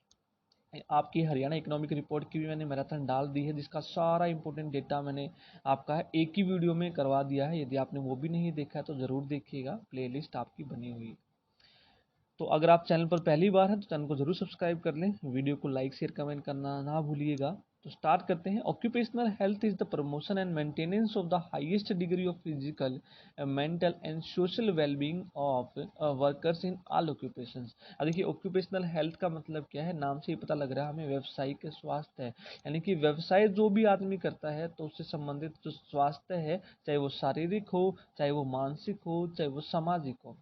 आपकी हरियाणा इकोनॉमिक रिपोर्ट की भी मैंने मैराथन डाल दी है, जिसका सारा इंपॉर्टेंट डेटा मैंने आपका है एक ही वीडियो में करवा दिया है। यदि आपने वो भी नहीं देखा है तो ज़रूर देखिएगा, प्लेलिस्ट आपकी बनी हुई है। तो अगर आप चैनल पर पहली बार हैं तो चैनल को जरूर सब्सक्राइब कर लें, वीडियो को लाइक शेयर कमेंट करना ना भूलिएगा। तो स्टार्ट करते हैं। Occupational health is the promotion and maintenance of the highest degree of physical, mental and social wellbeing of workers in all occupations. अब देखिए ऑक्यूपेशनल हेल्थ का मतलब क्या है, नाम से ही पता लग रहा है हमें व्यावसायिक स्वास्थ्य है, यानी कि व्यवसाय जो भी आदमी करता है तो उससे संबंधित जो स्वास्थ्य है, चाहे वो शारीरिक हो, चाहे वो मानसिक हो, चाहे वो सामाजिक हो,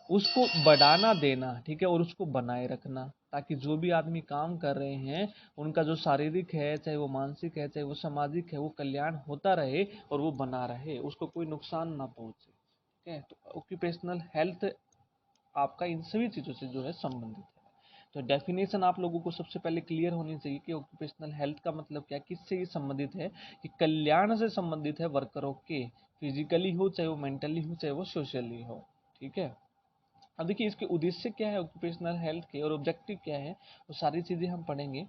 उसको बढ़ाना देना, ठीक है, और उसको बनाए रखना, ताकि जो भी आदमी काम कर रहे हैं उनका जो शारीरिक है, चाहे वो मानसिक है, चाहे वो सामाजिक है, वो कल्याण होता रहे और वो बना रहे, उसको कोई नुकसान ना पहुंचे। ठीक है, तो ऑक्यूपेशनल हेल्थ आपका इन सभी चीज़ों से जो है संबंधित है। तो डेफिनेशन आप लोगों को सबसे पहले क्लियर होनी चाहिए कि ऑक्यूपेशनल हेल्थ का मतलब क्या, किससे ये संबंधित है, कि कल्याण से संबंधित है वर्करों के, फिजिकली हो, चाहे वो मेंटली हो, चाहे वो सोशली हो। ठीक है, अब देखिए इसके उद्देश्य क्या है ऑक्यूपेशनल हेल्थ के, और ऑब्जेक्टिव क्या है, वो सारी चीज़ें हम पढ़ेंगे।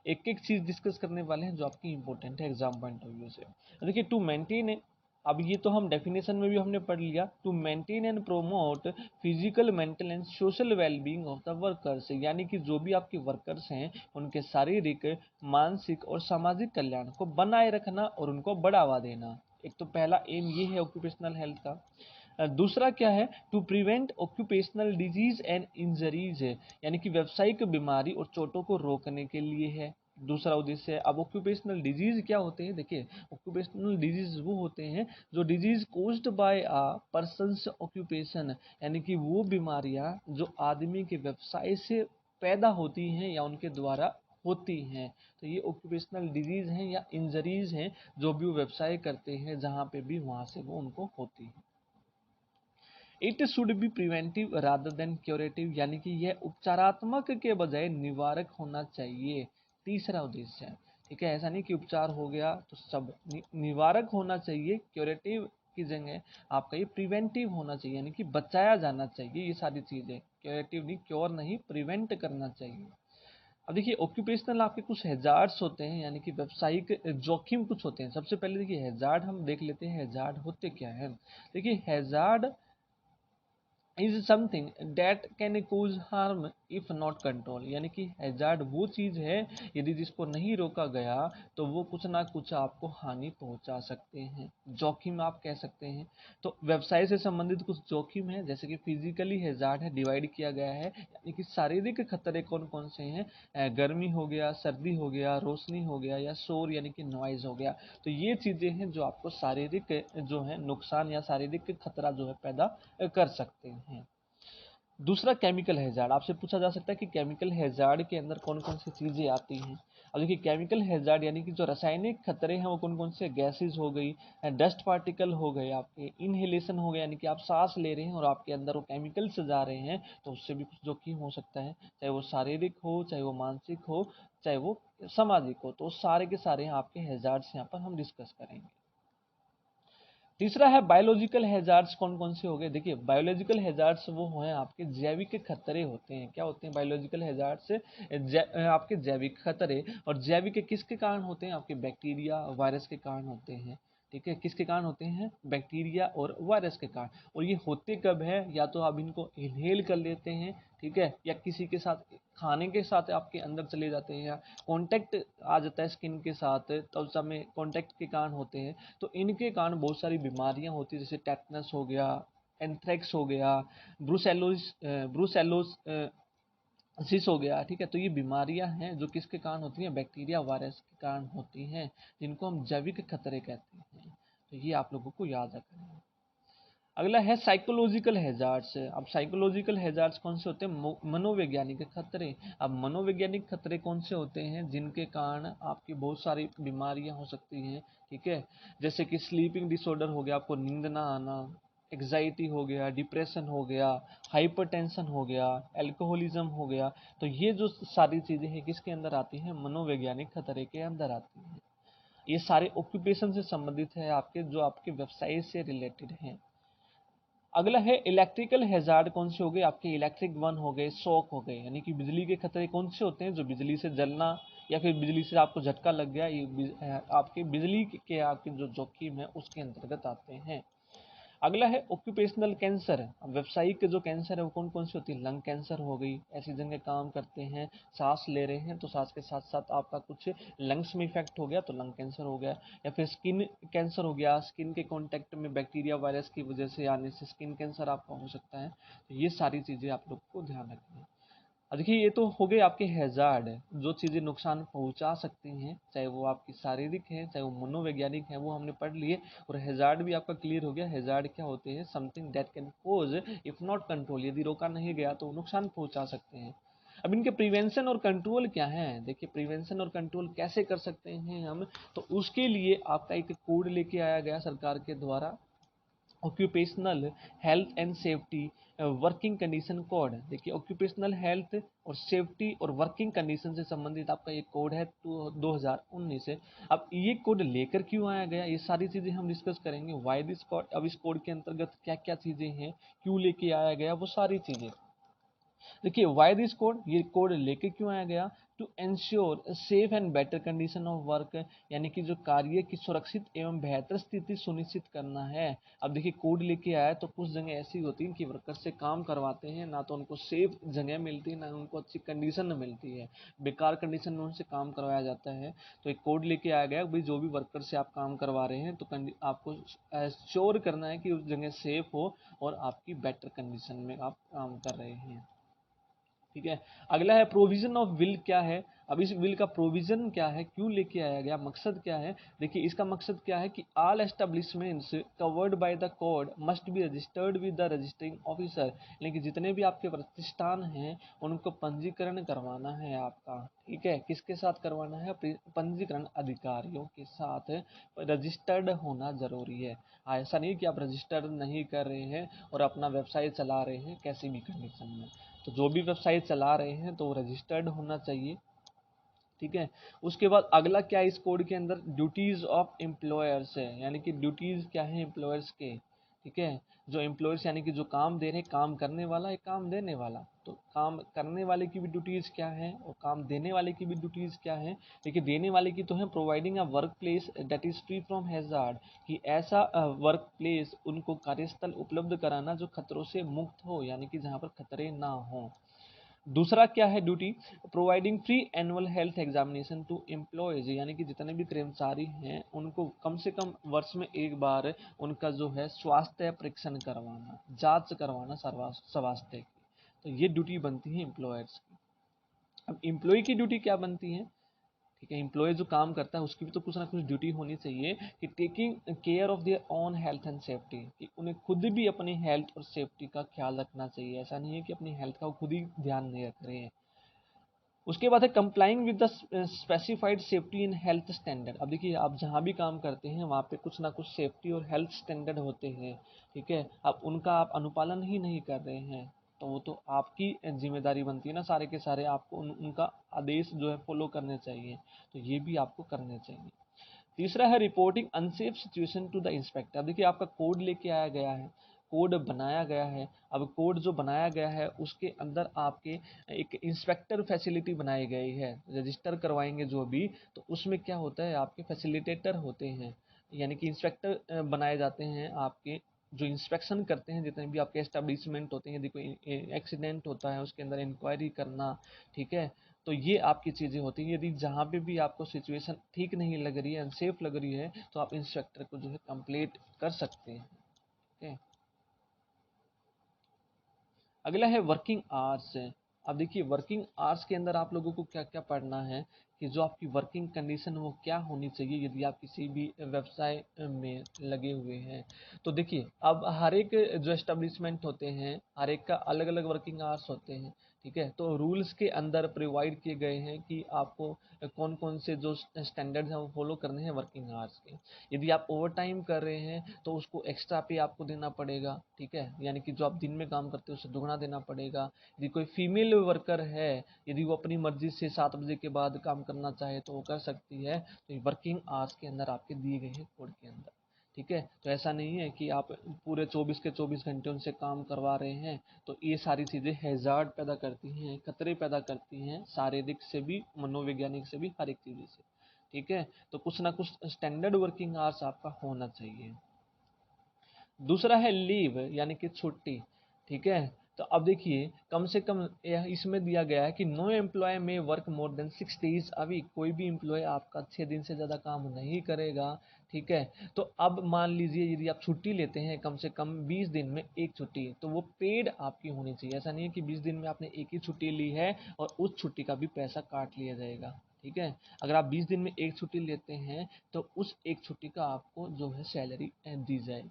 एक एक चीज़ डिस्कस करने वाले हैं जो आपकी इंपॉर्टेंट है एग्जाम पॉइंट ऑफ व्यू से। देखिए टू मेंटेन, अब ये तो हम डेफिनेशन में भी हमने पढ़ लिया, to maintain and promote physical mental and social wellbeing of the workers, यानी कि जो भी आपके वर्कर्स हैं उनके शारीरिक, मानसिक और सामाजिक कल्याण को बनाए रखना और उनको बढ़ावा देना। एक तो पहला एम ये है ऑक्यूपेशनल हेल्थ का। दूसरा क्या है, to prevent occupational disease and injuries है, यानी कि व्यावसायिक बीमारी और चोटों को रोकने के लिए है। दूसरा उद्देश्य है। अब ऑक्यूपेशनल डिजीज क्या होते हैं, देखिए ऑक्यूपेशनल डिजीज वो होते हैं जो disease caused by a persons occupation, यानी कि वो बीमारियां जो आदमी के व्यवसाय से पैदा होती हैं या उनके द्वारा होती हैं। तो ये ऑक्यूपेशनल डिजीज हैं या इंजरीज हैं जो भी वो व्यवसाय करते हैं जहाँ पे भी, वहाँ से वो उनको होती है। It should be preventive rather than curative, यानी कि यह उपचारात्मक के बजाय निवारक होना चाहिए। तीसरा उद्देश्य है। ठीक है, ऐसा नहीं कि उपचार हो गया तो सब, निवारक होना चाहिए, क्यूरेटिव की जगह आपका ये प्रिवेंटिव होना चाहिए, यानी कि बचाया जाना चाहिए। ये सारी चीजें क्यूरेटिव नहीं, क्योर नहीं, प्रिवेंट करना चाहिए। अब देखिए ऑक्यूपेशनल आपके कुछ हैजार्ड्स होते हैं, यानी कि व्यावसायिक जोखिम कुछ होते हैं। सबसे पहले देखिए हैजार्ड हम देख लेते हैं, हैजार्ड होते क्या है। देखिए hazard is something that can cause harm if not control, यानी कि हैजार्ड वो चीज है यदि जिसको नहीं रोका गया तो वो कुछ ना कुछ आपको हानि पहुंचा सकते हैं, जोखिम आप कह सकते हैं। तो व्यवसाय से संबंधित कुछ जोखिम है, जैसे कि फिजिकली हैजार्ड है, डिवाइड किया गया है, यानी कि शारीरिक खतरे कौन कौन से हैं, गर्मी हो गया, सर्दी हो गया, रोशनी हो गया, या शोर यानी कि नॉइज हो गया। तो ये चीजें हैं जो आपको शारीरिक जो है नुकसान या शारीरिक खतरा जो है पैदा कर सकते हैं। दूसरा केमिकल हैजार्ड, आपसे पूछा जा सकता है कि केमिकल हैजार्ड के अंदर कौन कौन सी चीजें आती हैं। अब देखिए केमिकल हैजार्ड यानी कि जो रासायनिक खतरे हैं वो कौन कौन से, गैसेस हो गई, डस्ट पार्टिकल हो गए, आपके इनहेलेशन हो गया, यानी कि आप सांस ले रहे हैं और आपके अंदर वो केमिकल्स जा रहे हैं, तो उससे भी कुछ जोखिम हो सकता है, चाहे वो शारीरिक हो, चाहे वो मानसिक हो, चाहे वो सामाजिक हो। तो सारे के सारे आपके हैजार्ड्स यहाँ पर हम डिस्कस करेंगे। तीसरा है बायोलॉजिकल हैजार्ड्स, कौन कौन से हो गए। देखिए बायोलॉजिकल हैजार्ड्स वो हैं आपके जैविक खतरे होते हैं। क्या होते हैं बायोलॉजिकल हैजार्ड्स, आपके जैविक खतरे। और जैविक किसके कारण होते हैं, आपके बैक्टीरिया वायरस के कारण होते हैं। ठीक है, किसके कारण होते हैं, बैक्टीरिया और वायरस के कारण। और ये होते कब है, या तो आप इनको इनहेल कर लेते हैं, ठीक है, या किसी के साथ खाने के साथ आपके अंदर चले जाते हैं, या कांटेक्ट आ जाता है स्किन के साथ, तो उस समय कांटेक्ट के कारण होते हैं। तो इनके कारण बहुत सारी बीमारियां होती हैं, जैसे टेटनस हो गया, एंथ्रेक्स हो गया, ब्रूसेलोसिस हो गया। ठीक है, तो ये बीमारियां हैं जो किसके कारण होती हैं, बैक्टीरिया वायरस के कारण होती हैं, जिनको हम जैविक खतरे कहते हैं। तो ये आप लोगों को याद रखना है। अगला है साइकोलॉजिकल हैजार्ड्स। अब साइकोलॉजिकल हैजार्ड्स कौन से होते हैं, मनोवैज्ञानिक खतरे। अब मनोवैज्ञानिक खतरे कौन से होते हैं, जिनके कारण आपकी बहुत सारी बीमारियां हो सकती हैं। ठीक है, जैसे कि स्लीपिंग डिसऑर्डर हो गया, आपको नींद ना आना, एग्जाइटी हो गया, डिप्रेशन हो गया, हाइपरटेंशन हो गया, एल्कोहलिज्म हो गया। तो ये जो सारी चीजें हैं किसके अंदर आती हैं, मनोवैज्ञानिक खतरे के अंदर आती हैं। ये सारे ऑक्यूपेशन से संबंधित है आपके, जो आपके व्यवसाय से रिलेटेड हैं। अगला है इलेक्ट्रिकल हैजार्ड, कौन से हो गए आपके, इलेक्ट्रिक वन हो गए, शॉक हो गए, यानी कि बिजली के खतरे कौन से होते हैं, जो बिजली से जलना या फिर बिजली से आपको झटका लग गया, ये आपके बिजली के आपके जो जोखिम है उसके अंतर्गत आते हैं। अगला है ऑक्यूपेशनल कैंसर, व्यवसायिक के जो कैंसर है वो कौन कौन सी होती है, लंग कैंसर हो गई, ऐसी जगह काम करते हैं, सांस ले रहे हैं तो सांस के साथ साथ आपका कुछ लंग्स में इफेक्ट हो गया तो लंग कैंसर हो गया, या फिर स्किन कैंसर हो गया, स्किन के कांटेक्ट में बैक्टीरिया वायरस की वजह से आने से स्किन कैंसर आपका हो सकता है। तो ये सारी चीज़ें आप लोग को ध्यान रखनी है। अब देखिए ये तो हो गए आपके हैजार्ड, जो चीज़ें नुकसान पहुंचा सकती हैं, चाहे वो आपकी शारीरिक है चाहे वो मनोवैज्ञानिक है, वो हमने पढ़ लिए। और हैजार्ड भी आपका क्लियर हो गया। हैजार्ड क्या होते हैं, something that can cause if not control, यदि रोका नहीं गया तो नुकसान पहुंचा सकते हैं। अब इनके प्रिवेंशन और कंट्रोल क्या है, देखिए प्रिवेंशन और कंट्रोल कैसे कर सकते हैं हम, तो उसके लिए आपका एक कोड लेके आया गया सरकार के द्वारा, occupational health and safety working condition code. देखिए ऑक्यूपेशनल हेल्थ और सेफ्टी और वर्किंग कंडीशन से संबंधित आपका ये कोड है 2019 से। अब ये कोड लेकर क्यों आया गया, ये सारी चीज़ें हम डिस्कस करेंगे, वाई दिस कोड, अब इस कोड के अंतर्गत क्या क्या चीज़ें हैं, क्यों लेके आया गया, वो सारी चीज़ें। देखिए वाई दिस कोड, ये कोड लेके क्यों आया गया, to ensure safe and better condition of work, यानी कि जो कार्य की सुरक्षित एवं बेहतर स्थिति सुनिश्चित करना है। अब देखिए कोड लेके आया तो कुछ जगह ऐसी होती हैं कि वर्कर से काम करवाते हैं ना तो उनको सेफ जगह मिलती है ना उनको अच्छी कंडीशन मिलती है, बेकार कंडीशन में उनसे काम करवाया जाता है। तो एक कोड लेके आया गया भाई जो भी वर्कर से आप काम करवा रहे हैं तो आपको श्योर करना है कि उस जगह सेफ हो और आपकी बेटर कंडीशन में आप काम कर रहे हैं। ठीक है। अगला है प्रोविजन ऑफ विल, क्या है, अब इस विल का प्रोविजन क्या है, क्यों लेके आया गया, मकसद क्या है। देखिए इसका मकसद क्या है कि all establishments covered by the code must be registered with the registering officer, यानी कि जितने भी आपके प्रतिष्ठान हैं उनको पंजीकरण करवाना है आपका। ठीक है, किसके साथ करवाना है, पंजीकरण अधिकारियों के साथ रजिस्टर्ड होना जरूरी है। ऐसा नहीं कि आप रजिस्टर्ड नहीं कर रहे हैं और अपना व्यवसाय चला रहे हैं किसी भी कंडीशन में। तो जो भी वेबसाइट चला रहे हैं तो वो रजिस्टर्ड होना चाहिए। ठीक है। उसके बाद अगला क्या है इस कोड के अंदर, ड्यूटीज ऑफ एम्प्लॉयर्स है, यानी कि ड्यूटीज क्या है एम्प्लॉयर्स के। ठीक है, जो एम्प्लॉयर्स यानी कि जो काम दे रहे हैं, काम करने वाला है काम देने वाला, तो काम करने वाले की भी ड्यूटीज क्या है और काम देने वाले की भी ड्यूटीज क्या है। देखिए देने वाले की तो है providing a work place that is free from hazard, कि ऐसा वर्क प्लेस उनको कार्यस्थल उपलब्ध कराना जो खतरों से मुक्त हो, यानी कि जहाँ पर खतरे ना हो। दूसरा क्या है duty, providing free annual health examination to employees, यानी कि जितने भी कर्मचारी हैं उनको कम से कम वर्ष में एक बार उनका जो है स्वास्थ्य परीक्षण करवाना, जांच करवाना स्वास्थ्य की। तो ये ड्यूटी बनती है एम्प्लॉयर्स की। अब एम्प्लॉय की ड्यूटी क्या बनती है, ठीक है, एम्प्लॉय जो काम करता है उसकी भी तो कुछ ना कुछ ड्यूटी होनी चाहिए कि taking care of their own health and safety, कि उन्हें खुद भी अपनी हेल्थ और सेफ्टी का ख्याल रखना चाहिए। ऐसा नहीं है कि अपनी हेल्थ का वो खुद ही ध्यान नहीं रख रहे हैं। उसके बाद है complying with the specified safety and health standard. अब देखिए आप जहाँ भी काम करते हैं वहाँ पे कुछ ना कुछ सेफ्टी और हेल्थ स्टैंडर्ड होते हैं। ठीक है, अब उनका आप अनुपालन ही नहीं कर रहे हैं तो वो तो आपकी जिम्मेदारी बनती है ना, सारे के सारे आपको उनका आदेश जो है फॉलो करने चाहिए, तो ये भी आपको करने चाहिए। तीसरा है reporting unsafe situation to the inspector. देखिए आपका कोड लेके आया गया है, कोड बनाया गया है। अब कोड जो बनाया गया है उसके अंदर आपके एक इंस्पेक्टर फैसिलिटी बनाई गई है, रजिस्टर करवाएंगे जो भी, तो उसमें क्या होता है आपके फैसिलिटेटर होते हैं, यानी कि इंस्पेक्टर बनाए जाते हैं आपके, जो इंस्पेक्शन करते हैं जितने भी आपके एस्टेब्लिशमेंट होते हैं। यदि कोई एक्सीडेंट होता है उसके अंदर इंक्वायरी करना, ठीक है, तो ये आपकी चीज़ें होती हैं। यदि जहाँ पे भी आपको सिचुएशन ठीक नहीं लग रही है, अनसेफ लग रही है, तो आप इंस्ट्रक्टर को जो है कंप्लेंट कर सकते हैं। ठीक है। अगला है वर्किंग आवर्स। अब देखिए वर्किंग आवर्स के अंदर आप लोगों को क्या क्या पढ़ना है कि जो आपकी वर्किंग कंडीशन वो क्या होनी चाहिए यदि आप किसी भी व्यवसाय में लगे हुए हैं। तो देखिए अब हर एक जो एस्टेब्लिशमेंट होते हैं हर एक का अलग अलग वर्किंग आवर्स होते हैं। ठीक है, तो रूल्स के अंदर प्रोवाइड किए गए हैं कि आपको कौन कौन से जो स्टैंडर्ड्स हैं वो फॉलो करने हैं वर्किंग आवर्स के। यदि आप ओवर टाइम कर रहे हैं तो उसको एक्स्ट्रा पे आपको देना पड़ेगा। ठीक है, यानी कि जो आप दिन में काम करते हो उससे दुगना देना पड़ेगा। यदि कोई फीमेल वर्कर है, यदि वो अपनी मर्जी से 7 बजे के बाद काम करना चाहे तो वो कर सकती है। तो वर्किंग आवर्स के अंदर आपके दिए गए हैं कोड के अंदर। ठीक है। तो ऐसा नहीं है कि आप पूरे 24 के 24 घंटे उनसे काम करवा रहे हैं। तो ये सारी चीज़ें हैज़ार्ड पैदा करती हैं, खतरे पैदा करती हैं, शारीरिक से भी, मनोवैज्ञानिक से भी, हर एक चीज़ से। ठीक है। तो कुछ ना कुछ स्टैंडर्ड वर्किंग आवर्स आपका होना चाहिए। दूसरा है लीव यानी कि छुट्टी। ठीक है। तो अब देखिए, कम से कम इसमें दिया गया है कि no employee may work more than 6 days a week. कोई भी एम्प्लॉय आपका 6 दिन से ज़्यादा काम नहीं करेगा। ठीक है। तो अब मान लीजिए यदि आप छुट्टी लेते हैं कम से कम 20 दिन में एक छुट्टी, तो वो पेड आपकी होनी चाहिए। ऐसा नहीं है कि 20 दिन में आपने एक ही छुट्टी ली है और उस छुट्टी का भी पैसा काट लिया जाएगा। ठीक है। अगर आप 20 दिन में एक छुट्टी लेते हैं तो उस एक छुट्टी का आपको जो है सैलरी दी जाएगी।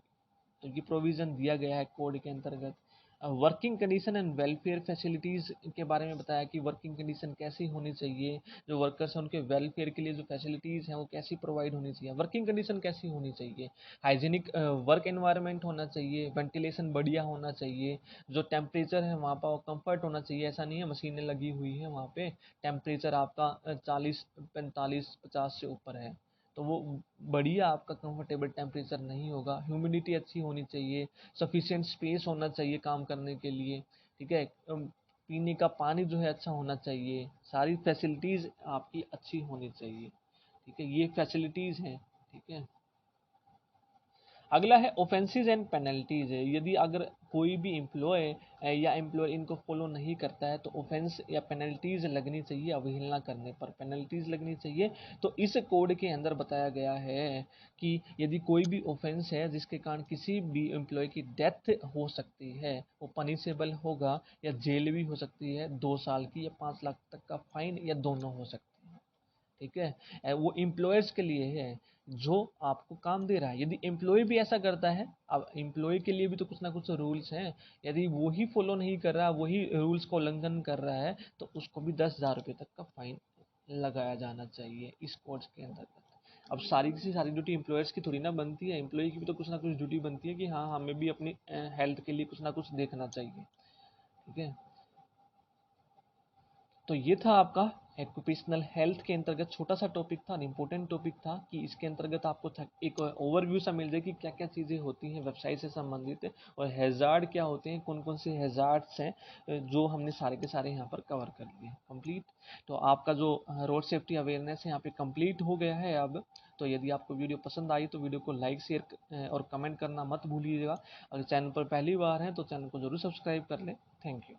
तो ये प्रोविज़न दिया गया है कोड के अंतर्गत। Working condition and welfare facilities के बारे में बताया कि वर्किंग कंडीशन कैसी होनी चाहिए, जो वर्कर्स हैं उनके वेलफेयर के लिए जो फैसिलिटीज़ हैं वो कैसी प्रोवाइड होनी चाहिए, वर्किंग कंडीशन कैसी होनी चाहिए, हाइजीनिक वर्क एनवायरनमेंट होना चाहिए, वेंटिलेशन बढ़िया होना चाहिए, जो टेम्परेचर है वहाँ पर कंफर्ट होना चाहिए। ऐसा नहीं है मशीनें लगी हुई हैं वहाँ पे टेम्परेचर आपका 40 45 50 से ऊपर है, तो वो बढ़िया आपका कंफर्टेबल टेम्परेचर नहीं होगा। ह्यूमिडिटी अच्छी होनी चाहिए, सफिशिएंट स्पेस होना चाहिए काम करने के लिए। ठीक है। पीने का पानी जो है अच्छा होना चाहिए, सारी फैसिलिटीज़ आपकी अच्छी होनी चाहिए। ठीक है। ये फैसिलिटीज़ हैं। ठीक है। अगला है ऑफेंसेस एंड पेनल्टीज है। यदि अगर कोई भी एम्प्लॉय या एम्प्लॉय इनको फॉलो नहीं करता है तो ऑफेंस या पेनल्टीज लगनी चाहिए, अवहेलना करने पर पेनल्टीज लगनी चाहिए। तो इस कोड के अंदर बताया गया है कि यदि कोई भी ऑफेंस है जिसके कारण किसी भी एम्प्लॉय की डेथ हो सकती है, वो पनिशेबल होगा, या जेल भी हो सकती है 2 साल की, या 5 लाख तक का फाइन, या दोनों हो सकते हैं। ठीक है। वो एम्प्लॉयर्स के लिए है जो आपको काम दे रहा है। यदि एम्प्लॉय भी ऐसा करता है, अब एम्प्लॉय के लिए भी तो कुछ ना कुछ रूल्स हैं, यदि वो ही फॉलो नहीं कर रहा, वही रूल्स का उल्लंघन कर रहा है, तो उसको भी 10,000 रुपये तक का फाइन लगाया जाना चाहिए इस कोर्स के अंतर्गत। अब सारी की सारी ड्यूटी एम्प्लॉयर्स की थोड़ी ना बनती है, एम्प्लॉय की भी तो कुछ ना कुछ ड्यूटी बनती है कि हाँ हमें भी अपनी हेल्थ के लिए कुछ ना कुछ देखना चाहिए। ठीक है। तो ये था आपका एक्यूपेशनल हेल्थ के अंतर्गत छोटा सा टॉपिक था, इम्पोर्टेंट टॉपिक था कि इसके अंतर्गत आपको एक ओवरव्यू सा मिल जाए कि क्या क्या चीज़ें होती हैं वेबसाइट से संबंधित, और हैज़ार्ड क्या होते हैं, कौन कौन से हैज़ार्ड्स हैं, जो हमने सारे के सारे यहाँ पर कवर कर लिए कंप्लीट। तो आपका जो रोड सेफ्टी अवेयरनेस है यहाँ पे कंप्लीट हो गया है अब। तो यदि आपको वीडियो पसंद आई तो वीडियो को लाइक शेयर और कमेंट करना मत भूलिएगा। अगर चैनल पर पहली बार है तो चैनल को जरूर सब्सक्राइब कर लें। Thank you.